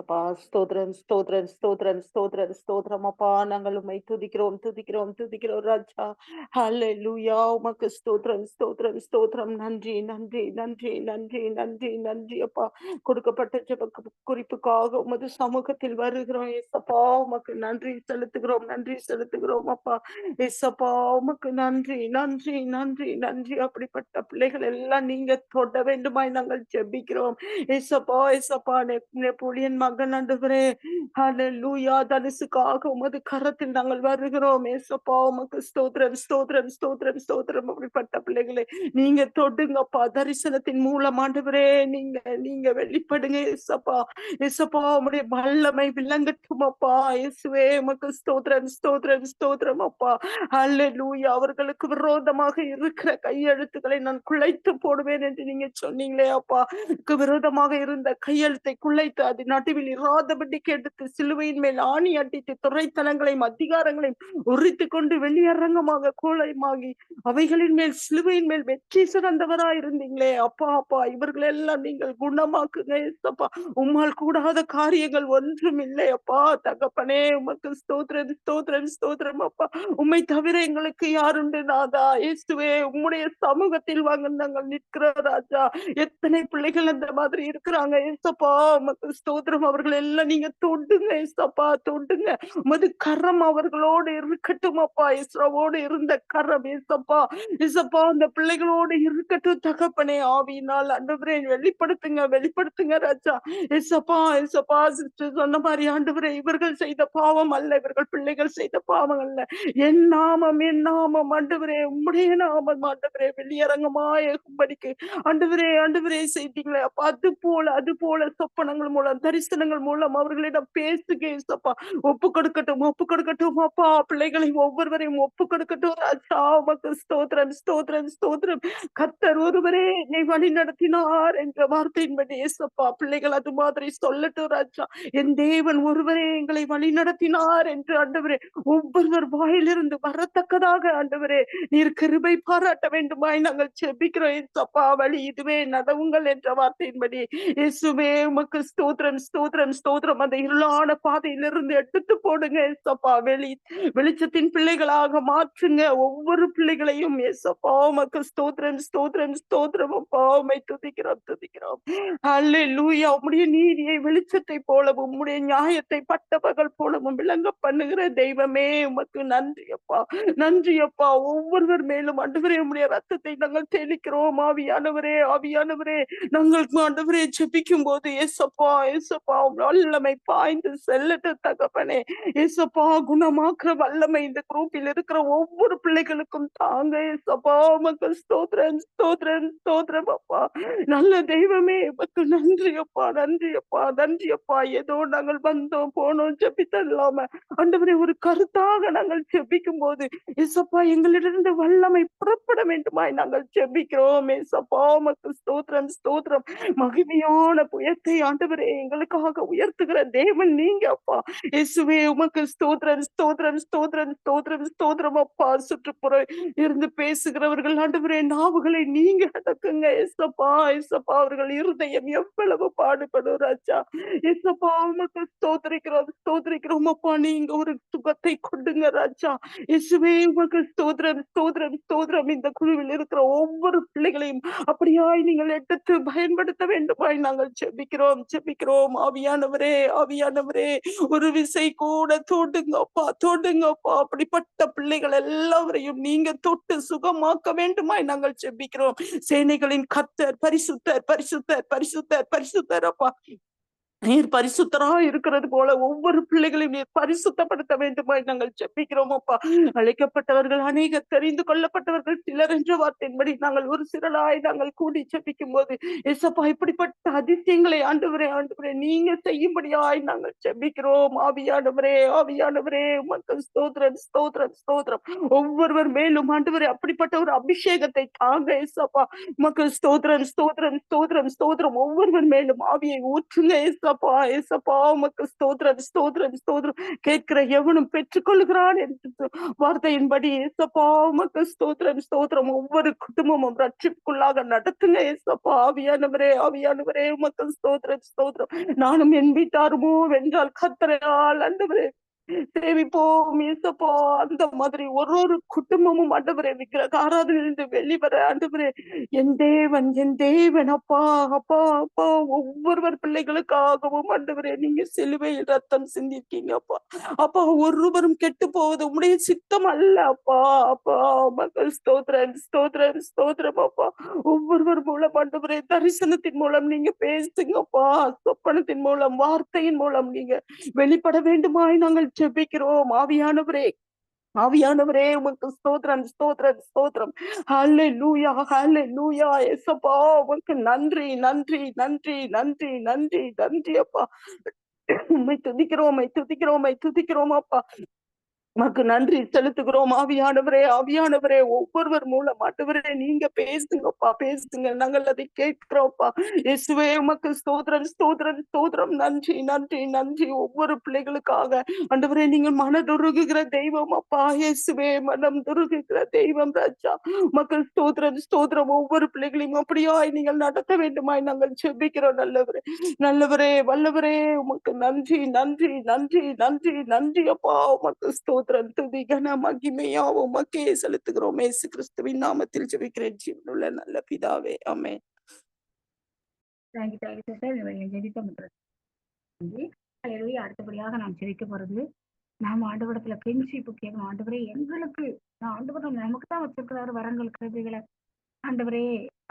அப்பா ஸ்தோத்திரம் ஸ்தோத்திரம் ஸ்தோத்திரம் ஸ்தோத்திரம் ஸ்தோத்திரம் அப்பா நாங்கள் உம்மை துதிக்கிறோம் துதிக்கிறோம் துதிக்கிறோம் ராஜா. ஹல்லேலூயா உமக்கு ஸ்தோத்திரம் ஸ்தோத்திரம் ஸ்தோத்திரம். நன்றி நன்றி நன்றி நன்றி நன்றி நன்றி அப்பா. கொடுக்கப்பட்ட ஜெப குறிப்புக்காக உமது சமூகத்தில் வருகிறோம் ஏசப்பா. உமக்கு நன்றி செலுத்துகிறோம் நன்றி செலுத்துகிறோம் அப்பா. ஏசப்பா உமக்கு நன்றி நன்றி நன்றி நன்றி. அப்படிப்பட்ட பிள்ளைகள் எல்லாம் நீங்க தொட வேண்டுமாய் நாங்கள் ஜெபிக்கிறோம் ஏசப்பா. ஏசப்பா நெப்போலியன் மகன் ஆண்டவரே, ஹல்லேலூயா தனுசுக்காக உமது கரத்தில் நாங்கள் வருகிறோம் ஏசப்பா. உமக்கு ஸ்தோத்திரம் ஸ்தோத்திரம் ஸ்தோத்திரம் ஸ்தோத்திரம். அப்படிப்பட்ட பிள்ளைகளை நீங்க தொடுங்கப்பா. தரிசனத்தின் மூலம் ஆண்டவரே நீங்க நீங்க வெளிப்படுங்க ஏசப்பா. ஏசப்பா உம்முடைய வல்லமை விளங்கட்டும் அப்பா. இயேசுவே உமக்கு ஸ்தோத்திரம் ஸ்தோத்திரம் ஸ்தோத்திரம் அப்பா. ஹல்லேலூயா. அவர்களுக்கு விரோதமாக இருக்கிற கையெழுத்துக்களை நான் குலைத்து போடுவேன் என்று நீங்க சொன்னீங்களே அப்பா. விரோதமாக இருந்த கையெழுத்தை குலைத்து அது நடுவில் இராதபடிக்கு எடுத்து சிலுவையின் மேல் ஆணி அடித்து துறைத்தனங்களையும் அதிகாரங்களையும் உரித்து கொண்டு வெளியரங்கமாக கோலமாகி அவைகளின் மேல் சிலுவையின் மேல் வெற்றி சிறந்தவராயிருந்தீங்களே அப்பா. அப்பா இவர்களெல்லாம் நீங்கள் குணமாக்குங்க ஏசப்பா. உம்மால் கூடாத காரியங்கள் ஒன்றும் இல்லை அப்பா. தகப்பனே உமக்கு ஸ்தோத்திரம் ஸ்தோத்திரம் ஸ்தோத்திரம் அப்பா. உம்மை தவிர எங்களுக்கு யாருண்டு நாதா. இயேசுவே உம்முடைய சமூகத்தில் வாங்க நாங்கள் நிற்கிறோம் ராஜா. எத்தனை பிள்ளைகள் அந்த மாதிரி இருக்கிறாங்க ஏசப்பா. உமக்கு ஸ்தோத்திரம். அவர்கள் எல்லாம் நீங்க தொடுங்க ஏசப்பா தொடுங்க. உமது கரம் அவர்களோடு இருக்கட்டும் அப்பா. இஸ்ராவோடு இருந்த கரம் ஏசப்பா. ஏசப்பா அந்த பிள்ளைகளோடு இருக்கட்டும் தகப்பனே. ஆவியினால் ஆண்டவரே வெளிப்படுத்துங்க வெளிப்படுத்துங்க ராஜா. ஏசப்பா ஏசப்பா. சிஸ்டர் சொன்ன மாதிரி ஆண்டவரே இவர்கள் செய்த பாவம் அல்ல, இவர்கள் பிள்ளைகள் செய்த பாவம் அல்ல. என் நாமம் ஆண்டவரே உம்முடைய நாமம் ஆண்டவரே வெளியரங்கமாகும்படிக்கு ஆண்டவரே ஆண்டவரே செய்தீங்களே அப்பா. அது போல சொப்பனங்கள் மூலம் தரிசனங்கள் மூலம் அவர்களிடம் பேசுக ஏசப்பா. ஒப்பு கொடுக்கட்டும் அப்பா. பிள்ளைகளை ஒவ்வொருவரையும் ஒப்பு கொடுக்கட்டும் ராஜா. உமக்கு ஸ்தோத்திரம் ஸ்தோத்திரம் ஸ்தோத்திரம். கர்த்தர் ஒருவரே என்னை வழி நடத்தினார் என்ற வார்த்தையின்படி ஏசப்பா. பிள்ளைகள் அது மாதிரி சொல்லட்டும் ராஜா. என் தேவன் ஒருவரே எங்களை வழி நடத்தினார் என்று ஆண்டவரே ஒவ்வொருவர் வாயிலிருந்து வரத்தக்கதாக ஆண்டவரே நீர் கிருபை பாராட்ட வேண்டுமாய் நாங்கள் செபிக்கிறோம் ஏசப்பா. வழி இதுவே நடவுங்கள் என்ற வார்த்தையின்படி இயேசுவே உமக்கு ஸ்தோத்திரம் ஸ்தோத்திரம் ஸ்தோத்திரம். அந்த இருளான பாதையிலிருந்து எடுத்து போடுங்க ஏசப்பா. வெளிச்சத்தின் பிள்ளைகளாக மாற்றுங்க ஒவ்வொரு பிள்ளைகளையும் ஏசப்பா. உமக்கு ஸ்தோத்திரம் ஸ்தோத்திரம் ஸ்தோத்திரம் அப்பா. உம்மை துதிக்கிறோம் துதிக்கிறோம். ஹல்லேலூயா. உம்முடைய நீதியை வெளிச்சத்தை போலவும் உம்முடைய நியாயத்தை பட்டப்பகல் போலவும் விளங்க பண்ணுகிற தெய்வமே உமக்கு நன்றி அப்பா நன்றி அப்பா. ஒவ்வொருவர் மேலும் ஆண்டவரே உம்முடைய ரத்தத்தை நாங்கள் தெளிக்கிறோம் ஆவியானவரே ஆவியானவரே. நாங்கள் ஆண்டவரே ஜெபிக்கும் போது ஏசப்பா ஏசப்பா வல்லமை பாய்ந்து செல்லட்டும் தகப்பனே. ஏசப்பா குணமாக்குற வல்லமை இந்த குரூப்பில் இருக்கிற ஒவ்வொரு பிள்ளைகளுக்கும் தாங்க ஏசப்பா. உமக்கு ஸ்தோத்திரம் ஸ்தோத்திரம் ஸ்தோத்திரம் அப்பா. நல்ல தெய்வமே உமக்கு நன்றி அப்பா நன்றி அப்பா நன்றி அப்பா. ஏதோ நாங்கள் வந்தோம் போனோம் ஜெபித்தது இல்லாம ஆண்டவரே ஒரு கருத்தாக நாங்கள் ஜெபிக்கும் போது ஏசப்பா எங்களிடமிருந்து வல்லமை புறப்பட வேண்டுமாய் நாங்கள் ஜெபிக்கிறோம் ஏசப்பா. உமக்கு ஸ்தோத்திரம் ஸ்தோத்திரம். மகிமையான புயத்தை ஆண்டவரே எங்களுக்காக உயர்த்துகிற தேவன் நீங்க அப்பா. இயேசுவே உமக்கு ஸ்தோத்திரம் ஸ்தோத்திரம் ஸ்தோத்திரம் ஸ்தோத்திரம் ஸ்தோத்திரம் அப்பா. சுற்றுப்புற இருந்து பேசுகிறவர்கள் ஆண்டவரே நாவுகளை நீங்க அடக்குங்க ஏசப்பா. ஏசப்பா அவர்கள் இருதயம் எவ்வளவு பாடுபடும் ராஜா. ஏசப்பா உமக்கு ஸ்தோத்திரிக்கிறோம் ஸ்தோத்திரிக்கிறோம் அப்பா. நீங்க ஒரு சுகத்தை கொடுங்க ராஜா. இயேசுவே உமக்கு ஸ்தோத்திரம் ஸ்தோத்திரம் ஸ்தோத்திரம். இந்த குழுவில் இருக்கிற ஒவ்வொரு பிள்ளைகளையும் அப்படியாய் நீங்கள் எடுத்து பயன்படுத்த வேண்டுமாய் நாங்கள் ஜெபிக்கிறோம் ஜெபிக்கிறோம். ஆவியானவரே ஆவியானவரே ஒரு விசை கூட தொடுங்கப்பா தொடுங்கப்பா. அப்படிப்பட்ட பிள்ளைகள் எல்லாவரையும் நீங்க தொட்டு சுகமாக்க வேண்டுமாய் நாங்கள் ஜெபிக்கிறோம். சேனைகளின் கர்த்தர் பரிசுத்தர் பரிசுத்தர் பரிசுத்தர் பரிசுத்தர் அப்பா. நீர் பரிசுத்தரா இருக்கிறது போல ஒவ்வொரு பிள்ளைகளையும் நீர் பரிசுத்தப்படுத்த வேண்டுமாய் நாங்கள் ஜெபிக்கிறோம் அப்பா. அழைக்கப்பட்டவர்கள் அநேகர், தெரிந்து கொள்ளப்பட்டவர்கள் சிலர் என்ற வார்த்தையின்படி நாங்கள் ஒரு சிலராய் நாங்கள் கூடி ஜெபிக்கும் போது ஏசப்பா இப்படிப்பட்ட அதிசயங்களை ஆண்டவரே ஆண்டவரே நீங்க செய்யும்படியாய் நாங்கள் ஜெபிக்கிறோம். ஆவியானவரே ஆவியானவரே உமக்கு ஸ்தோத்திரம் ஸ்தோத்திரம் ஸ்தோத்திரம். ஒவ்வொருவர் மேலும் ஆண்டவரே அப்படிப்பட்ட ஒரு அபிஷேகத்தை தாங்க ஏசப்பா. உமக்கு ஸ்தோத்திரம் ஸ்தோத்திரம் ஸ்தோத்திரம் ஸ்தோத்திரம். ஒவ்வொருவர் மேலும் ஆவியை ஊற்றுங்க ஏசப்பா. ஏசப்பா ஏசப்பா உமக்கு ஸ்தோத்திரம் ஸ்தோத்திரம் ஸ்தோத்திரம். கேட்கிற எவனும் பெற்றுக்கொள்கிறான் என்று வார்த்தையின்படி ஏசப்பா உமக்கு ஸ்தோத்திரம் ஸ்தோத்திரம். ஒவ்வொரு குடும்பமும் ரட்சிப்புக்குள்ளாக நடத்துங்க ஏசப்பா. ஆவியானவரே ஆவியானவரே உமக்கு ஸ்தோத்திரம் ஸ்தோத்திரம். நானும் என் வீட்டாருமோ வென்றால் கர்த்தரால் ஆண்டவரே சேவிப்போம் ஏசப்பா. அந்த மாதிரி ஒரு குடும்பமும் ஆண்டவரே விக்கிரக ஆராதனையிலிருந்து வெளிவர ஆண்டவரே என் தேவன் அப்பா அப்பா அப்பா ஒவ்வொருவர் பிள்ளைகளுக்காகவும் ஆண்டவரே நீங்க சிலுவையில் ரத்தம் சிந்திருக்கீங்க அப்பா. அப்பா ஒருவரும் கெட்டு போவது உடைய சித்தம் அல்ல அப்பா. அப்பா மக்கள் ஸ்தோத்திரம் ஸ்தோத்திரம் ஸ்தோத்திரம் அப்பா. ஒவ்வொருவர் மூலம் ஆண்டவரே தரிசனத்தின் மூலம் நீங்க பேசுங்கப்பா. சொப்பனத்தின் மூலம் வார்த்தையின் மூலம் நீங்க வெளிப்பட வேண்டுமாய் நாங்கள் ஜெபிக்கிறோம். ஆவியானவரே ஆவியானவரே உமக்கு ஸ்தோத்திரம் ஸ்தோத்திரம் ஸ்தோத்திரம். ஹல்லேலூயா ஹல்லேலூயா. ஏசப்பா உமக்கு நன்றி நன்றி நன்றி நன்றி நன்றி நன்றி அப்பா. உம்மை துதிக்கிறோம் அப்பா. உமக்கு நன்றி செலுத்துகிறோம். ஆவியானவரே ஆவியானவரே ஒவ்வொருவர் மூலம் ஆண்டவரே நீங்க பேசுங்கப்பா பேசுங்க. நாங்கள் அதை கேட்கிறோம்ப்பா. இயேசுவே உமக்கு ஸ்தோத்திரம் ஸ்தோத்திரம் ஸ்தோத்திரம். நன்றி நன்றி நன்றி. ஒவ்வொரு பிள்ளைகளுக்காக ஆண்டவரே நீங்கள் மனதுருகுகிற தெய்வம் அப்பா. இயேசுவே மனம் துருகுகிற தெய்வம் ராஜா. மக்கள் ஸ்தோத்திரம் ஸ்தோத்திரம். ஒவ்வொரு பிள்ளைகளையும் அப்படியாய் நீங்கள் நடத்த வேண்டுமாய் நாங்கள் ஜெபிக்கிறோம். நல்லவரே நல்லவரே வல்லவரே உமக்கு நன்றி நன்றி நன்றி நன்றி நன்றி அப்பா. உமக்கு ஸ்தோத்திரம் துதி கன மகிமையா உமக்கே செலுத்துகிறோம். இயேசு கிறிஸ்துவின் நாமத்தில் ஜெபிக்கிறேன் ஜீவனுள்ள நல்ல பிதாவே ஆமென். Thank you sister. ஜெபிக்க முடியாது. ஹல்லேலூயா. அடுத்தபடியாக நாம் ஜெபிக்க போறது நாம் ஆண்டவரத்துல ஃப்ரெண்ட்ஷிப் கேட்கணும். ஆண்டவரே எங்களுக்கு ஆண்டவர் நமக்கு தான் வச்சிருக்கிறாரு வரங்கள் கிருபைகளை. ஆண்டவரே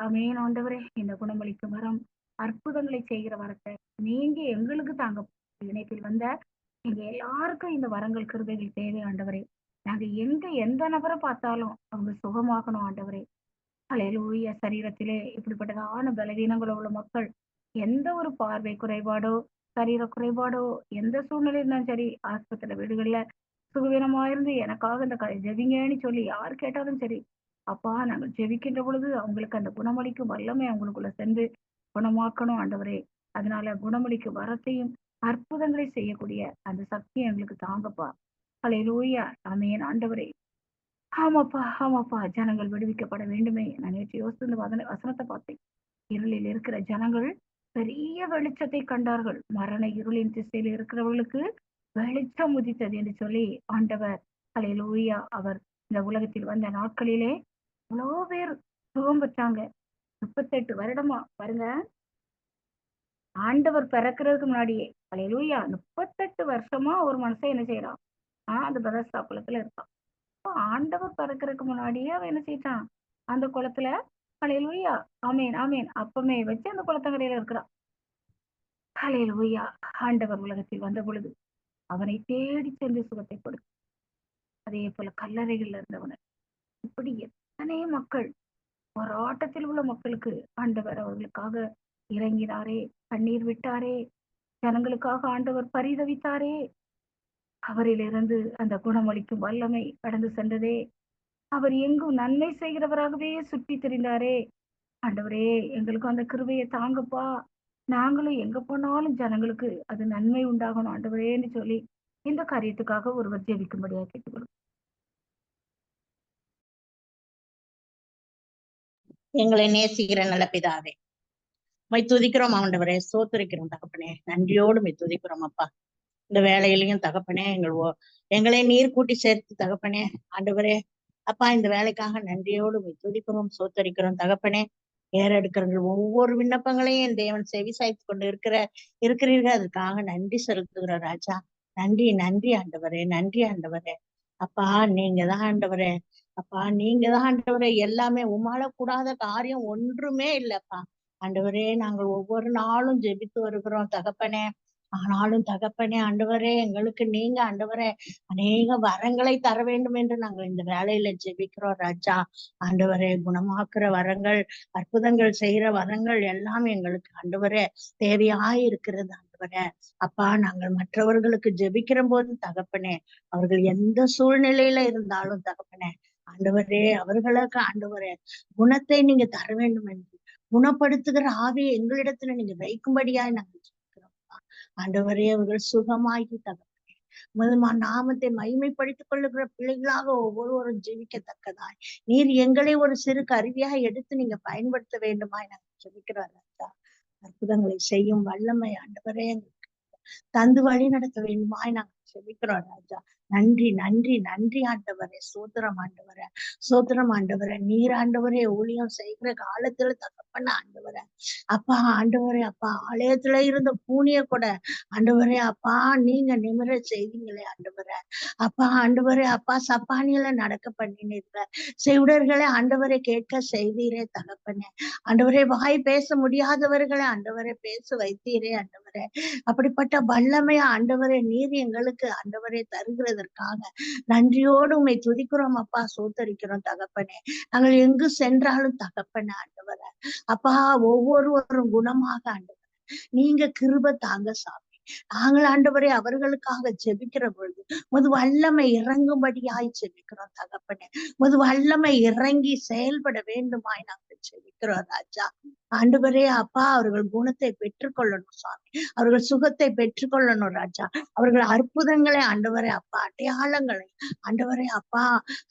ஆமென். ஆண்டவரே இந்த குணமளிக்கும் வரம் அற்புதங்களை செய்கிற வரத்தை நீங்க எங்களுக்கு தாங்க. இணைப்பில் வந்த எங்க எல்லாருக்கும் இந்த வரங்கள் கிருபைகள் தேவை ஆண்டவரே. நாங்க எந்த நபரை பார்த்தாலும் அவங்க சுகமாகணும் ஆண்டவரே. ஹல்லேலூயா. சரீரத்திலே இப்படிப்பட்டதான பலவீனங்கள் உள்ள மக்கள் எந்த ஒரு பார்வை குறைபாடோ சரீர குறைபாடோ எந்த சூழ்நிலை இருந்தாலும் சரி, ஆஸ்பத்திரி வீடுகள்ல சுகவீனமாயிருந்து எனக்காக இந்த ஜெபிங்கன்னு சொல்லி யார் கேட்டாலும் சரி அப்பா நாங்கள் ஜெபிக்கின்ற பொழுது அவங்களுக்கு அந்த குணமளிக்கும் வல்லமை அவங்களுக்குள்ள சென்று குணமாக்கணும் ஆண்டவரே. அதனால குணமளிக்கும் வரத்தையும் அற்புதங்களை செய்யக்கூடிய அந்த சக்தியை எங்களுக்கு தாங்கப்பா. ஹல்லேலூயா. ஆமென் ஆண்டவரே. ஆமாப்பா ஜனங்கள் விடுவிக்கப்பட வேண்டுமே. நான் நேற்று யோசித்து வசனத்தை பார்த்தேன். இருளில் இருக்கிற ஜனங்கள் பெரிய வெளிச்சத்தை கண்டார்கள். மரண இருளின் திசையில் இருக்கிறவர்களுக்கு வெளிச்சம் உதித்தது என்று சொல்லி ஆண்டவர் ஹல்லேலூயா அவர் இந்த உலகத்தில் வந்த நாட்களிலே எவ்வளோ பேர் சுகம் பெற்றாங்க. 38 வருடமா பாருங்க. ஆண்டவர் பிறக்கிறதுக்கு முன்னாடியே ஹல்லேலூயா 38 வருஷமா ஒரு மனுஷன் என்ன செய்யறான்? அந்த பெதஸ்தா குளத்துல இருக்கான். ஆண்டவர் பிறக்கிறதுக்கு முன்னாடியே அவன் என்ன செய்யறான்? அந்த குளத்துல ஹல்லேலூயா ஆமேன் ஆமேன் அப்பமே வச்சு அந்த குளத்தங்கரையில இருக்கிறான். ஹல்லேலூயா. ஆண்டவர் உலகத்தில் வந்த பொழுது அவனை தேடி சென்று சுகத்தை கொடுத்து அதே போல கல்லறைகள்ல இருந்தவனை இப்படி எத்தனை மக்கள் போராட்டத்தில் உள்ள மக்களுக்கு ஆண்டவர் அவர்களுக்காக இறங்கினாரே, கண்ணீர் விட்டாரே, ஜனங்களுக்காக ஆண்டவர் பரிதவித்தாரே. அவரிலிருந்து அந்த குணமளிக்கும் வல்லமை கடந்து சென்றதே. அவர் எங்கும் நன்மை செய்கிறவராகவே சுற்றி திரிந்தாரே. ஆண்டவரே எங்களுக்கும் அந்த கிருபையை தாங்கப்பா. நாங்களும் எங்க போனாலும் ஜனங்களுக்கு அது நன்மை உண்டாகணும் ஆண்டவரேன்னு சொல்லி இந்த காரியத்துக்காக ஒருவர் ஜெபிக்கும்படியா கேட்டுக்கொள்ளும். எங்களை நேசிக்கிற நல்ல பிதாவே மை துதிக்கிறோம் ஆண்டவரே. சோத்துரைக்கிறோம் தகப்பனே. நன்றியோடு மை துதிக்கிறோம் அப்பா. இந்த வேலையிலையும் தகப்பனே எங்களை நீர் கூட்டி சேர்த்து தகப்பனே ஆண்டவரே அப்பா இந்த வேலைக்காக நன்றியோடு மை துதிக்கிறோம் சோத்தரிக்கிறோம் தகப்பனே. ஏறெடுக்கிறவர்கள் ஒவ்வொரு விண்ணப்பங்களையும் என் தேவன் செவி சாய்த்து கொண்டு இருக்கிறீர்கள். அதுக்காக நன்றி செலுத்துகிற ராஜா. நன்றி நன்றி ஆண்டவரே. நன்றி ஆண்டவரே. அப்பா நீங்க தான் ஆண்டவரே. அப்பா நீங்க தான் ஆண்டவரே. எல்லாமே உமால கூடாத காரியம் ஒன்றுமே இல்லப்பா ஆண்டவரே. நாங்கள் ஒவ்வொரு நாளும் ஜெபித்து வருகிறோம் தகப்பனே. ஆனாலும் தகப்பனே ஆண்டவரே எங்களுக்கு நீங்க ஆண்டவரே அநேக வரங்களை தர வேண்டும் என்று நாங்கள் இந்த வேலையில ஜெபிக்கிறோம் ராஜா. ஆண்டவரே குணமாக்குற வரங்கள், அற்புதங்கள் செய்யற வரங்கள் எல்லாம் எங்களுக்கு ஆண்டவரே தேவையாய் இருக்கிறது ஆண்டவரே. அப்பா நாங்கள் மற்றவர்களுக்கு ஜெபிக்கிற போது தகப்பனே அவர்கள் எந்த சூழ்நிலையில இருந்தாலும் தகப்பனே ஆண்டவரே அவர்களுக்கு ஆண்டவரே குணத்தை நீங்க தர வேண்டும் என்று குணப்படுத்துகிற ஆவியை எங்களிடத்துல நீங்க வைக்கும்படியாய் நாங்கள் ஜெபிக்கிறோம். ஆண்டவரே அவர்கள் சுகமாகி தகப்பனே முதல்மா நாமத்தை மகிமைப்படுத்திக் கொள்ளுகிற பிள்ளைகளாக ஒவ்வொருவரும் ஜெபிக்கத்தக்கதாய் நீர் எங்களை ஒரு சிறு கருவியாக எடுத்து நீங்க பயன்படுத்த வேண்டுமாய் நாங்கள் ஜெபிக்கிறோம் ராஜா. அற்புதங்களை செய்யும் வல்லமை ஆண்டவரே தந்து வழி நடத்த வேண்டுமாய் நாங்கள் ஜெபிக்கிறோம் ராஜா. நன்றி நன்றி நன்றி ஆண்டவரே. சோத்திரம் ஆண்டவரே, சோத்திரம் ஆண்டவரே. நீர் ஆண்டவரே ஊழியம் செய்கிற காலத்துல தகப்பன ஆண்டவரே அப்பா, ஆண்டவரே அப்பா, ஆலயத்துல இருந்த பூனிய கூட ஆண்டவரே அப்பா நீங்க நிமிர செய்தீங்களே ஆண்டவரே அப்பா. ஆண்டவரே அப்பா சப்பானியில நடக்க பண்ணினீர்கள், செவிடர்களை ஆண்டவரை கேட்க செய்தீரே தகப்பனே. ஆண்டவரே வாய் பேச முடியாதவர்களை ஆண்டவரை பேச வைத்தீரே ஆண்டவரே. அப்படிப்பட்ட வல்லமையா ஆண்டவரே நீர் எங்களுக்கு ஆண்டவரை தருகிறதற்காக நன்றியோடு உம்மை துதிக்கிறோம் அப்பா, சோத்தரிக்கிறோம் தகப்பனே. நாங்கள் எங்கு சென்றாலும் தகப்பனே ஆண்டவரே அப்பா ஒவ்வொருவரும் குணமாக ஆண்டவரே நீங்க கிருபை தாங்க சாமி. நாங்கள் ஆண்டவரே அவர்களுக்காக ஜெபிக்கிற பொழுது முது வல்லமை இறங்கும்படியாய் ஜெபிக்கிறோம் தகப்பனே. முது வல்லமை இறங்கி செயல்பட வேண்டுமாய் நாங்கள் ஜெபிக்கிறோம் ராஜா. ஆண்டவரே அப்பா அவர்கள் குணத்தை பெற்றுக்கொள்ளணும் சுவாமி, அவர்கள் சுகத்தை பெற்றுக்கொள்ளணும் ராஜா. அவர்கள் அற்புதங்களை ஆண்டவரே அப்பா, அடையாளங்களை ஆண்டவரே அப்பா,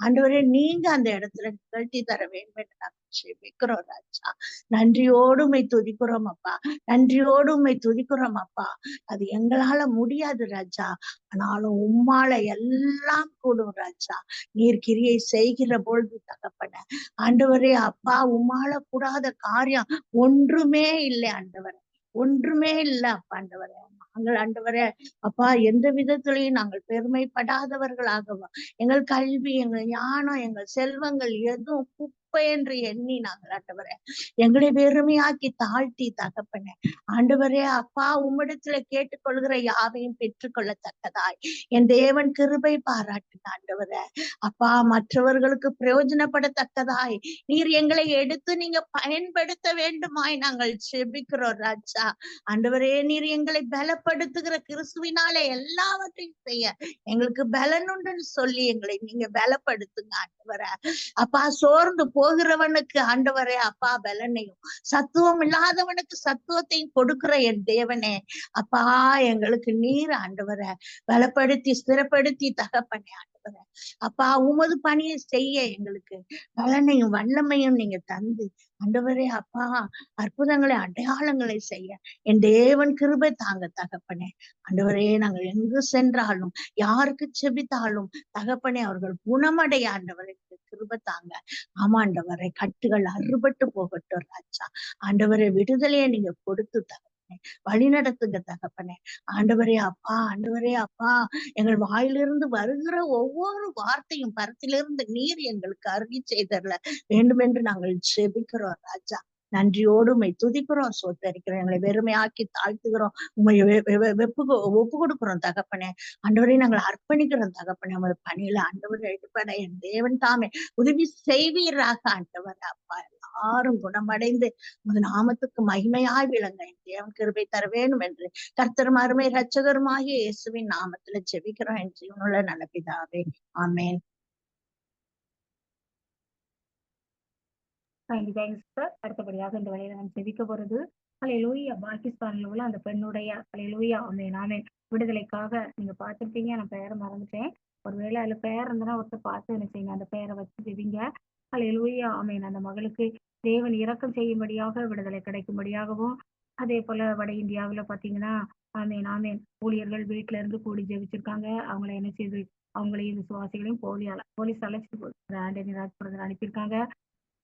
ஆண்டவரே நீங்க அந்த இடத்துல நிகழ்த்தி தர வேண்டும் என்று நாங்கள் ஜெபிக்கிறோம் ராஜா. நன்றியோடு உம்மை துதிக்கிறோம் அப்பா, நன்றியோடு உம்மை துதிக்கிறோம் அப்பா. அது எங்களால முடியாது ராஜா, ஆனாலும் உம்மால எல்லாம் கூடும் ராஜா. நீர் கிரியை செய்கிற பொழுது தகப்பன ஆண்டவரே அப்பா உம்மால கூடாத காரியம் ஒன்றுமே இல்லை ஆண்டவரே, ஒன்றுமே இல்லை அப்பா. ஆண்டவரே நாங்கள் ஆண்டவரே அப்பா எந்த விதத்திலையும் நாங்கள் பெருமைப்படாதவர்களாகவா, எங்கள் கல்வி, எங்கள் ஞானம், எங்கள் செல்வங்கள் எதுவும் குப்பை என்று எண்ணி நாங்கள் ஆண்டவரே எங்களை பெருமையாக்கி தாழ்த்தி தகப்பனே ஆண்டவரே அப்பா உம்மிடத்துல கேட்டுக்கொள்கிற யாவையும் பெற்றுக்கொள்ளத்தக்கதாய் என் தேவன் கிருபை பாராட்டு ஆண்டவரே அப்பா. மற்றவர்களுக்கு பிரயோஜனப்படத்தக்கதாய் நீர் எங்களை எடுத்து நீங்க பயன்படுத்த வேண்டுமாய் நாங்கள் செபிக்கிறோம் ராஜா. ஆண்டவரே நீர் எங்களை பலப்படுத்துகிற கிறிஸ்துவினாலே எல்லாவற்றையும் செய்ய எங்களுக்கு பலன் உண்டுன்னு சொல்லி எங்களை நீங்க பலப்படுத்துங்க ஆண்டவரே அப்பா. சோர்ந்து போகிறவனுக்கு ஆண்டவரே அப்பா பலனையும், சத்துவம் இல்லாதவனுக்கு சத்துவத்தையும் கொடுக்கிற என் தேவனே அப்பா எங்களுக்கு நீர் ஆண்டவரை பலப்படுத்தி ஸ்திரப்படுத்தி தகப்பனே ஆண்டவரை அப்பா உமது பணியை செய்ய எங்களுக்கு பலனையும் வல்லமையும் நீங்க தந்து ஆண்டவரே அப்பா அற்புதங்களை அடையாளங்களை செய்ய என் தேவன் கிருபை தாங்க தகப்பனே ஆண்டவரே. நாங்கள் எங்கு சென்றாலும் யாருக்கு செபித்தாலும் தகப்பனே அவர்கள் குணமடைய ஆண்டவரை கிருபை தாங்க. ஆமாண்டவரை கட்டுகள் அறுபட்டு போகட்டும் ராஜா. ஆண்டவரை விடுதலையை நீங்க கொடுத்து தகப்பனே வழி நடத்துங்க தகப்பனே. ஆண்டவரே அப்பா, ஆண்டவரே அப்பா எங்கள் வாயிலிருந்து வருகிற ஒவ்வொரு வார்த்தையும் பரத்திலிருந்து நீர் எங்களுக்கு அருகி செய்தரல வேண்டும் என்று நாங்கள் ஜெபிக்கிறோம் ராஜா. நன்றியோடு உம்மை துதிக்கிறோம், சோத்தரிக்கிறோம், எங்களை வெறுமையாக்கி தாழ்த்துகிறோம், உண்மை ஒப்பு கொடுக்கிறோம் தகப்பனே. ஆண்டவரை நாங்கள் அர்ப்பணிக்கிறோம் தகப்பனே. உமது பணியில ஆண்டவர் எடுப்பட என் தேவன் தாமே உதவி செய்வீராக ஆண்டவர் அப்பா. எல்லாரும் குணமடைந்து உமது நாமத்துக்கு மகிமையாய் விளங்க என் தேவன் கிருபை தர வேண்டும் என்று கர்த்தரும் அருமை இரட்சகருமாகிய இயேசுவின் நாமத்துல ஜெபிக்கிறோம் என் ஜீவனுள்ள நல்ல பிதாவே, ஆமென். அடுத்தபடியாக இந்த வேலையில நான் ஜெபிக்க போறது ஹல்லேலூயா. பாகிஸ்தான்ல உள்ள அந்த பெண்ணுடைய ஹல்லேலூயா ஆமென் விடுதலைக்காக நீங்க பார்த்திருப்பீங்க. நான் பெயரை மறந்துட்டேன். ஒருவேளை அதுல பெயர் இருந்தனா ஒருத்தர் பார்த்து என்ன செய்யுங்க, அந்த பெயரை வச்சு ஜெபிங்க. ஹல்லேலூயா ஆமென். அந்த மகளுக்கு தேவன் இரக்கம் செய்யும்படியாக விடுதலை கிடைக்கும்படியாகவும், அதே போல வட இந்தியாவுல பாத்தீங்கன்னா ஆமென் ஆமென் ஊழியர்கள் வீட்டுல இருந்து கூடி ஜெபிச்சிருக்காங்க. அவங்கள என்ன செய்து அவங்களையும் விசுவாசிகளையும் போலீஸ் அழைச்சிட்டு ஆண்டனி ராஜ்புரத்தில் அனுப்பியிருக்காங்க.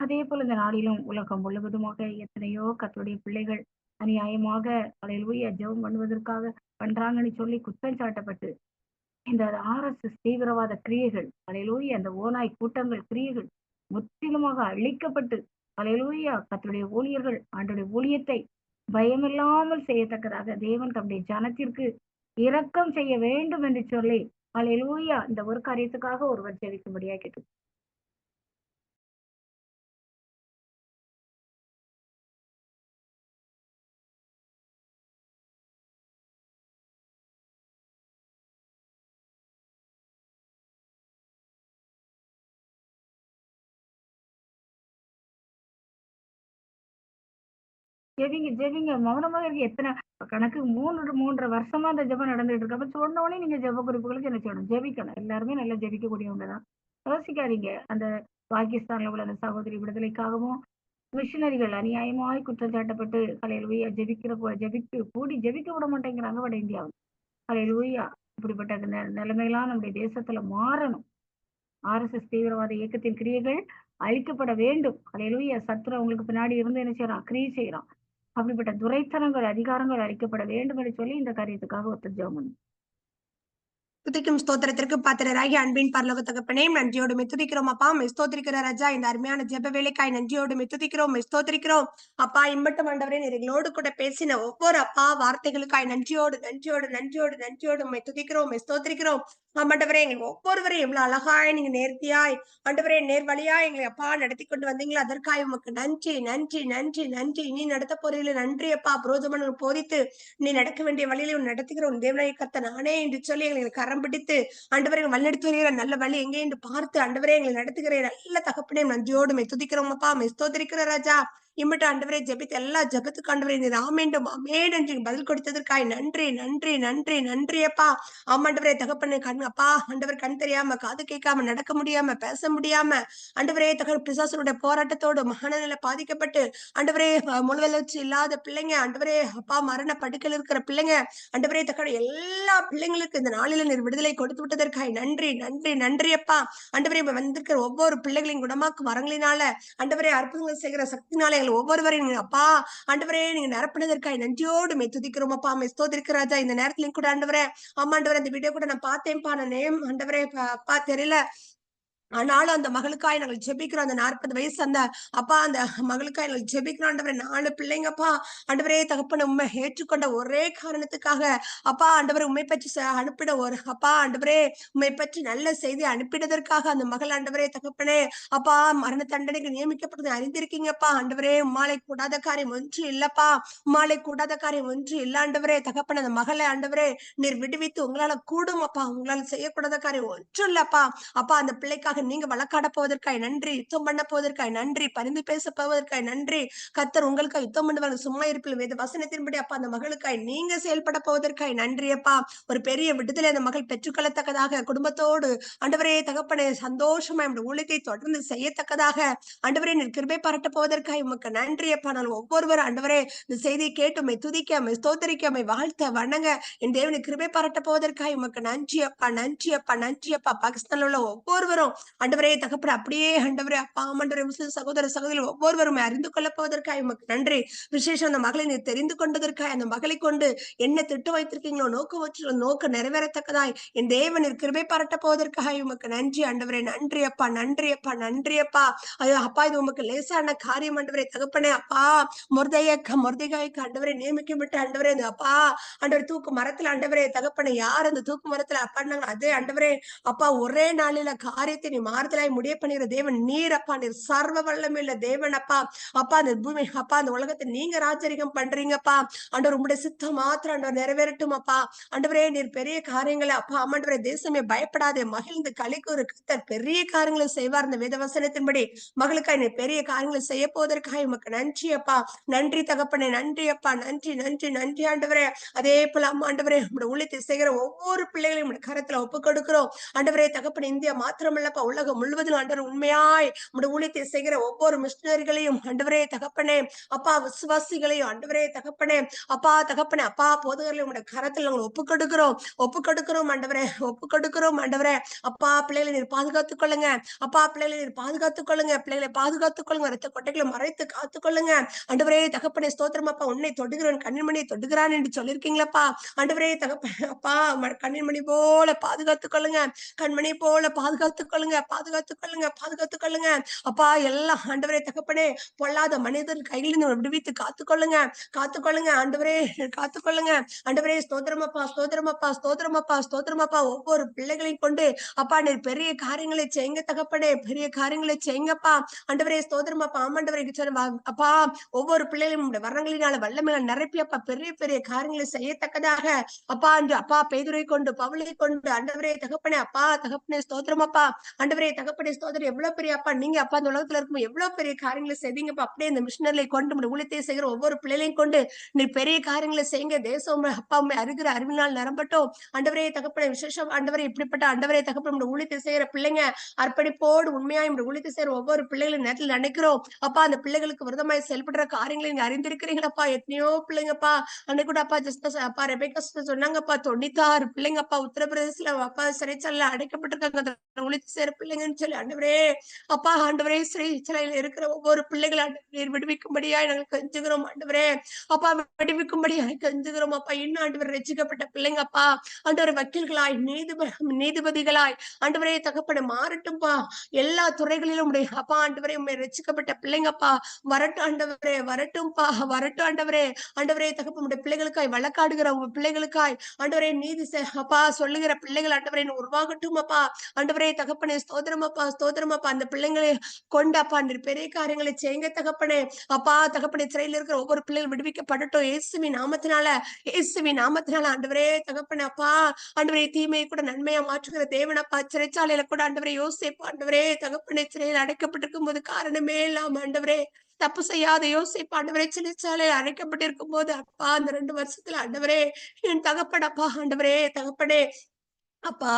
அதே போல இந்த நாளிலும் உலகம் முழுவதுமாக எத்தனையோ கர்த்தருடைய பிள்ளைகள் அநியாயமாக ஹல்லேலூயா ஜெபம் பண்ணுவதற்காக பண்றாங்கன்னு சொல்லி குற்றம் சாட்டப்பட்டு இந்த RSS தீவிரவாத கிரியைகள் ஹல்லேலூயா அந்த ஓநாய் கூட்டங்கள் கிரியைகள் முற்றிலுமாக அழிக்கப்பட்டு ஹல்லேலூயா கர்த்தருடைய ஊழியர்கள் ஆண்டவருடைய ஊழியத்தை பயமில்லாமல் செய்யத்தக்கதாக தேவன் தம்முடைய ஜனத்திற்கு இரக்கம் செய்ய வேண்டும் என்று சொல்லி ஹல்லேலூயா இந்த ஒரு காரியத்துக்காக ஒருவர் ஜெபிக்கும்படியா கேட்டு ஜெபிங்க மௌனமாக இருக்கு. எத்தனை கணக்கு 3 வருஷமா அந்த ஜெபம் நடந்துட்டு இருக்கு. அப்ப சொன்ன உடனே நீங்க ஜெப குறிப்புகளுக்கு என்ன செய்யணும்? ஜெபிக்கணும். எல்லாருமே நல்லா ஜெபிக்கக்கூடியவங்க தான். யோசிக்காதீங்க. அந்த பாகிஸ்தான்ல உள்ள அந்த சகோதரி விடுதலைக்காகவும் மிஷினரிகள் அநியாயமாய் குற்றம் சாட்டப்பட்டு ஹல்லேலூயா ஜெபிக்க விட மாட்டேங்கிறாங்க வட இந்தியாவுல. ஹல்லேலூயா. இப்படிப்பட்ட நிலைமையெல்லாம் நம்முடைய தேசத்துல மாறணும். ஆர்எஸ்எஸ் தீவிரவாத இயக்கத்தின் கிரியைகள் அழிக்கப்பட வேண்டும். ஹல்லேலூயா. சத்துரு அவங்களுக்கு பின்னாடி இருந்து என்ன செய்யறான்? கிரியை செய்யறான். அப்படிப்பட்ட துரைத்தனங்கள் அதிகாரங்கள் அளிக்கப்பட வேண்டும் என்று சொல்லி இந்த காரியத்துக்காக ஒருத்தர் ஜெபம் பண்ணும். துதிக்கும் ஸ்தோத்திரத்திற்கு பாத்திரராகி அன்பின் பரலோக தகப்பனே, நன்றியோடு துதிக்கிறோம் அப்பா. மெஸ்தோத்திரிக்கிற ராஜா, இந்த அருமையான ஜெப வேலைக்காய் நன்றியோடு துதிக்கிறோம், மெஸ்தோத்திரிக்கிறோம் அப்பா. இம்பட்டும் ஆண்டவரே, எங்களோடு கூட பேசின ஒவ்வொரு அப்பா வார்த்தைகளுக்காய் நன்றியோடு நன்றியோடு நன்றியோடு நன்றியோடு துதிக்கிறோம், மெஸ்தோத்திரிக்கிறோம் ஆண்டவரே. எங்களுக்கு ஒவ்வொருவரையும் எவ்வளவு அழகாய் நீங்க நேர்த்தியாய் ஆண்டவரே நேர் வழியா எங்களை அப்பா நடத்தி கொண்டு வந்தீங்களா, அதற்காக உமக்கு நன்றி நன்றி நன்றி நன்றி. நீ நடத்த போறீங்களே நன்றி அப்பா. புரோஜமன் போதித்து நீ நடக்க வேண்டிய வழியில நடத்துகிறோம் தேவனாய கர்த்தர் நானே என்று சொல்லி எங்களை கரம் பிடித்து ஆண்டவரே வழிநடத்தி வருகிற நல்ல வழி எங்கே என்று பார்த்து ஆண்டவரே எங்களை நடத்துகிற நல்ல தகப்பனே நன்றியோடு ஸ்துதிக்கிறோம் அப்பா. ஸ்தோத்திரிக்கிற ராஜா. இம்மட்டு ஆண்டவரே ஜெபித்த எல்லா ஜெபத்துக்கு ஆண்டவரே நீர் ஆமேண்டும் அமேன் என்று பதில் கொடுத்ததற்காய் நன்றி நன்றி நன்றி நன்றி அப்பா. ஆமாண்டவரே தகப்பனே, கண் அப்பா ஆண்டவர் கண் தெரியாம காது கேட்காம நடக்க முடியாம பேச முடியாம ஆண்டவரே பிசாசனுடைய போராட்டத்தோடு மனநிலை பாதிக்கப்பட்டு ஆண்டவரே முழுவலர்ச்சி இல்லாத பிள்ளைங்க ஆண்டவரே அப்பா மரண படுக்கையில் இருக்கிற பிள்ளைங்க ஆண்டவரே எல்லா பிள்ளைங்களுக்கு இந்த நாளில நீர் விடுதலை கொடுத்து விட்டதற்காய் நன்றி நன்றி நன்றி அப்பா. ஆண்டவரே வந்திருக்கிற ஒவ்வொரு பிள்ளைகளையும் குணமாக்கு வரங்களினால ஆண்டவரே அற்புதங்கள் செய்கிற சக்தினால எங்களை ஒவ்வொருவரையும் அப்பா ஆண்டவரே நீங்க நிரப்பினதற்காய் நன்றியோடு துதிக்கிறோம் அப்பா. ஸ்தோத்திரிக்கிற ராஜா. இந்த நேரத்திலையும் கூட ஆண்டவரே ஆமாண்டவரே அந்த வீடியோ கூட நான் பார்த்தேன்ப்பா. நான் நேம் ஆண்டவரே அப்பா தெரியல, ஆனாலும் அந்த மகளுக்காய் நாங்கள் ஜெபிக்கிறோம். அந்த 40 வயசு அந்த அப்பா அந்த மகளுக்காய் நாங்கள் ஜெபிக்கிறோம் ஆண்டவரே. 4 பிள்ளைங்கப்பா ஆண்டவரே தகப்பன உண்மை ஏற்றுக்கொண்ட ஒரே காரணத்துக்காக அப்பா ஆண்டவரை உண்மை பற்றி அனுப்பிட ஒரு அப்பா ஆண்டவரே உண்மை பற்றி நல்ல செய்தி அனுப்பினதற்காக அந்த மகள் ஆண்டவரே தகப்பனே அப்பா மரண தண்டனைக்கு நியமிக்கப்பட்டது அறிந்திருக்கீங்கப்பா ஆண்டவரே. உம்மாலை கூடாத காரியம் ஒன்று இல்லப்பா, உம்மாலை கூடாத காரியம் ஒன்று இல்ல ஆண்டவரே தகப்பன அந்த மகளை ஆண்டவரே நீர் விடுவித்து உங்களால கூடும் அப்பா. உங்களால செய்யக்கூடாத காரியம் ஒன்றும் இல்லப்பா அப்பா. அந்த பிள்ளைக்காக நீங்க வழக்காட போவதற்காய் நன்றி, யுத்தம் பண்ண போவதற்காய் நன்றி, பரிந்து பேச போவதற்காய் நன்றி. கர்த்தர் உங்களுக்கு யுத்தம் பண்ணுவாங்க சும்மா இருப்பில் வேத வசனத்தின்படி அப்பா அந்த மகளுக்காய் நீங்க செயல்பட போவதற்காய் நன்றி அப்பா. ஒரு பெரிய விடுதலை அந்த மகள் பெற்றுக்கொள்ளத்தக்கதாக குடும்பத்தோடு ஆண்டவரே தகப்பனே சந்தோஷமா நம்முடைய ஊழியத்தை தொடர்ந்து செய்யத்தக்கதாக ஆண்டவரே நீர் கிருபை பாராட்ட போவதற்காய் உமக்கு நன்றி அப்பா. நான் ஒவ்வொருவரும் ஆண்டவரே இந்த செய்தியை கேட்டு துதிக்க ஸ்தோத்தரிக்க வாழ்த்த வணங்க என் தேவனை கிருபை பாராட்ட போவதற்காய் உமக்கு நன்றி அப்பா நன்றி அப்பா நன்றி அப்பா. பாகிஸ்தான்ல உள்ள ஒவ்வொருவரும் ஆண்டவரே தகப்பன அப்படியே ஆண்டவரே அப்பா ஆண்டவரே முஸ்லிம் சகோதர சகோதரி ஒவ்வொருவரும் அறிந்து கொள்ள போவதற்காக உமக்கு நன்றி. விசேஷம் அந்த மகளை நீர் தெரிந்து கொண்டதற்காக அந்த மகளை கொண்டு என்ன திட்டம் வைத்திருக்கீங்களோ நோக்கம் நிறைவேறத்தக்கதாய் என் தேவனின் கிருபை பாராட்ட போவதற்காக உமக்கு நன்றி ஆண்டவரே. நன்றி அப்பா நன்றி அப்பா நன்றி அப்பா. ஐயோ அப்பா இது உமக்கு லேசான காரியம் ஆண்டவரே தகப்பனே அப்பா. மொர்தெகாய்க்கு ஆண்டவரே நியமிக்கப்பட்ட ஆண்டவரே அப்பா ஆண்டவர் தூக்கு மரத்துல ஆண்டவரே தகப்பனே யார் அந்த தூக்கு மரத்துல அப்பாண்டாங்க அதே ஆண்டவரே அப்பா ஒரே நாளில காரியத்தை நீ மாறுதலாய் முடிய பண்ணுகிற தேவன் நீர் அப்பா. நீர் சர்வ வல்லமையுள்ள தேவன் அப்பா. அப்பா அந்த பூமி அப்பா அந்த உலகத்தை நீங்க ராஜரிகம் பண்றீங்கப்பா ஆண்டவர். உங்களுடைய சித்தம் மாத்திரம் ஆண்டவர் நிறைவேறட்டும் அப்பா. ஆண்டவரே நீர் பெரிய காரியங்களை அப்பா ஆமாண்டவரே தேசமே பயப்படாதே மகிழ்ந்து கலிக்கூறு கர்த்தர் பெரிய காரியங்களை செய்வார். இந்த வேத வசனத்தின்படி மகளுக்காய் நீர் பெரிய காரியங்களை செய்ய போவதற்காக உமக்கு நன்றி அப்பா. நன்றி தகப்பனே நன்றி அப்பா நன்றி நன்றி நன்றி ஆண்டவரே. அதே போல ஆண்டவரே உங்களுடைய ஊழியத்தை செய்கிற ஒவ்வொரு பிள்ளைகளையும் கரத்துல ஒப்பு கொடுக்கிறோம் ஆண்டவரே தகப்பனே. இந்தியா மாத்திரமல்லப்பா உலகம் முழுவதும் ஆண்டவர் உண்மையாய் நம்முடைய ஊழியத்தை செய்கிற ஒவ்வொரு மிஷினரிகளையும் ஆண்டவரே தகப்பனே அப்பா விசுவாசிகளையும் ஆண்டவரே தகப்பனே அப்பா தகப்பனே அப்பா போதகர்களையும் உங்களுடைய கரத்தில் நாங்கள் ஒப்பு கொடுக்கிறோம் ஆண்டவரே ஒப்பு கொடுக்கிறோம் ஆண்டவரே அப்பா. பிள்ளைகளை நீர் பாதுகாத்துக் கொள்ளுங்க அப்பா. பிள்ளைகளை நீர் பாதுகாத்துக் கொள்ளுங்க. பிள்ளைகளை பாதுகாத்துக் கொள்ளுங்க. ரத்த கொட்டைகளை மறைத்து காத்துக்கொள்ளுங்க ஆண்டவரே தகப்பனே. ஸ்தோத்திரம் அப்பா. உன்னை தொடுகிறவன் கண்ணின்மணியை தொடுகிறான் என்று சொல்லியிருக்கீங்களப்பா ஆண்டவரே தகப்பனே அப்பா. கண்ணின்மணி போல பாதுகாத்துக் கொள்ளுங்க, கண்மணி போல பாதுகாத்துக் கொள்ளுங்க பாதுகாத்துக் கொள்ளுங்க அப்பா. எல்லாம் ஆண்டவரே தகப்பனே பொல்லாத மனிதர் கையிலிருந்து விடுவித்து காத்துக்கொள்ளுங்க ஆண்டவரே காத்துக்கொள்ளுங்க ஆண்டவரே. ஸ்தோத்திரமப்பா. ஒவ்வொரு பிள்ளைகளையும் கொண்டு அப்பா நீர் பெரிய காரியங்களை செய்யுங்க தகப்பனே. பெரிய காரியங்களை செய்யுங்கப்பா ஆண்டவரே. ஸ்தோத்திரமப்பா ஆமாண்டவரே அப்பா. ஒவ்வொரு பிள்ளைகளையும் வர்ணங்களினால வல்லமையில நிரப்பி அப்பா பெரிய பெரிய காரியங்களை செய்யத்தக்கதாக அப்பா என்று அப்பா பேதுரை கொண்டு பவுலை கொண்டு ஆண்டவரே தகப்பனே அப்பா தகப்பனே. ஸ்தோத்திரமப்பா ஆண்டவரே தகப்பனே ஸ்தோத்திரம். எவ்வளவு பெரிய அப்பா நீங்க அப்பா அந்த உலகத்துல இருக்கும் எவ்வளவு பெரிய காரியங்களை செய்தீங்கப்பா. அப்படியே இந்த மிஷினரியை கொண்டு உங்களுடைய ஊழியத்தை செய்கிற ஒவ்வொரு பிள்ளைகளையும் கொண்டு நீ பெரிய காரியங்களை செய்யுங்க. தேசம் அப்பா உண்மை அறிகிற அறிவினால் நிரம்பட்டும். ஆண்டவரே தகப்பனே விசேஷம் ஆண்டவரே இப்படிப்பட்ட ஆண்டவரே தகப்பன் உங்களுடைய ஊழியத்தை செய்கிற பிள்ளைங்க அர்ப்பணிப்போடு உண்மையாய் உங்களுடைய ஊழியத்தை செய்கிற ஒவ்வொரு பிள்ளைகளும் நேரத்தில் நினைக்கிறோம் அப்பா. அந்த பிள்ளைகளுக்கு விரதமாய் செயல்படுற காரியங்களை நீங்க அறிந்திருக்கிறீங்களப்பா. எத்தனையோ பிள்ளைங்கப்பா அன்னைக்கு கூட அப்பா ஜஸ்ட் அப்பா ரெபேக்கா சொன்னாங்கப்பா 96 பிள்ளைங்கப்பா உத்தரப்பிரதேசல அப்பா சிறைச்சாலையில அடைக்கப்பட்டிருக்காங்க அந்த ஊழியத்தை செய்யற பிள்ளைங்கன்னு சொல்லி. ஆண்டவரே அப்பா ஆண்டவரே சிறைச்சாலையில இருக்கிற ஒவ்வொரு பிள்ளைகளை நீர் விடுவிக்கும்படியா நாங்கள் கெஞ்சுகிறோம் ஆண்டவரே. அப்பா விடுவிக்கும்படியா கெஞ்சுகிறோம் அப்பா. இன்னும் ஆண்டவர் ரட்சிக்கப்பட்ட பிள்ளைங்கப்பா ஆண்டவர் வக்கீல்களாய் நீதிபதிகளாய் ஆண்டவரே தகப்பன மாறட்டும்பா. எல்லா துறைகளிலும் உடைய அப்பா ஆண்டவரே உண்மை ரட்சிக்கப்பட்ட பிள்ளைங்கப்பா வரட்டும் ஆண்டவரே, வரட்டும்பா, வரட்டும் ஆண்டவரே. ஆண்டவரே தகப்ப உடைய பிள்ளைகளுக்காய் வழக்காடுகிற உங்க பிள்ளைகளுக்காய் ஆண்டவரே நீதி அப்பா சொல்லுகிற பிள்ளைகள் ஆண்டவரே உருவாகட்டும் அப்பா. ஆண்டவரே தகப்பனே ஸ்தோத்திரம் அப்பா, ஸ்தோத்திரம் அப்பா. அந்த பிள்ளைங்களை கொண்டு அப்பா பெரிய காரியங்களை செய்யுங்க தகப்பனே. அப்பா தகப்பனே சிறையில் இருக்கிற ஒவ்வொரு பிள்ளைகள் விடுவிக்கப்படட்டும் இயேசுவின் நாமத்தினால, இயேசுவின் நாமத்தினால. ஆண்டவரே தகப்பனே அப்பா ஆண்டவரே தீமையை கூட நன்மையா மாற்றுகிற தேவனப்பா. சிறைச்சாலையில கூட ஆண்டவரே யோசேப்பு ஆண்டவரே தகப்பனே சிறையில் அடைக்கப்பட்டிருக்கும் போது காரணமே இல்லாம ஆண்டவரே தப்பு செய்யாத யோசேப்பு ஆண்டவரே சிறைச்சாலையில் அடைக்கப்பட்டிருக்கும் போது அப்பா அந்த 2 வருஷத்துல ஆண்டவரே என் தகப்பனப்பா ஆண்டவரே தகப்பனே அப்பா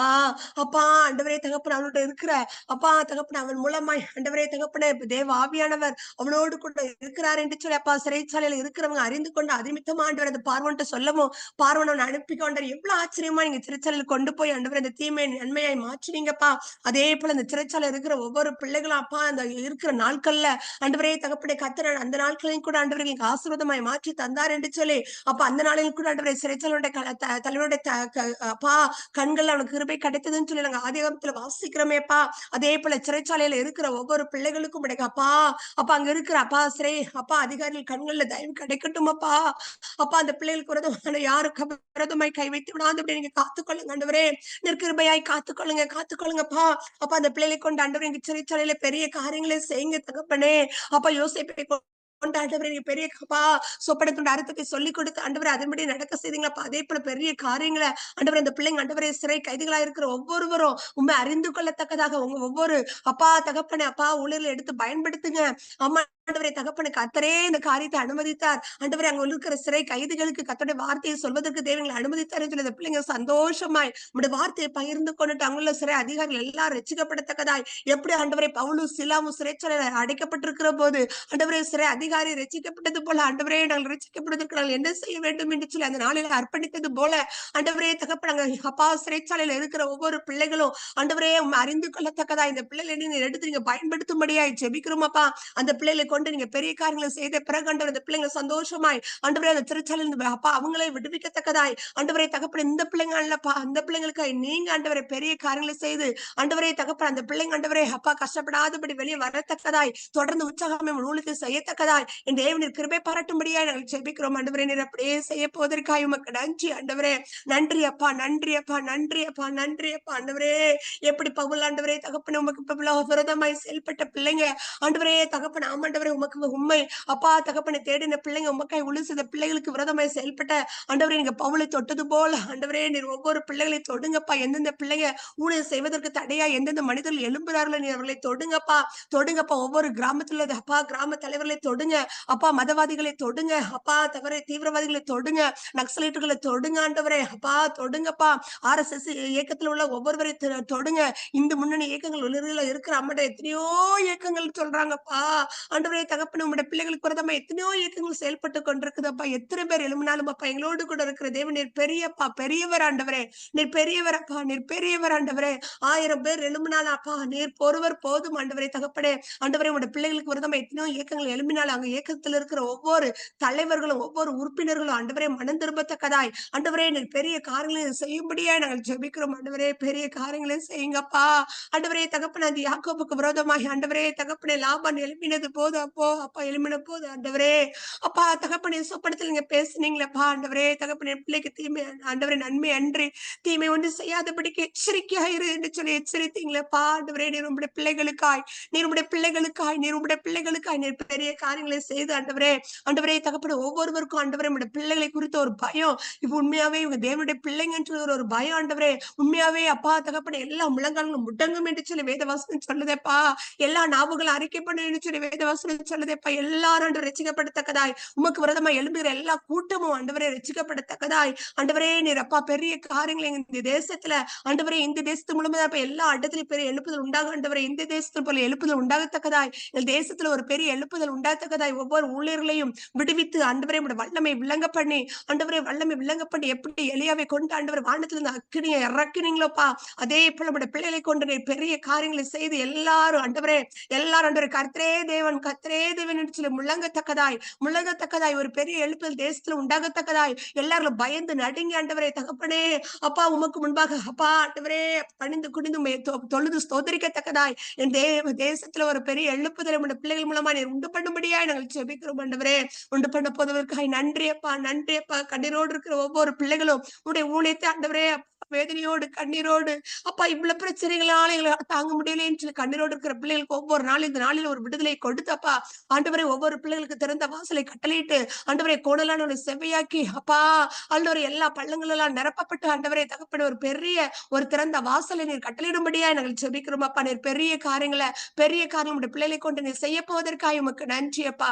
அப்பா ஆண்டவரே தகப்பன அவனோட இருக்கிற அப்பா தகப்பன அவன் மூலமாய் ஆண்டவரே தகப்பன தேவ ஆவியானவர் அவனோடு கூட இருக்கிறார் என்று சொல்லி அப்பா சிறைச்சாலையில இருக்கிறவங்க அறிந்து கொண்டு அதிமித்தமா ஆண்டவர் அந்த பார்வன்ட்ட சொல்லவும் பார்வன் அனுப்பி கொண்டார். எவ்வளவு ஆச்சரியமா நீங்க சிறைச்சாலையில் கொண்டு போய் ஆண்டவர் அந்த தீமை நன்மையாய் மாற்றினீங்கப்பா. அதே போல அந்த சிறைச்சாலையில் இருக்கிற ஒவ்வொரு பிள்ளைகளும் அப்பா அந்த இருக்கிற நாட்கள்ல ஆண்டவரே தகப்பனை கத்திர அந்த நாட்களையும் கூட ஆண்டவர் எங்களுக்கு ஆசீர்வாதமாய் மாற்றி தந்தார் என்று சொல்லி அப்ப அந்த நாளையும் கூட ஆண்டவரை சிறைச்சாலையுடைய தலைவருடைய அப்பா கண்கள் அவனுக்கு கிருபை கிடைத்ததுன்னு சொல்லி நாங்க ஆதிகாரத்துல வாசிக்கிறோமேப்பா. அதே போல சிறைச்சாலையில இருக்கிற ஒவ்வொரு பிள்ளைகளுக்கும் அப்பா அப்பா அங்க இருக்கிற அப்பா சிறை அப்பா அதிகாரிகள் கண்கள்ல தயவு கிடைக்கட்டும் அப்பா. அப்பா அந்த பிள்ளைகளுக்கு விரதமான யாருக்கு விரதமாய் கை வைத்து விடாது அப்படி நீங்க காத்துக்கொள்ளுங்க ஆண்டவரே. நெற்கிருபையாய் காத்துக்கொள்ளுங்கப்பா. அப்பா அந்த பிள்ளைகளை கொண்டு ஆண்டவரே எங்க சிறைச்சாலையில பெரிய காரியங்களை செய்யுங்க தகப்பனே. அப்பா யோசேப்பை ஆண்டவரே பெரிய சொப்பனத்தோட அர்த்தத்தை சொல்லிக் கொடுத்து ஆண்டவரே அதன்படி நடக்க செய்தீங்களப்பா. அதே போல பெரிய காரியங்களை ஆண்டவரே அந்த பிள்ளைங்க ஆண்டவரே சிறை கைதிகளா இருக்கிற ஒவ்வொருவரும் உண்மை அறிந்து கொள்ளத்தக்கதாக உங்க ஒவ்வொரு அப்பா தகப்பனை அப்பா ஊழியர்களை எடுத்து பயன்படுத்துங்க. அம்மா ஆண்டவரே தகப்பனுக்கு கர்த்தரே இந்த காரியத்தை அனுமதித்தார். ஆண்டவரே அங்க இருக்கிற சிறை கைதிகளுக்கு கர்த்தருடைய வார்த்தையை சொல்வதற்கு தேவங்களை அனுமதித்தார் சொல்லி அந்த பிள்ளைங்க சந்தோஷமாய் உடைய வார்த்தையை பகிர்ந்து கொண்டுட்டு அங்குள்ள சிறை அதிகாரிகள் எல்லாம் ரட்சிக்கப்படத்தக்கதாய் எப்படி ஆண்டவரை பவுலும் சிலாவும் சிறைச்சாலையில் அடைக்கப்பட்டிருக்கிற போது ஆண்டவரே சிறை அதிகாரி ரட்சிக்கப்பட்டது போல ஆண்டவரே நாங்கள் ரட்சிக்கப்படுவதற்கு நாங்கள் என்ன செய்ய வேண்டும் என்று சொல்லி அந்த நாளில் அர்ப்பணித்தது போல ஆண்டவரே தகப்பனாங்க அப்பா சிறைச்சாலையில இருக்கிற ஒவ்வொரு பிள்ளைகளும் ஆண்டவரே அறிந்து கொள்ளத்தக்கதா இந்த பிள்ளைகளை நீங்க எடுத்து நீங்க பயன்படுத்தும்படியாய் ஜெபிக்கிறோம் அப்பா. அந்த பிள்ளைகளை கொண்டு நீங்க பெரிய காரியங்களை செய்த பிறகு ஆண்டவர் அந்த பிள்ளைங்களை சந்தோஷமாய் ஆண்டவரே அந்த சிறைச்சாலையில் அப்பா அவங்களே விடுவிக்கத்தக்கதாய் ஆண்டவரே தகப்பன இந்த பிள்ளைங்க அல்லப்பா அந்த பிள்ளைங்களுக்காய் நீங்க ஆண்டவரை பெரிய காரியங்களை செய்து ஆண்டவரே தகப்பன அந்த பிள்ளைங்க ஆண்டவரே அப்பா கஷ்டப்படாதபடி வெளியே வரத்தக்கதாய் தொடர்ந்து உற்சாகமே ஊழியத்தை செய்யத்தக்கதாய் என் தேவனின் கிருபை பாராட்டும்படியாய் நாங்கள் ஜெபிக்கிறோம் ஆண்டவரே. நீர் அப்படியே செய்ய போவதற்காய் உமக்கு நன்றி ஆண்டவரே. நன்றி அப்பா, நன்றி அப்பா, நன்றி அப்பா, நன்றி அப்பா ஆண்டவரே. எப்படி பவுல் ஆண்டவரே தகப்பன உமக்கு விரதமாய் செயல்பட்ட பிள்ளைங்க ஆண்டவரே தகப்பன ஆமாண்டவரே உமக்கு உண்மை அப்பா தகப்பனை தேடின பிள்ளைங்க உமக்காய் உழு செய்த பிள்ளைகளுக்கு விரதமாய் செயல்பட்ட ஆண்டவரே நீங்க பவுலை தொட்டது போல ஆண்டவரே நீர் ஒவ்வொரு பிள்ளைகளை தொடுங்கப்பா. எந்தெந்த பிள்ளைங்க ஊழியர் செய்வதற்கு தடையா எந்தெந்த மனிதர்கள் எழும்புறார்களோ நீ அவர்களை தொடுங்கப்பா, தொடுங்கப்பா. ஒவ்வொரு கிராமத்துல அப்பா கிராம தலைவர்களை தொடுங்க அப்பா, மதவாதிகளை தொடுங்க அப்பா, தீவிரவாதிகளை தொடுங்க, நக்சலைட்டுகளை தொடுங்க ஆண்டவரே அப்பா, தொடுங்கப்பா. RSS இயக்கத்தில் உள்ள ஒவ்வொருவரை தொடுங்க. இந்து முன்னணி இயக்கங்கள் உலகில இருக்கிற அம்மட எத்தனையோ இயக்கங்கள் சொல்றாங்கப்பா ஆண்டவரே தகப்பன உங்களுடைய பிள்ளைகளுக்கு விரதமா எத்தனையோ இயக்கங்கள் செயல்பட்டு கொண்டிருக்குதப்பா. எத்தனை பேர் எழுமினாலும் அப்பா எங்களோடு கூட இருக்கிற தேவன் நீர் பெரியப்பா, பெரியவர் ஆண்டவரே. நீர் பெரியவர் அப்பா, நீர் பெரியவர் ஆண்டவரே. 1000 பேர் எழுமினாலும் அப்பா நீர் ஒருவர் போதும் ஆண்டவரே தகப்பனே. ஆண்டவரே உங்களுடைய பிள்ளைகளுக்கு விரதமா எத்தனையோ இயக்கங்கள் எழுப்பினாலும் அங்க இயக்கத்தில் இருக்கிற ஒவ்வொரு தலைவர்களும் ஒவ்வொரு உறுப்பினர்களும் ஆண்டவரே மனம் திரும்பத்தக்கதாய் ஆண்டவரே நீர் பெரிய காரியங்களை செய்யும்படியா நாங்கள் ஜெபிக்கிறோம் ஆண்டவரே. பெரிய காரியங்களை செய்யுங்கப்பா ஆண்டவரே தகப்பன. அந்த யாக்கோபுக்கு விரோதமாய் ஆண்டவரே தகப்பனே லாபான் எழுப்பினது போது அப்போ அப்பா எழுமின போது ஆண்டவரே அப்பா தகப்பனே சொப்பனத்துல நீங்க பேசுனீங்களப்பா ஆண்டவரே தகப்பனே பிள்ளைக்கு தீமை ஆண்டவரே நன்மை அன்றி தீமை ஒன்று செய்யாதபடிக்கு எச்சரிக்கையாயிரு என்று சொல்லி எச்சரித்தீங்களப்பா ஆண்டவரே நீர் உங்களுடைய பிள்ளைகளுக்காய் நீர் பெரிய காரியங்களை செய்து ஆண்டவரே தகப்பனே ஒவ்வொருவருக்கும் ஆண்டவரே உங்களுடைய பிள்ளைகளை குறித்த ஒரு பயம் இப்ப உண்மையாவே இவங்க தேவனுடைய பிள்ளைங்கன்ற ஒரு பயம் ஆண்டவரே உண்மையாவே அப்பா தகப்பனே எல்லா முழங்கால்களும் முடங்கும் என்று சொல்லி வேதவாசனம் சொல்லுதேப்பா எல்லா நாவுகளும் அறிக்கை பண்ணு என்று சொல்லி வேதவாசனம் சொல்லுதேப்பா எல்லாரும் ரசிக்கப்படத்தக்கதாய் உமக்கு விரதமா எழும்புகிற எல்லா கூட்டமும் ஆண்டவரே ரசிக்கப்படத்தக்கதாய் ஆண்டவரே நீர் அப்பா பெரிய காரியங்களை இந்த தேசத்துல ஆண்டவரே இந்த தேசத்து மூலமா இப்ப எல்லா இடத்துலயும் பெரிய எழுப்புதல் உண்டாக ஆண்டவரே இந்த தேசத்துல போல எழுப்புதல் உண்டாகத்தக்கதாய் இந்த தேசத்துல ஒரு பெரிய எழுப்புதல் உண்டாகத்தக்கதாய் ஒவ்வொரு ஊழியர்களையும் விடுவித்து ஆண்டவரே வல்லமை விளங்க பண்ணி ஆண்டவரே வல்லமை விளங்க பண்ணி எப்படி எலியாவை கொண்டு ஆண்டவர் வானத்துல இருந்து அக்கினியை இறக்குனீங்களோப்பா அதே போல நம்முடைய பிள்ளைகளை கொண்டு பெரிய காரியங்களை செய்து எல்லாரும் ஆண்டவரே கர்த்தரே தேவன் என்று சொல்லி முழங்கத்தக்கதாய் ஒரு பெரிய எழுப்புதல் தேசத்துல உண்டாகத்தக்கதாய் எல்லாரும் பயந்து நடுங்கி ஆண்டவரே தகப்பனே அப்பா உமக்கு முன்பாக அப்பா ஆண்டவரே பணிந்து குனிந்து தொழுது ஸ்தோத்தரிக்கத்தக்கதாய் என் தேசத்துல ஒரு பெரிய எழுப்புதல் நம்முடைய பிள்ளைகள் மூலமா நீர் உண்டு பண்ணும்படியாய் நாங்கள் ஜெபிக்கிறோம் ஆண்டவரே உண்டு பண்ண போதவர்க்காய் நன்றியப்பா கண்ணீரோடு இருக்கிற ஒவ்வொரு பிள்ளைகளும் உடைய ஊழியத்தை ஆண்டவரே வேதனையோடு கண்ணீரோடு அப்பா இவ்வளவு பிரச்சனைகளால எங்களை தாங்க முடியலன்னு சொல்லி கண்ணீரோடு இருக்கிற பிள்ளைகளுக்கு ஒவ்வொரு நாள் இந்த நாளில் ஒரு விடுதலை கொடுத்தப்பா ஆண்டவரே ஒவ்வொரு பிள்ளைகளுக்கு திறந்த வாசலை கட்டளையிட்டு ஆண்டவரே கோணலான ஒரு செவ்வையாக்கி அப்பா ஆண்டவரே எல்லா பள்ளங்கள் எல்லாம் நிரப்பப்பட்டு ஆண்டவரே தகப்பன ஒரு பெரிய ஒரு திறந்த வாசலை நீர் கட்டளையிடும்படியா நாங்கள் செபிக்கிறோம் அப்பா நீர் பெரிய காரியம் உடைய பிள்ளைகளை கொண்டு நீர் செய்ய போவதற்காக உமக்கு நன்றியப்பா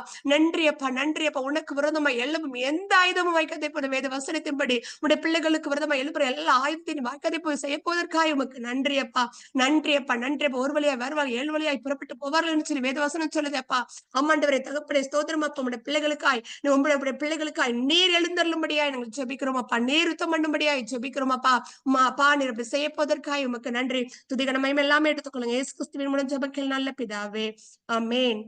உனக்கு விரோதமா எழுப்பும் எந்த ஆயுதமும் வைக்காதே போன வேத வசனத்தின்படி உடைய பிள்ளைகளுக்கு விரோதமா எழுப்புற எல்லா ஆயுதத்தையும் வாய்க்காதே போய் செய்ய போவதற்காக உமக்கு நன்றியப்பா ஒரு வழியா வருவாங்க 7 வழியாய் புறப்பட்டு போவார்கள் சொல்லி வேத வசனம் சொல்லுதேப்பா அம்மாண்டவரே தகப்பனே ஸ்தோத்திரம் அப்பா உடைய பிள்ளைகளுக்காய் நீர் எழுந்தருளும்படியாய் நாங்கள் ஜெபிக்கிறோம் அப்பா நீர் யுத்தம் பண்ணும்படியாய் ஜெபிக்கிறோம் அப்பா நீர் அப்படி செய்ய போவதற்காக உமக்கு நன்றி துதிகனமயம் எல்லாமே எடுத்துக்கொள்ளுங்க இயேசு கிறிஸ்துவின் மூலம் ஜெபத்தில் நல்ல பிதாவே ஆமென்.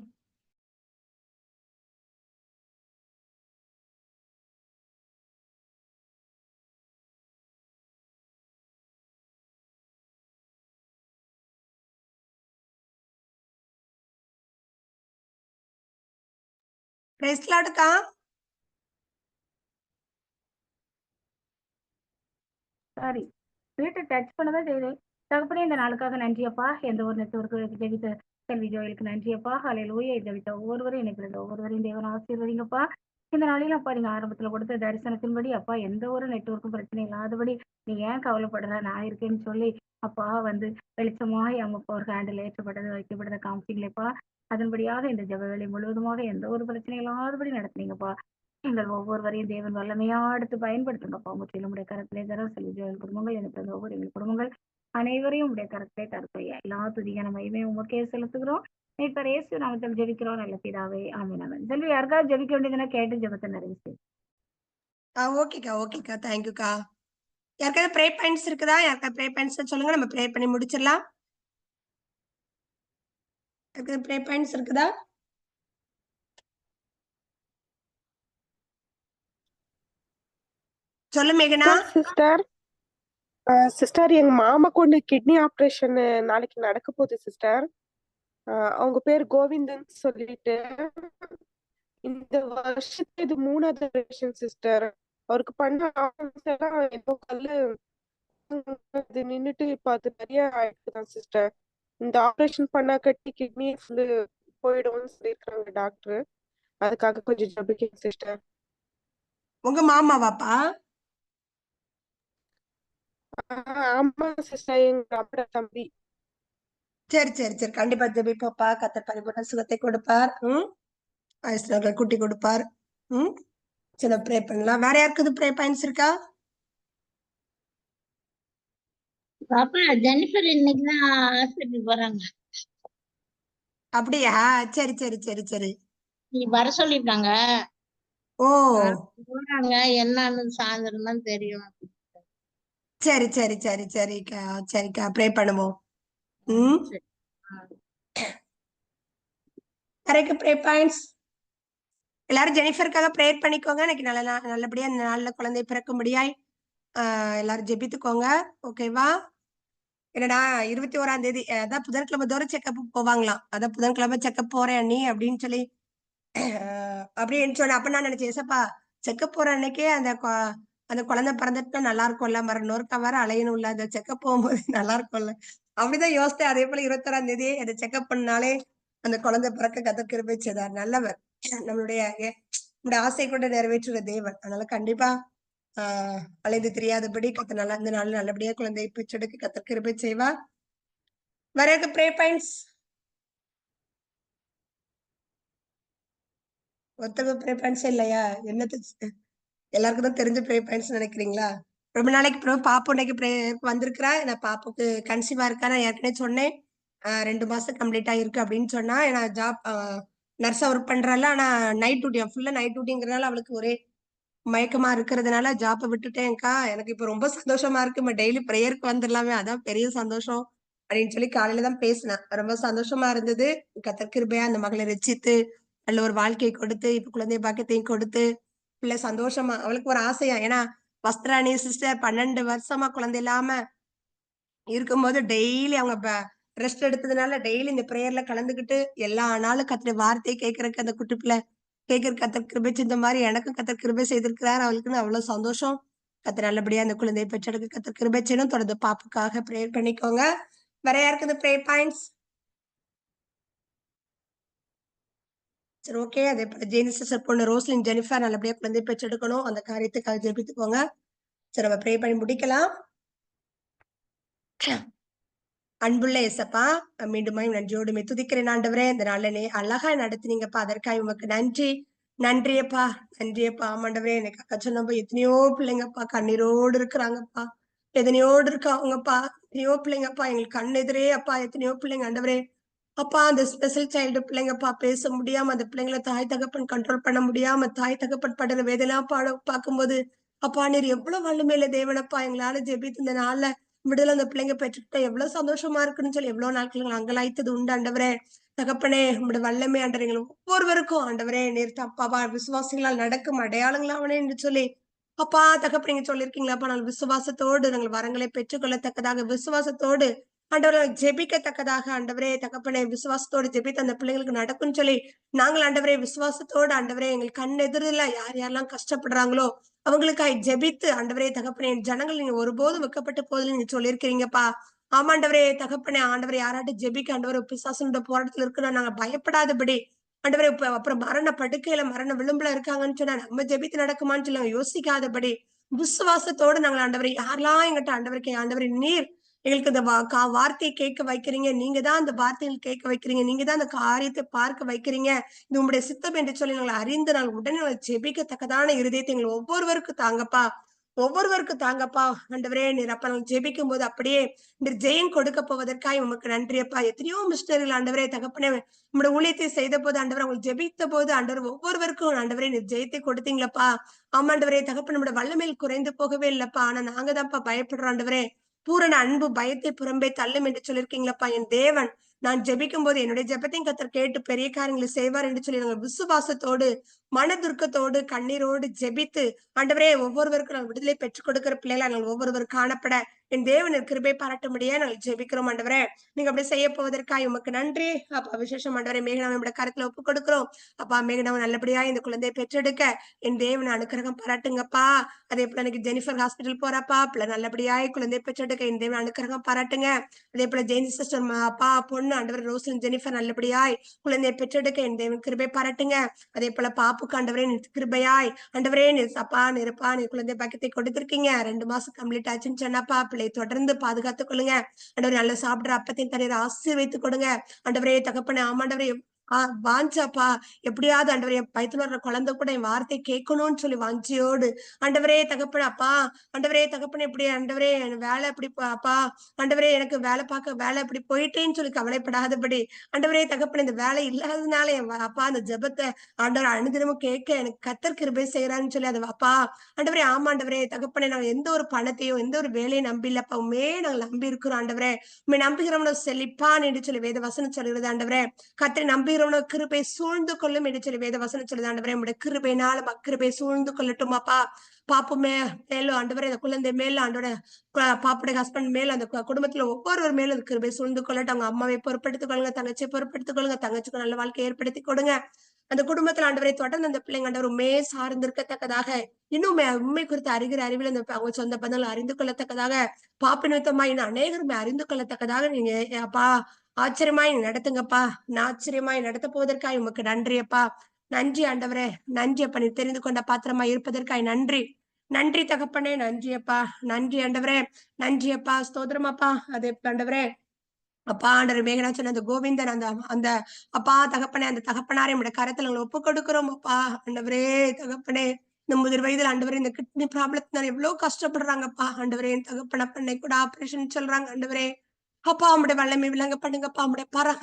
பிரைஸ் லார்ட்க்கா. சாரி வீட்டை டச் பண்ணதான் செய்தேன். தகப்பனே இந்த நாளுக்காக நன்றியப்பா. எந்த ஒரு நெட்வொர்க்கு ஜெபித்த செல்வி ஜோயலுக்கு நன்றியப்பா. ஹல்லேலூயா. ஜெபித்த ஒவ்வொருவரையும் எனக்கு ஒவ்வொருவரையும் தேவன் ஆசீர்வதிங்கப்பா. இந்த நாளிலும் அப்பா நீங்க ஆரம்பத்துல கொடுத்த தரிசனத்தின்படி அப்பா எந்த ஒரு நெட்வொர்க்கும் பிரச்சனை இல்லாதபடி நீ ஏன் கவலைப்படுற நான் இருக்கேன்னு சொல்லி அப்பா வந்து வெளிச்சமாய் அவங்க ஒரு ஹேண்டில் ஏற்றப்பட்டது வைக்கப்பட்டதை காமிச்சிங்களேப்பா. அதன்படியாக இந்த ஜெப வேலை முழுவதுமாக எந்த ஒரு பிரச்சனை இல்லாதபடி நடத்துனீங்கப்பா. எங்கள் ஒவ்வொருவரையும் தேவன் வல்லமையா எடுத்து பயன்படுத்துங்கப்பா. முற்றிலும் உடைய கரத்திலே தர செல்வி ஜோயல் குடும்பங்கள் எனக்கு ஒவ்வொரு எங்கள் குடும்பங்கள் அனைவரையும் உடைய கரத்திலே தரப்பையா. எல்லா துதியான மகிமையும் உமக்கே செலுத்துகிறோம். இப்ப இயேசு நாமத்தில் ஜெபிக்கிறோம் நல்ல பிதாவே ஆமென் ஆமென். செல்வி யாருக்காவது ஜெபிக்க வேண்டியதுன்னா கேட்டு ஜெபத்தை நிறைவு செய்யும். ஓகேக்கா தேங்க்யூக்கா. யாருக்காவது ப்ரே பாயிண்ட்ஸ் இருக்குதா? யாருக்காவது ப்ரே பாயிண்ட்ஸ் சொல்லுங்க, நம்ம ப்ரே பண்ணி முடிச்சிடலாம். யாருக்காவது ப்ரே பாயிண்ட்ஸ் இருக்குதா? சொல்லு மேகனா. சிஸ்டர் எங்க மாமாக்கு ஒண்ணு கிட்னி ஆபரேஷன் நாளைக்கு நடக்க போகுது சிஸ்டர். அவங்க பேர் கோவிந்தன் சொல்லிட்டு இந்த வருஷத்துக்கு இது 3வது ஆபரேஷன் சிஸ்டர். அவருக்கு பண்ண ஆபரேஷன் ஏதோ கல்லு நின்னுட்டு இப்ப அது நிறைய ஆயிடுச்சுதான் சிஸ்டர். இந்த ஆபரேஷன் பண்ணா கட்டி கிட்னி ஃபுல்லு போயிடும்னு சொல்லியிருக்காங்க டாக்டர். அதுக்காக கொஞ்சம் ஜெபிக்கங்க சிஸ்டர். உங்க மாமாவாப்பா? ஆமா சிஸ்டர், எங்க அப்பா தம்பி. சரி கண்டிப்பா ஜெபிப்போப்பா. கர்த்தர் பரிபூர்ண சுகத்தை கொடுப்பார். வயசுல குட்டி கொடுப்பார். சரி ப்ரே பண்ணலாம். வேற யாருக்குது ப்ரே பாயிண்ட்ஸ் இருக்கா? பாப்பா ஜெனிஃபர் இன்னைக்குதான் ஹாஸ்பிட்டல் போறாங்க. அப்படியா? சரி நீ வர சொல்லிருக்காங்க. ஓ போறாங்க, என்னன்னு சாயந்தரம் தான் தெரியும். சரிக்கா ப்ரே பண்ணுவோம். வேறக்கு ப்ரே பாயிண்ட்ஸ் எல்லாரும் ஜெனிஃபருக்காக ப்ரேயர் பண்ணிக்கோங்க. எனக்கு நல்லபடியா இந்த நாள்ல குழந்தை பிறக்கும்படியாய் எல்லாரும் ஜெபித்துக்கோங்க. ஓகேவா? என்னடா 21ஆம் தேதி அதான் புதன்கிழமை தோறும் செக்கப் போவாங்களாம். அதான் புதன்கிழமை செக்கப் போறேன் அண்ணி அப்படின்னு சொல்லி அப்படின்னு சொன்னேன். அப்ப நான் நினைச்சேன், ஏசப்பா செக்கப் போற அன்னைக்கே அந்த குழந்தை பிறந்துட்டா நல்லா இருக்கும்ல, மறுநூறுக்கா வேற அலையணும்ல, அந்த செக்கப் போகும்போது நல்லா இருக்கும்ல அப்படிதான் யோசித்தேன். அதே போல 21ஆம் தேதி அந்த செக்கப் பண்ணாலே அந்த குழந்தை பிறக்க கர்த்தர் கிருபை செய்தார். நல்லவர். நம்மளுடைய நம்முடைய ஆசை கூட நிறைவேற்றுற தேவன். அதனால கண்டிப்பா அலைந்து தெரியாதபடி கர்த்தர் நல்லா இந்த நாள் நல்லபடியா குழந்தையை பெற்றெடுக்க கர்த்தர் கிருபை செய்வார். வேற யாருக்கு ப்ரே பாயிண்ட்ஸ்? ஒருத்தவங்க ப்ரே பாயிண்ட்ஸ் இல்லையா? என்னது எல்லாருக்கும் தான் தெரிஞ்ச ப்ரே பாயிண்ட்ஸ் நினைக்கிறீங்களா? ரொம்ப நாளைக்கு அப்புறம் பாப்பு இன்னைக்கு ப்ரே வந்திருக்கிறா. நான் பாப்புக்கு கன்சீவா இருக்கா. நான் ஏற்கனவே சொன்னேன். 2 மாசம் கம்ப்ளீட் ஆயிருக்கு அப்படின்னு சொன்னா, ஏன்னா ஜாப் நர்ஸா ஒர்க் பண்றாள். ஆனா நைட் டியூட்டி ஃபுல்லா நைட் டியூட்டிங்கிறனால அவளுக்கு ஒரே மயக்கமா இருக்கிறதுனால ஜாப்ப விட்டுட்டேன்க்கா. எனக்கு இப்ப ரொம்ப சந்தோஷமா இருக்கு. நம்ம டெய்லி பிரேயருக்கு வந்துடலாமே, அதான் பெரிய சந்தோஷம் அப்படின்னு சொல்லி காலையில தான் பேசினேன். ரொம்ப சந்தோஷமா இருந்தது. கர்த்தர் கிருபையா அந்த மகளை ரட்சித்து நல்ல ஒரு வாழ்க்கையை கொடுத்து இப்ப குழந்தை பாக்கியத்தையும் கொடுத்து பிள்ளை சந்தோஷமா அவளுக்கு ஒரு ஆசையா. ஏன்னா வஸ்திராணி சிஸ்டர் 12 வருஷமா குழந்தை இல்லாம இருக்கும்போது டெய்லி அவங்க ரெஸ்ட் எடுத்ததுனால டெய்லி இந்த பிரேயர்ல கலந்துக்கிட்டு எல்லா நாளும் கர்த்தருடைய வார்த்தையை கேட்கறதுக்கு அந்த குட்டி பிள்ளை கேட்கற கர்த்தர் கிருபை இந்த மாதிரி எனக்கும் கர்த்தர் கிருபை செய்திருக்கிறார். அவளுக்குன்னு அவ்வளவு சந்தோஷம். கர்த்தர் நல்லபடியா அந்த குழந்தையை பெற்றெடுக்க கர்த்தர் கிருபை செய்யணும். தொடர்ந்து பாப்புக்காக பிரேயர் பண்ணிக்கோங்க. வேற யாருக்கு இந்த ப்ரே பாயிண்ட்ஸ்? சரி, ஓகே. அதே போல ஜேனி சிஸ்டர் பொண்ணு ரோஸ்லின் ஜெனிஃபர் நல்லபடியா குழந்தை பெற்றெடுக்கணும். அந்த காரியத்துக்காக ஜெபித்துக்கோங்க. சரி, நம்ம ப்ரே பண்ணி முடிக்கலாம். அன்புள்ள ஏசப்பா, மீண்டுமாய் நன்றியோடு துதிக்கிறேன் ஆண்டவரே. இந்த நாளிலே அழகா நடத்தினீங்கப்பா, அதற்காக உமக்கு நன்றி. நன்றியப்பா, நன்றியப்பா. ஆமாண்டவரே, எனக்கு அக்கா சொன்னப்ப எத்தனையோ பிள்ளைங்கப்பா கண்ணீரோடு இருக்கிறாங்கப்பா, எத்தனையோடு இருக்காங்கப்பா, எத்தனையோ பிள்ளைங்கப்பா எங்களுக்கு கண் எதிரே அப்பா, எத்தனையோ பிள்ளைங்க ஆண்டவரே. அப்பா அந்த ஸ்பெஷல் சைல்டு பிள்ளைங்கப்பா பேச முடியாம அந்த பிள்ளைங்களை தாய் தகப்பன் கண்ட்ரோல் பண்ண முடியாம தாய் தகப்பன் படுற வேதெல்லாம் பார்க்கும்போது அப்பா நீர் எவ்வளவு வல்லமையில தேவனப்பா எங்களால ஜெபித்து இந்த நாள்ல விடுதலை அந்த பிள்ளைங்க பெற்றுக்கிட்ட எவ்வளவு சந்தோஷமா இருக்குன்னு சொல்லி எவ்வளவு நாட்கள் அங்கலாய்த்தது உண்டு ஆண்டவரே. தகப்பனே உங்களுடைய வல்லமை ஆண்டவர் எங்களை ஒவ்வொருவருக்கும் ஆண்டவரே நீர் தப்பாவா விசுவாசிகளால் நடக்கும் அடையாளங்களாவனே என்று சொல்லி அப்பா தகப்பன் நீங்க சொல்லியிருக்கீங்களாப்பா நாங்கள் விசுவாசத்தோடு நாங்கள் வரங்களை பெற்றுக்கொள்ளத்தக்கதாக விசுவாசத்தோடு ஆண்டவரை ஜெபிக்கத்தக்கதாக ஆண்டவரே தகப்பனே விசுவாசத்தோடு ஜெபித்து அந்த பிள்ளைங்களுக்கு நடக்கும்னு சொல்லி நாங்கள் ஆண்டவரே விசுவாசத்தோடு ஆண்டவரே எங்களுக்கு கண் எதிரில யார் யாரெல்லாம் கஷ்டப்படுறாங்களோ அவங்களுக்காய் ஜெபித்து ஆண்டவரே தகப்பனே ஜனங்கள் நீங்க ஒருபோதும் வெக்கப்பட்ட போதில் நீங்க சொல்லியிருக்கிறீங்கப்பா. ஆமாண்டவரே தகப்பனே ஆண்டவரே யாராட்டும் ஜெபிக்க ஆண்டவரே பிசாசனோட போராட்டத்துல இருக்குன்னா நாங்க பயப்படாதபடி ஆண்டவரே அப்புறம் மரண படுக்கையில மரண விளிம்புல இருக்காங்கன்னு சொன்னா நம்ம ஜெபித்து நடக்குமான்னு சொல்லி யோசிக்காதபடி விசுவாசத்தோடு நாங்கள் ஆண்டவரை யாரெல்லாம் எங்கிட்ட ஆண்டவருக்கு ஆண்டவரை நீர் எங்களுக்கு இந்த வார்த்தையை கேட்க வைக்கிறீங்க. நீங்க தான் அந்த வார்த்தைகள் கேட்க வைக்கிறீங்க. நீங்க தான் அந்த காரியத்தை பார்க்க வைக்கிறீங்க. இது உங்களுடைய சித்தம் என்று சொல்லி நாங்கள் அறிந்து நாங்கள் உடனே ஜெபிக்கத்தக்கதான இருதயத்தை எங்களை ஒவ்வொருவருக்கும் தாங்கப்பா, ஒவ்வொருவருக்கும் தாங்கப்பா. ஆண்டவரே நீர் அப்ப நாங்கள் ஜெபிக்கும் போது அப்படியே நீர் ஜெயம் கொடுக்க போவதற்காக உமக்கு நன்றியப்பா. எத்தனையோ மிஸ்டர்கள் ஆண்டவரே தகப்பனே நம்முடைய ஊழியத்தை செய்த போது ஆண்டவர் அவங்க ஜெபித்த போது ஆண்டவர் ஒவ்வொருவருக்கும் ஆண்டவரே நீர் ஜெயத்தை கொடுத்தீங்களப்பா. ஆமாண்டவரே தகப்பன் நம்முடைய வல்லமையில் குறைந்து போகவே இல்லப்பா. ஆனா நாங்க தான்ப்பா பயப்படுறோம் ஆண்டவரே. பூரண அன்பு பயத்தை புறம்பே தள்ளும் என்று சொல்லியிருக்கீங்களப்பா. என் தேவன் நான் ஜெபிக்கும் போது என்னுடைய ஜெபத்தையும் கர்த்தர் கேட்டு பெரிய காரியங்களை செய்வார் என்று சொல்லி நாங்கள் விசுவாசத்தோடு மனதுர்க்கத்தோடு கண்ணீரோடு ஜெபித்து ஆண்டவரே ஒவ்வொருவருக்கும் நாங்கள் விடுதலை பெற்றுக் கொடுக்கிற பிள்ளைகளை நாங்கள் ஒவ்வொருவரும் காணப்பட என் தேவனின் கிருபை பாராட்டும்படியா நாங்கள் ஜெபிக்கிறோம் ஆண்டவரே. நீங்க அப்படி செய்ய போவதற்காக உமக்கு நன்றி அப்பா. விசேஷம் ஆண்டவரே மேகனாவை நம்முடைய கருத்துல ஒப்புக் கொடுக்கிறோம் அப்பா. மேகனாவை நல்லபடியா இந்த குழந்தையை பெற்றெடுக்க என் தேவன் அனுக்கிரகம் பாராட்டுங்கப்பா. அதே போல எனக்கு ஜெனிஃபர் ஹாஸ்பிட்டல் போறாப்பா, பிள்ளை நல்லபடியாய் குழந்தை பெற்றெடுக்க என் தேவன் அனுக்கிரகம் பாராட்டுங்க. அதே போல ஜெயினி சிஸ்டர் அப்பா பொண்ணு ஆண்டவர் ரோஸ்லின் ஜெனிஃபர் நல்லபடியாய் குழந்தையை பெற்றெடுக்க என் தேவன் கிருபை பாராட்டுங்க. அதே போல பாப்புக்கு ஆண்டவரே கிருபையாய் ஆண்டவரே நீர் அப்பா நிற்பா நீர் குழந்தை பாக்கியத்தை கொடுத்திருக்கீங்க. 2 மாசம் கம்ப்ளீட் ஆச்சுன்னு சொன்னாப்பா. பிள்ளை தொடர்ந்து பாதுகாத்துக் கொள்ளுங்க ஆண்டவரே. நல்லா சாப்பிடுற அப்பத்தையும் தண்ணீர் ஆசீர்வதித்துக் கொடுங்க ஆண்டவரே தகப்பனே. ஆமாண்டவரே வாஞ்சாப்பா எப்படியாவது ஆண்டவரே என் வயித்துல வர்ற குழந்தை கூட என் வார்த்தை கேட்கணும்னு சொல்லி வாஞ்சியோடு ஆண்டவரே தகப்பன அப்பா. ஆண்டவரே தகப்பன இப்படி ஆண்டவரே வேலை இப்படி அப்பா ஆண்டவரே எனக்கு வேலை பார்க்க வேலை இப்படி போயிட்டேன்னு சொல்லி கவலைப்படாதபடி ஆண்டவரே தகப்பன இந்த வேலை இல்லாததுனால என் அப்பா அந்த ஜெபத்தை ஆண்டவர் அனுதினமும் கேட்க எனக்கு கர்த்தர் கிருபை செய்யறான்னு சொல்லி அது அப்பா ஆண்டவரே. ஆமாண்டவரே தகப்பனே நாங்க எந்த ஒரு பணத்தையும் எந்த ஒரு வேலையும் நம்பி இல்லப்பா. உண்மையே நாங்கள் நம்பி இருக்கிறோம் ஆண்டவரே. உண்மை நம்புகிறோம்னு செழிப்பான் என்று சொல்லி வேத வசனம் சொல்கிறது ஆண்டவரே. கர்த்தரை நம்புகிறோம் உணவு கிருபை சூழ்ந்து கொள்ளும் என்று சொல்லி வேத வசனம் சொல்லுது. ஆண்டவரே உடைய கிருபைனால கிருபை சூழ்ந்து கொள்ளட்டும் அப்பா. பாப்பு மேலும் ஆண்டவரே இந்த குழந்தை மேல ஆண்டோட பாப்புடைய ஹஸ்பண்ட் மேல அந்த குடும்பத்துல ஒவ்வொருவர் மேலும் அந்த கிருபை சூழ்ந்து கொள்ளட்டும். அவங்க அம்மாவை பொறுப்படுத்திக் கொள்ளுங்க, தங்கச்சியை பொறுப்படுத்திக் கொள்ளுங்க, தங்கச்சிக்கு நல்ல வாழ்க்கையை ஏற்படுத்தி கொடுங்க. அந்த குடும்பத்துல ஆண்டவரை தொடர்ந்து அந்த பிள்ளைங்க ஆண்டவர் உண்மையே சார்ந்திருக்கத்தக்கதாக, இன்னும் உண்மை குறித்த அறிவில் அந்த அவங்க சொந்த பந்தங்கள் அறிந்து கொள்ளத்தக்கதாக, பாப்பு நிமித்தமா இன்னும் அநேகருமே அறிந்து கொள்ளத்தக்கதாக நீங்க அப்பா ஆச்சரியமாய் நடத்துங்கப்பா. ஆச்சரியமாய் நடத்த போவதற்காக உமக்கு நன்றி அப்பா. நன்றி ஆண்டவரே, நன்றி அப்பா. நீ தெரிந்து கொண்ட பாத்திரமா இருப்பதற்காக நன்றி. நன்றி தகப்பனே, நன்றி அப்பா. நன்றி ஆண்டவரே, நன்றி அப்பா. ஸ்தோத்திரம் அப்பா. அதே ஆண்டவரே அப்பா ஆண்டவர் மேகனா சொன்ன அந்த கோவிந்தன் அந்த அப்பா தகப்பனே, அந்த தகப்பனாரை நம்முடைய கரத்துல ஒப்பு கொடுக்கிறோம் அப்பா. ஆண்டவரே தகப்பனே, இந்த 30 வயதுல ஆண்டவரே இந்த கிட்னி ப்ராப்ளத்தினால எவ்வளவு கஷ்டப்படுறாங்கப்பா. ஆண்டவரே தகப்பன பண்ணை கூட ஆபரேஷன் சொல்றாங்க. ஆண்டவரே அப்பா உம்முடைய வல்லமை விளங்க பண்ணுங்கப்பா. உம்முடைய பரக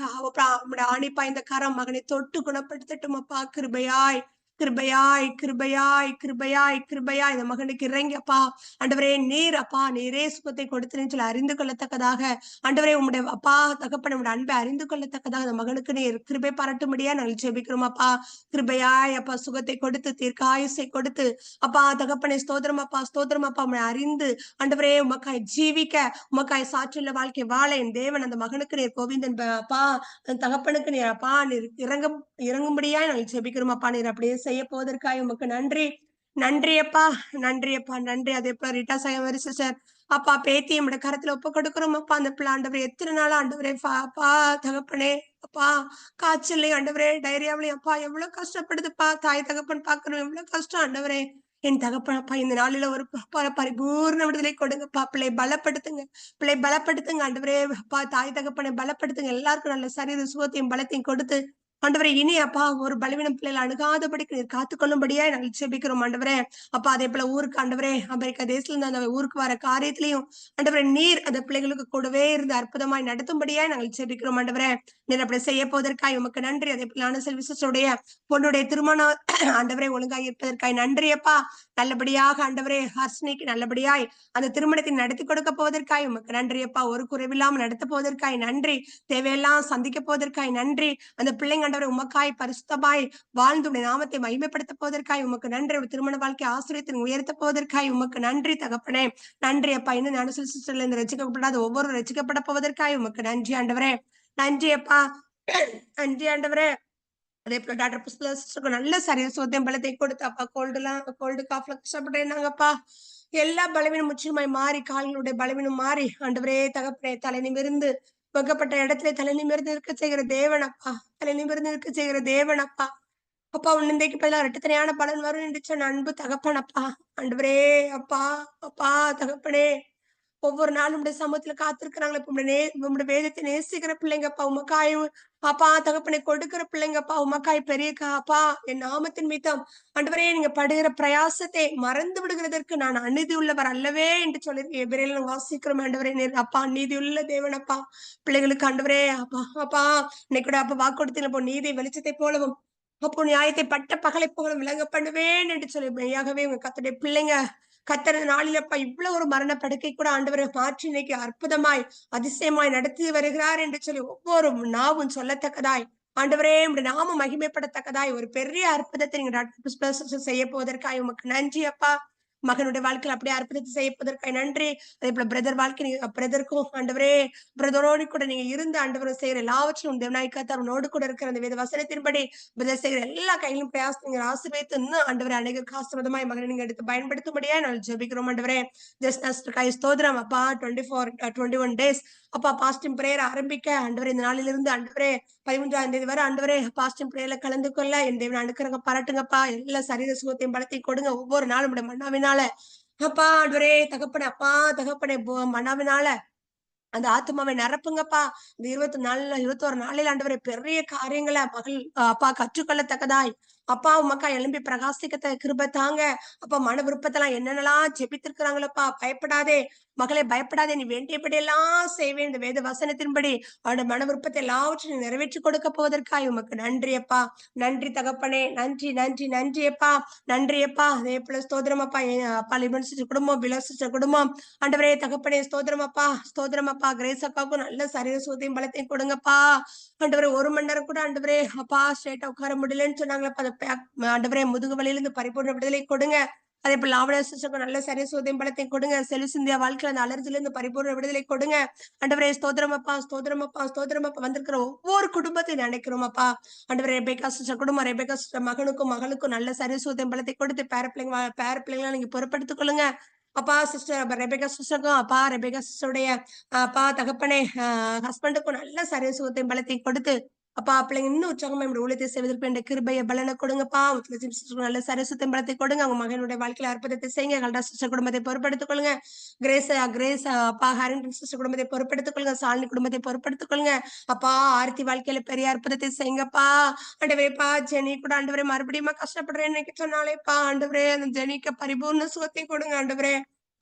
உம்முடைய ஆணிப்பா இந்த கரம் மகனை தொட்டு குணப்படுத்தட்டும் அப்பா. கிருபையாய் கிருபையாய் கிருபையாய் கிருபையாய் கிருபையாய் இந்த மகனுக்கு இறங்கியப்பா. ஆண்டவரே நீர் அப்பா நீரே சுகத்தை கொடுத்துன்னு சொல்லி அறிந்து கொள்ளத்தக்கதாக, ஆண்டவரே உம்முடைய அப்பா தகப்பன உம்முடைய அன்பை அறிந்து கொள்ளத்தக்கதாக அந்த மகனுக்கு நீர் கிருபை பாராட்டும்படியா நாங்கள் ஜெபிக்கிறோம் அப்பா. கிருபையாய் அப்பா சுகத்தை கொடுத்து தீர்க்காயுசை கொடுத்து அப்பா தகப்பனை ஸ்தோத்திரம் அப்பா. ஸ்தோத்திரம் அப்பா. உம்மை அறிந்து ஆண்டவரே உமக்காய் ஜீவிக்க, உமக்காய் சாட்சியுள்ள வாழ்க்கை வாழ என் தேவன் அந்த மகனுக்கு நீர் கோவிந்தன் அப்பா அந்த தகப்பனுக்கு நீர் அப்பா நீர் இறங்கும்படியா நாங்கள் ஜெபிக்கிறோம் அப்பா. நீர் அப்படியே செய்ய போவதற்காக உமக்கு நன்றி. நன்றி அப்பா. நன்றி அப்பா. நன்றி. அதே போல ரிட்டா சகோதரி சிஸ்டர் அப்பா பேத்தி நம்முடைய கரத்துல ஒப்பு கொடுக்கிறோம் அப்பா. அந்த பிள்ளை ஆண்டவரே எத்தனை நாள் ஆண்டவரே அப்பா தகப்பனே அப்பா காய்ச்சல்லையும் ஆண்டவரே டைரியாவிலையும் அப்பா எவ்வளவு கஷ்டப்படுதுப்பா. தாய் தகப்பன் பாக்கணும் எவ்வளவு கஷ்டம் ஆண்டவரே. என் தகப்பன் அப்பா இந்த நாளில ஒரு பரிபூர்ண விடுதலை கொடுங்கப்பா. பிள்ளை பலப்படுத்துங்க, பிள்ளை பலப்படுத்துங்க ஆண்டவரே அப்பா. தாய் தகப்பனை பலப்படுத்துங்க. எல்லாருக்கும் நல்ல சரீர சுகத்தையும் பலத்தையும் கொடுத்து ஆண்டவரே இனி அப்பா ஒரு பலவீனம் பிள்ளைகள் அணுகாதபடிக்கு நீர் காத்துக்கொள்ளும்படியா நாங்கள் ஜெபிக்கிறோம் ஆண்டவரே அப்பா. அதே போல ஊருக்கு ஆண்டவரே அமெரிக்கா தேசத்துல இருந்து அந்த ஊருக்கு வர காரியத்திலையும் ஆண்டவரே நீர் அந்த பிள்ளைகளுக்கு கூடவே இருந்து அற்புதமாய் நடத்தும்படியா நாங்கள் ஜெபிக்கிறோம் ஆண்டவரே. நீர் அப்படி செய்ய போவதற்காக உமக்கு நன்றி. அதே போல அனுசல் விசேஷோடைய பொண்ணுடைய திருமணம் ஆண்டவரே ஒழுங்காய் இருப்பதற்காக நன்றி அப்பா. நல்லபடியாக ஆண்டவரே ஹர்ஷினிக்கு நல்லபடியாய் அந்த திருமணத்தை நடத்தி கொடுக்க போவதற்காக உமக்கு நன்றி அப்பா. ஒரு குறைவில்லாமல் நடத்த போவதற்காக நன்றி. தேவையெல்லாம் சந்திக்க போவதற்காக நன்றி. அந்த பிள்ளைங்க ஆண்டவரே உமக்காய் பரிசுத்தமாய் வாழ்ந்து நாமத்தை மகிமைப்படுத்த போவதற்காக உமக்கு நன்றி. திருமண வாழ்க்கை ஆசிரியத்தின் உயர்த்த போவதற்காக உமக்கு நன்றி தகப்பனே. நன்றி அப்பா. இன்னும் ஞானசல் சிஸ்டர்ல இருந்து ரசிக்கப்படாத ஒவ்வொரு ரசிக்கப்பட போவதற்காக உமக்கு நன்றி ஆண்டவரே. நன்றி அப்பா. நன்றி ஆண்டவரே. அதே போல டாக்டர் புஷ்பலா சிஸ்டருக்கு நல்ல சரீர சுகத்தையும் பலத்தை கொடுத்து அப்பா. கோல்டு காஃப்ல கஷ்டப்பட்டேன்னாங்கப்பா. எல்லா பலவீனம் முற்றிலுமாய் மாறி, கால்களுடைய பலவீனம் மாறி ஆண்டவரே தகப்பனே தலை நிமிர்ந்து வைக்கப்பட்ட இடத்துல தலை நிமிர்ந்து இருக்க செய்கிற தேவன் அப்பா. தலை நிமிர்ந்து இருக்க செய்கிற தேவன் அப்பா. அப்பா உன்னிந்தைக்கு பதிலா இரட்டத்தனையான பலன் வரும் என்று சொன்ன அன்பு தகப்பன் அப்பா. ஆண்டவரே அப்பா அப்பா தகப்பனே ஒவ்வொரு நாளும் உடைய சமூகத்துல காத்திருக்கிறாங்களே உங்களுடைய வேதத்தை நேசிக்கிற பிள்ளைங்கப்பா. உமக்காய் அப்பா தகப்பனை கொடுக்கிற பிள்ளைங்கப்பா. உமக்காய் பெரிய அப்பா என் நாமத்தின் மீதம் ஆண்டவரே நீங்க படுகிற பிரயாசத்தை மறந்து விடுகிறதற்கு நான் அநீதி உள்ளவர் அல்லவே என்று சொல்லியிருக்கேன். எபிரேல வாசிக்கிறோம் ஆண்டவரே. நீர் அப்பா நீதி உள்ள தேவனப்பா. பிள்ளைகளுக்கு ஆண்டவரே அப்பா அப்பா இன்னைக்கு கூட அப்பா வாக்கு கொடுத்தீங்க போ நீதி வெளிச்சத்தை போலவும் அப்போ நியாயத்தை பட்ட பகலை போல விளங்க பண்ணுவேன் என்று சொல்லி மெய்யாகவே உங்க கத்துடைய பிள்ளைங்க கத்தரது நாளிலப்பா இவ்வளவு ஒரு மரண படுக்கை கூட ஆண்டவரை மாற்றி இன்னைக்கு அற்புதமாய் அதிசயமாய் நடத்தி வருகிறார் என்று சொல்லி ஒவ்வொரு நாவும் சொல்லத்தக்கதாய் ஆண்டவரே உடைய நாமம் மகிமைப்படத்தக்கதாய் ஒரு பெரிய அற்புதத்தை நீங்க செய்ய போவதற்காக உமக்கு நன்றி அப்பா. மகனுடைய வாழ்க்கையில் அப்படியே அற்புதத்தை செய்யப்பதற்காக நன்றி. அதே போல பிரதர் வாழ்க்கை பிரதருக்கும் ஆண்டவரே பிரதரோடு கூட நீங்க இருந்து ஆண்டவரை செய்யற எல்லாவற்றும் தேவநாயகத்தார் உன்னோடு கூட இருக்கிற அந்த வேத வசனத்தின்படி பிரதர் செய்கிற எல்லா கையிலும் பிரயாசம் நீங்க ஆசீர்வதித்து இன்னும் ஆண்டவரை அநேகருக்கு ஆசீர்வாதமாய் மகனை நீங்க எடுத்து பயன்படுத்தும்படியா நாங்கள் ஜெபிக்கிறோம் ஆண்டவரே. ஜஸ்ட் கை ஸ்தோத்திரம் அப்பா. 21 days அப்பா பாஸ்டிங் பிரேயர் ஆரம்பிக்க ஆண்டவரே இந்த நாளிலிருந்து ஆண்டவரே 13ஆம் தேதி வரை ஆண்டவரே பாஸ்டிங் பிரேயர்ல கலந்து கொள்ள என் தேவனை அனுக்கிறங்க பாராட்டுங்கப்பா. எல்லா சரீர சுகத்தையும் பலத்தையும் கொடுங்க. ஒவ்வொரு நாளும் மன்னாவினால அப்பா ஆண்டவரே தகப்பனே அப்பா தகப்பனே மன்னாவினால அந்த ஆத்மாவை நிரப்புங்கப்பா. இந்த 21 நாளில ஆண்டவரே பெரிய காரியங்களை மகள் அப்பா கற்றுக்கொள்ளத்தக்கதாய் அப்பா உமக்கா எழும்பி பிரகாசிக்கத்த கிருபை தாங்க. அப்பா மன விருப்பத்தெல்லாம் என்னென்னலாம் ஜெபித்திருக்கிறாங்களப்பா, பயப்படாதே மகளே, பயப்படாதே, நீ வேண்டியபடி எல்லாம் செய்வேன். இந்த வேத வசனத்தின்படி அவருடைய மன விருப்பத்தை எல்லாவற்றையும் நிறைவேற்றி கொடுக்க போவதற்காக உமக்கு நன்றி அப்பா. நன்றி தகப்பனே, நன்றி நன்றி நன்றி அப்பா, நன்றி அப்பா. அதே போல ஸ்தோத்திரம் அப்பா. அப்பா லிபன் சிஸ்டர் குடும்பம், பிலோ சிஸ்டர் குடும்பம், ஆண்டவரே தகப்பனே ஸ்தோத்திரம் அப்பா, ஸ்தோத்திரம் அப்பா. கிரேஸ் அக்காவுக்கும் நல்ல சரீர சுகத்தையும் பலத்தையும் கொடுங்கப்பா. ஆண்டவரே 1 மணி நேரம் கூட ஆண்டவரே அப்பா ஸ்ட்ரெயிட்டா உட்கார முடியலன்னு சொன்னாங்களப்பா, ஆண்டவரே முதுகு வலியிலிருந்து பரிபூர்ண விடுதலை கொடுங்க. அதே போல லாவண்யா சிஸ்டருக்கு நல்ல சரீர சுகத்தையும் பலத்தையும் கொடுங்க. செலுசிந்தியா வாழ்க்கையில அந்த அலர்ஜில இருந்து பரிபூர்ண விடுதலை கொடுங்க. ஆண்டவரே ஸ்தோத்திரம் அப்பா, ஸ்தோத்திரம் அப்பா, ஸ்தோத்திரம் அப்பா. வந்திருக்கிற ஒவ்வொரு குடும்பத்தையும் நினைக்கிறோம் அப்பா. ஆண்டவரே ரெபேக்கா சிஸ்டர் குடும்பம், ரெபேக்கா சிஸ்டர் மகனுக்கும் மகளுக்கும் நல்ல சரீர சுகத்தையும் பலத்தை கொடுத்து பேர பிள்ளைங்களா நீங்க பொறுப்படுத்திக் கொள்ளுங்க அப்பா. சிஸ்டர் ரெபேக்கா சிஸ்டருக்கும் அப்பா, ரெபேக்கா சிஸ்டருடைய அப்பா தகப்பனே ஹஸ்பண்டுக்கும் நல்ல சரீர சுகத்தையும் பலத்தையும் கொடுத்து அப்பா பிள்ளைங்க இன்னும் உற்சாகமா நம்முடைய ஊழியத்தை செய்வதற்கு வேண்டிய கிருபையை பலனை கொடுங்கப்பா. நல்ல சரீரத்தையும் பலத்தை கொடுங்க. அவங்க மகனுடைய வாழ்க்கையில அற்புதத்தை செய்யுங்க. கல்டா சிஸ்டர் குடும்பத்தை பொறுப்படுத்திக் கொள்ளுங்க. கிரேஸ் அப்பா ஹாரிங்டன் சிஸ்டர் குடும்பத்தை பொறுப்படுத்திக் கொள்ளுங்க. சாலினி குடும்பத்தை பொறுப்படுத்திக் கொள்ளுங்க அப்பா. ஆர்த்தி வாழ்க்கையில பெரிய அற்புதத்தை செய்யுங்கப்பா. ஆண்டவரேப்பா ஜெனி கூட ஆண்டவரே மறுபடியும் கஷ்டப்படுறேன்னு இன்னைக்கு சொன்னாலேப்பா, ஆண்டவரே அந்த ஜெனிக்கு பரிபூர்ண சுகத்தை கொடுங்க ஆண்டவரே.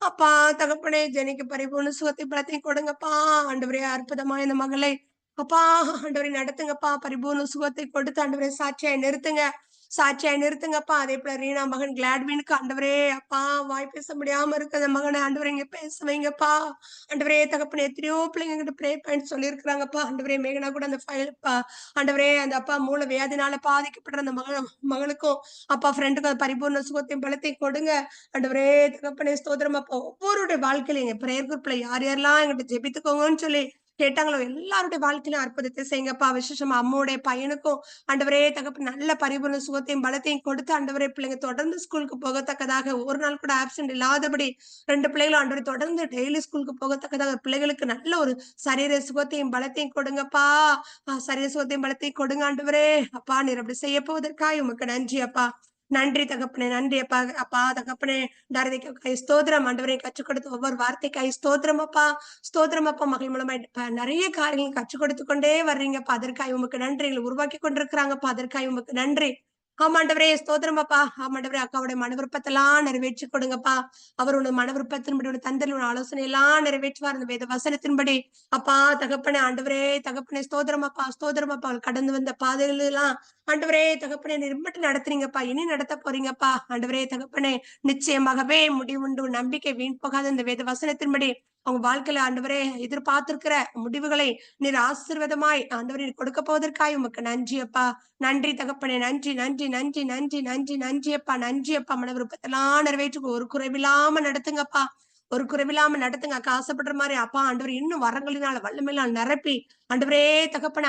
அப்பா தகப்பனே, ஜெனிக்கு பரிபூர்ண சுகத்தை பலத்தையும் கொடுங்கப்பா. ஆண்டவரே அற்புதமா இந்த மகளை அப்பா ஆண்டவரை நடத்துங்கப்பா. பரிபூர்ண சுகத்தை கொடுத்து ஆண்டவரே சாட்சியாய் நிறுத்துங்க, சாட்சியாய் நிறுத்துங்கப்பா. அதே போல ரீனா மகன் கிளாட்வினுக்கு ஆண்டவரே அப்பா வாய் பேச முடியாம இருக்க அந்த மகனை ஆண்டவரை இங்க பேச வைங்கப்பா. ஆண்டவரே தகப்பனே, எத்தனையோ பிள்ளைங்க கிட்ட ப்ரே பாயிண்ட் சொல்லியிருக்கிறாங்கப்பா. ஆண்டவரே மேகனா கூட அந்த ஃபைல் ஆண்டவரே அந்த அப்பா மூல வியாதினால பாதிக்கப்படுற அந்த மகளுக்கும் அப்பா ஃப்ரெண்டுக்கும் பரிபூர்ண சுகத்தையும் பலத்தையும் கொடுங்க ஆண்டவரே தகப்பனே. ஸ்தோத்திரம் அப்பா. ஒவ்வொருடைய வாழ்க்கையில எங்க பிரேயர் குரூப்ல யார் யாரெல்லாம் எங்கிட்ட ஜெபித்துக்கோங்கன்னு சொல்லி கேட்டாங்களோ எல்லாருடைய வாழ்க்கையிலும் அற்புதத்தை செய்யுங்கப்பா. விசேஷமா அம்மாவுடைய பையனுக்கும் ஆண்டவரே தகப்ப நல்ல பரிபூர்ண சுகத்தையும் பலத்தையும் கொடுத்து ஆண்டவரே பிள்ளைங்க தொடர்ந்து ஸ்கூலுக்கு போகத்தக்கதாக ஒரு நாள் கூட ஆப்சென்ட் இல்லாதபடி 2 பிள்ளைகளும் ஆண்டவரே தொடர்ந்து டெய்லி ஸ்கூலுக்கு போகத்தக்கதாக பிள்ளைகளுக்கு நல்ல ஒரு சரீர சுகத்தையும் பலத்தையும் கொடுங்கப்பா. சரீர சுகத்தையும் பலத்தையும் கொடுங்க ஆண்டவரே. அப்பா நீர் அப்படி செய்ய போவதற்காக உமக்கு நன்றி அப்பா. நன்றி தகப்பனே, நன்றி அப்பா. அப்பா தகப்பனே தாரதிக்காய் ஸ்தோத்திரம். ஆண்டவரை கற்றுக் கொடுத்த ஒவ்வொரு வார்த்தைக்காய் ஸ்தோத்திரம் அப்பா, ஸ்தோத்திரம் அப்பா. மகள் மூலமா நிறைய காரியங்கள் கற்றுக் கொடுத்து கொண்டே வர்றீங்கப்பா, அதற்காக உமக்கு நன்றி. எங்களை உருவாக்கி கொண்டிருக்கிறாங்கப்பா, அதற்காக உமக்கு நன்றி. ஆமாண்டவரே ஸ்தோத்திரம் அப்பா. ஆமாண்டவரே அக்காவுடைய மன விருப்பத்தெல்லாம் நிறைவேற்றி கொடுங்கப்பா. அவருடைய மன விருப்பத்தின்படி தந்தல் ஆலோசனை எல்லாம் நிறைவேற்றுவார் இந்த வேத வசனத்தின்படி அப்பா. தகப்பனே ஆண்டவரே தகப்பனே ஸ்தோத்திரம் அப்பா, ஸ்தோத்திரம் அப்பா. கடந்து வந்த பாதைகள் எல்லாம் ஆண்டவரே தகப்பனே நிர்மட்டு நடத்துறீங்கப்பா, இனி நடத்த போறீங்கப்பா. ஆண்டவரே தகப்பனே நிச்சயமாகவே முடிவுண்டு நம்பிக்கை வீண் போகாத இந்த வேத வசனத்தின்படி அவங்க வாழ்க்கையில ஆண்டவரே எதிர்பார்த்திருக்கிற முடிவுகளை நீர் ஆசீர்வாதமாய் ஆண்டவரே கொடுக்க போவதற்காக உமக்கு நன்றி அப்பா. நன்றி தகப்பனே, நன்றி நன்றி நன்றி நன்றி நன்றி நன்றி அப்பா, நன்றி அப்பா. மன விருப்பத்தெல்லாம் நிறைவேற்று ஒரு குறைவில்லாம நடத்துங்கப்பா, ஒரு குறைவில்லாம நடத்துங்க. ஆசைப்படுற மாதிரி அப்பா ஆண்டவர் இன்னும் வரங்களினால வல்லமையினால் நிரப்பி ஆண்டவரே தகப்பன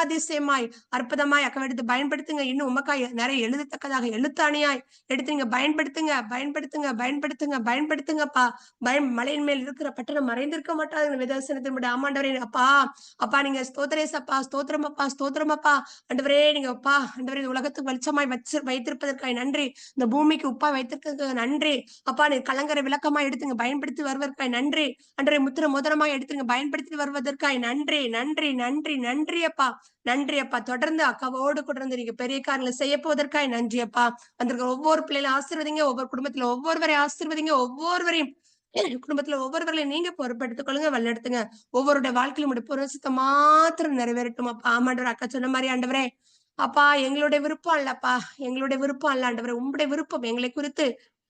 அதிசயமாய் அற்புதமாய் அக்கா எடுத்து பயன்படுத்துங்க. இன்னும் உமக்காய் நிறைய எழுதத்தக்கதாக எழுத்தாணியாய் எடுத்து நீங்க பயன்படுத்துங்க, பயன்படுத்துங்க, பயன்படுத்துங்க, பயன்படுத்துங்கப்பா. மலையின் மேல் இருக்கிற பட்டணம் மறைந்திருக்க மாட்டாது விதர்சனத்தின் ஆமாண்டவரே அப்பா. அப்பா நீங்க ஸ்தோத்திரேசப்பா, ஸ்தோத்திரம் அப்பா, ஸ்தோத்திரம் அப்பா. ஆண்டவரே நீங்க அப்பா ஆண்டவரே உலகத்துக்கு வெளிச்சமாய் வைத்திருப்பதற்காக நன்றி. இந்த பூமிக்கு உப்பா வைத்திருக்கிறதுக்கு நன்றி அப்பா. நீ கலங்கரை விளக்கமா எடுத்துங்க பயன்படுத்தி வருவதற்காய் நன்றி. அன்றைய முத்திர மோதிரமாய் எடுத்துங்க பயன்படுத்தி வருவதற்காய் நன்றி நன்றி நன்றி நன்றி அப்பா, நன்றி அப்பா. தொடர்ந்து அக்காவோடு கூட இருந்து நீங்க பெரிய காரியங்களை செய்ய போவதற்காய் நன்றி அப்பா. வந்திருக்கிற ஒவ்வொரு பிள்ளைகளும் ஆசீர்வதிங்க, ஒவ்வொரு குடும்பத்துல ஒவ்வொருவரையும் ஆசீர்வதிங்க, ஒவ்வொருவரையும் குடும்பத்துல ஒவ்வொருவர்களையும் நீங்க பொறுப்பெடுத்துக் கொள்ளுங்க, வல்லெடுத்துங்க. ஒவ்வொருடைய வாழ்க்கையிலும் புரட்சித்த மாத்திரம் நிறைவேறட்டும் அப்பா. ஆமாண்டவர் அக்கா சொன்ன மாதிரி ஆண்டவரே அப்பா எங்களுடைய விருப்பம் அல்லப்பா, எங்களுடைய விருப்பம் அல்ல ஆண்டவரே, உங்களுடைய விருப்பம் எங்களை குறித்து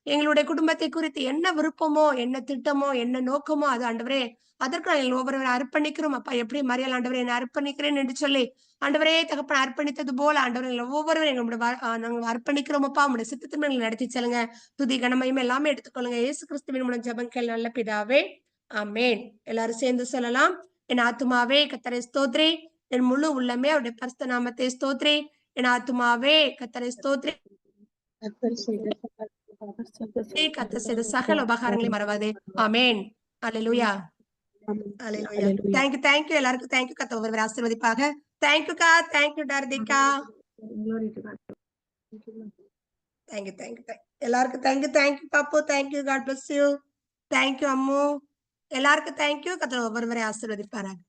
எங்களுடைய குடும்பத்தை குறித்து என்ன விருப்பமோ என்ன திட்டமோ என்ன நோக்கமோ அது ஆண்டவரே அதற்கு நாங்கள் ஒவ்வொருவரை அர்ப்பணிக்கிறோம் அப்பா. எப்படி மரியாதை ஆண்டவரே என்னை அர்ப்பணிக்கிறேன் என்று சொல்லி ஆண்டவரே தகப்பன் அர்ப்பணித்தது போல ஆண்டவரை ஒவ்வொருவரும் எங்களுடைய நாங்கள் அர்ப்பணிக்கிறோம் அப்பா. உங்களுடைய சித்தத்தின் மேல் நடத்தி செல்லுங்க. துதி கனமையும் எல்லாமே எடுத்துக்கொள்ளுங்க. இயேசு கிறிஸ்துவின் மூலம் ஜெபம் கேள் நல்ல பிதாவே, ஆமேன். எல்லாரும் சேர்ந்து சொல்லலாம். என் ஆத்துமாவே கர்த்தரை ஸ்தோத்ரி, என் முழு உள்ளமே அவருடைய பரிசுத்த நாமத்தை ஸ்தோத்ரி. என் ஆத்துமாவே கர்த்தரை ஸ்தோத்ரி, கர்த்தர் செய்த சகல உபகாரங்களை மறவாதே. ஆமேன். அல்லேலூயா, அல்லேலூயா. தேங்க்யூ எல்லாருக்கும் தேங்க்யூ. கர்த்தர் ஒவ்வொருவரை ஆசீர்வதிப்பாக. தேங்க்யூக்கா, தேங்க்யூ டார்திகா, தேங்க்யூ எல்லாருக்கும் தேங்க்யூ பாப்பு, thank you, God bless you, thank you அம்மு, எல்லாருக்கும் தேங்க்யூ. கர்த்தர் ஒவ்வொருவரை ஆசீர்வதிப்பாராங்க.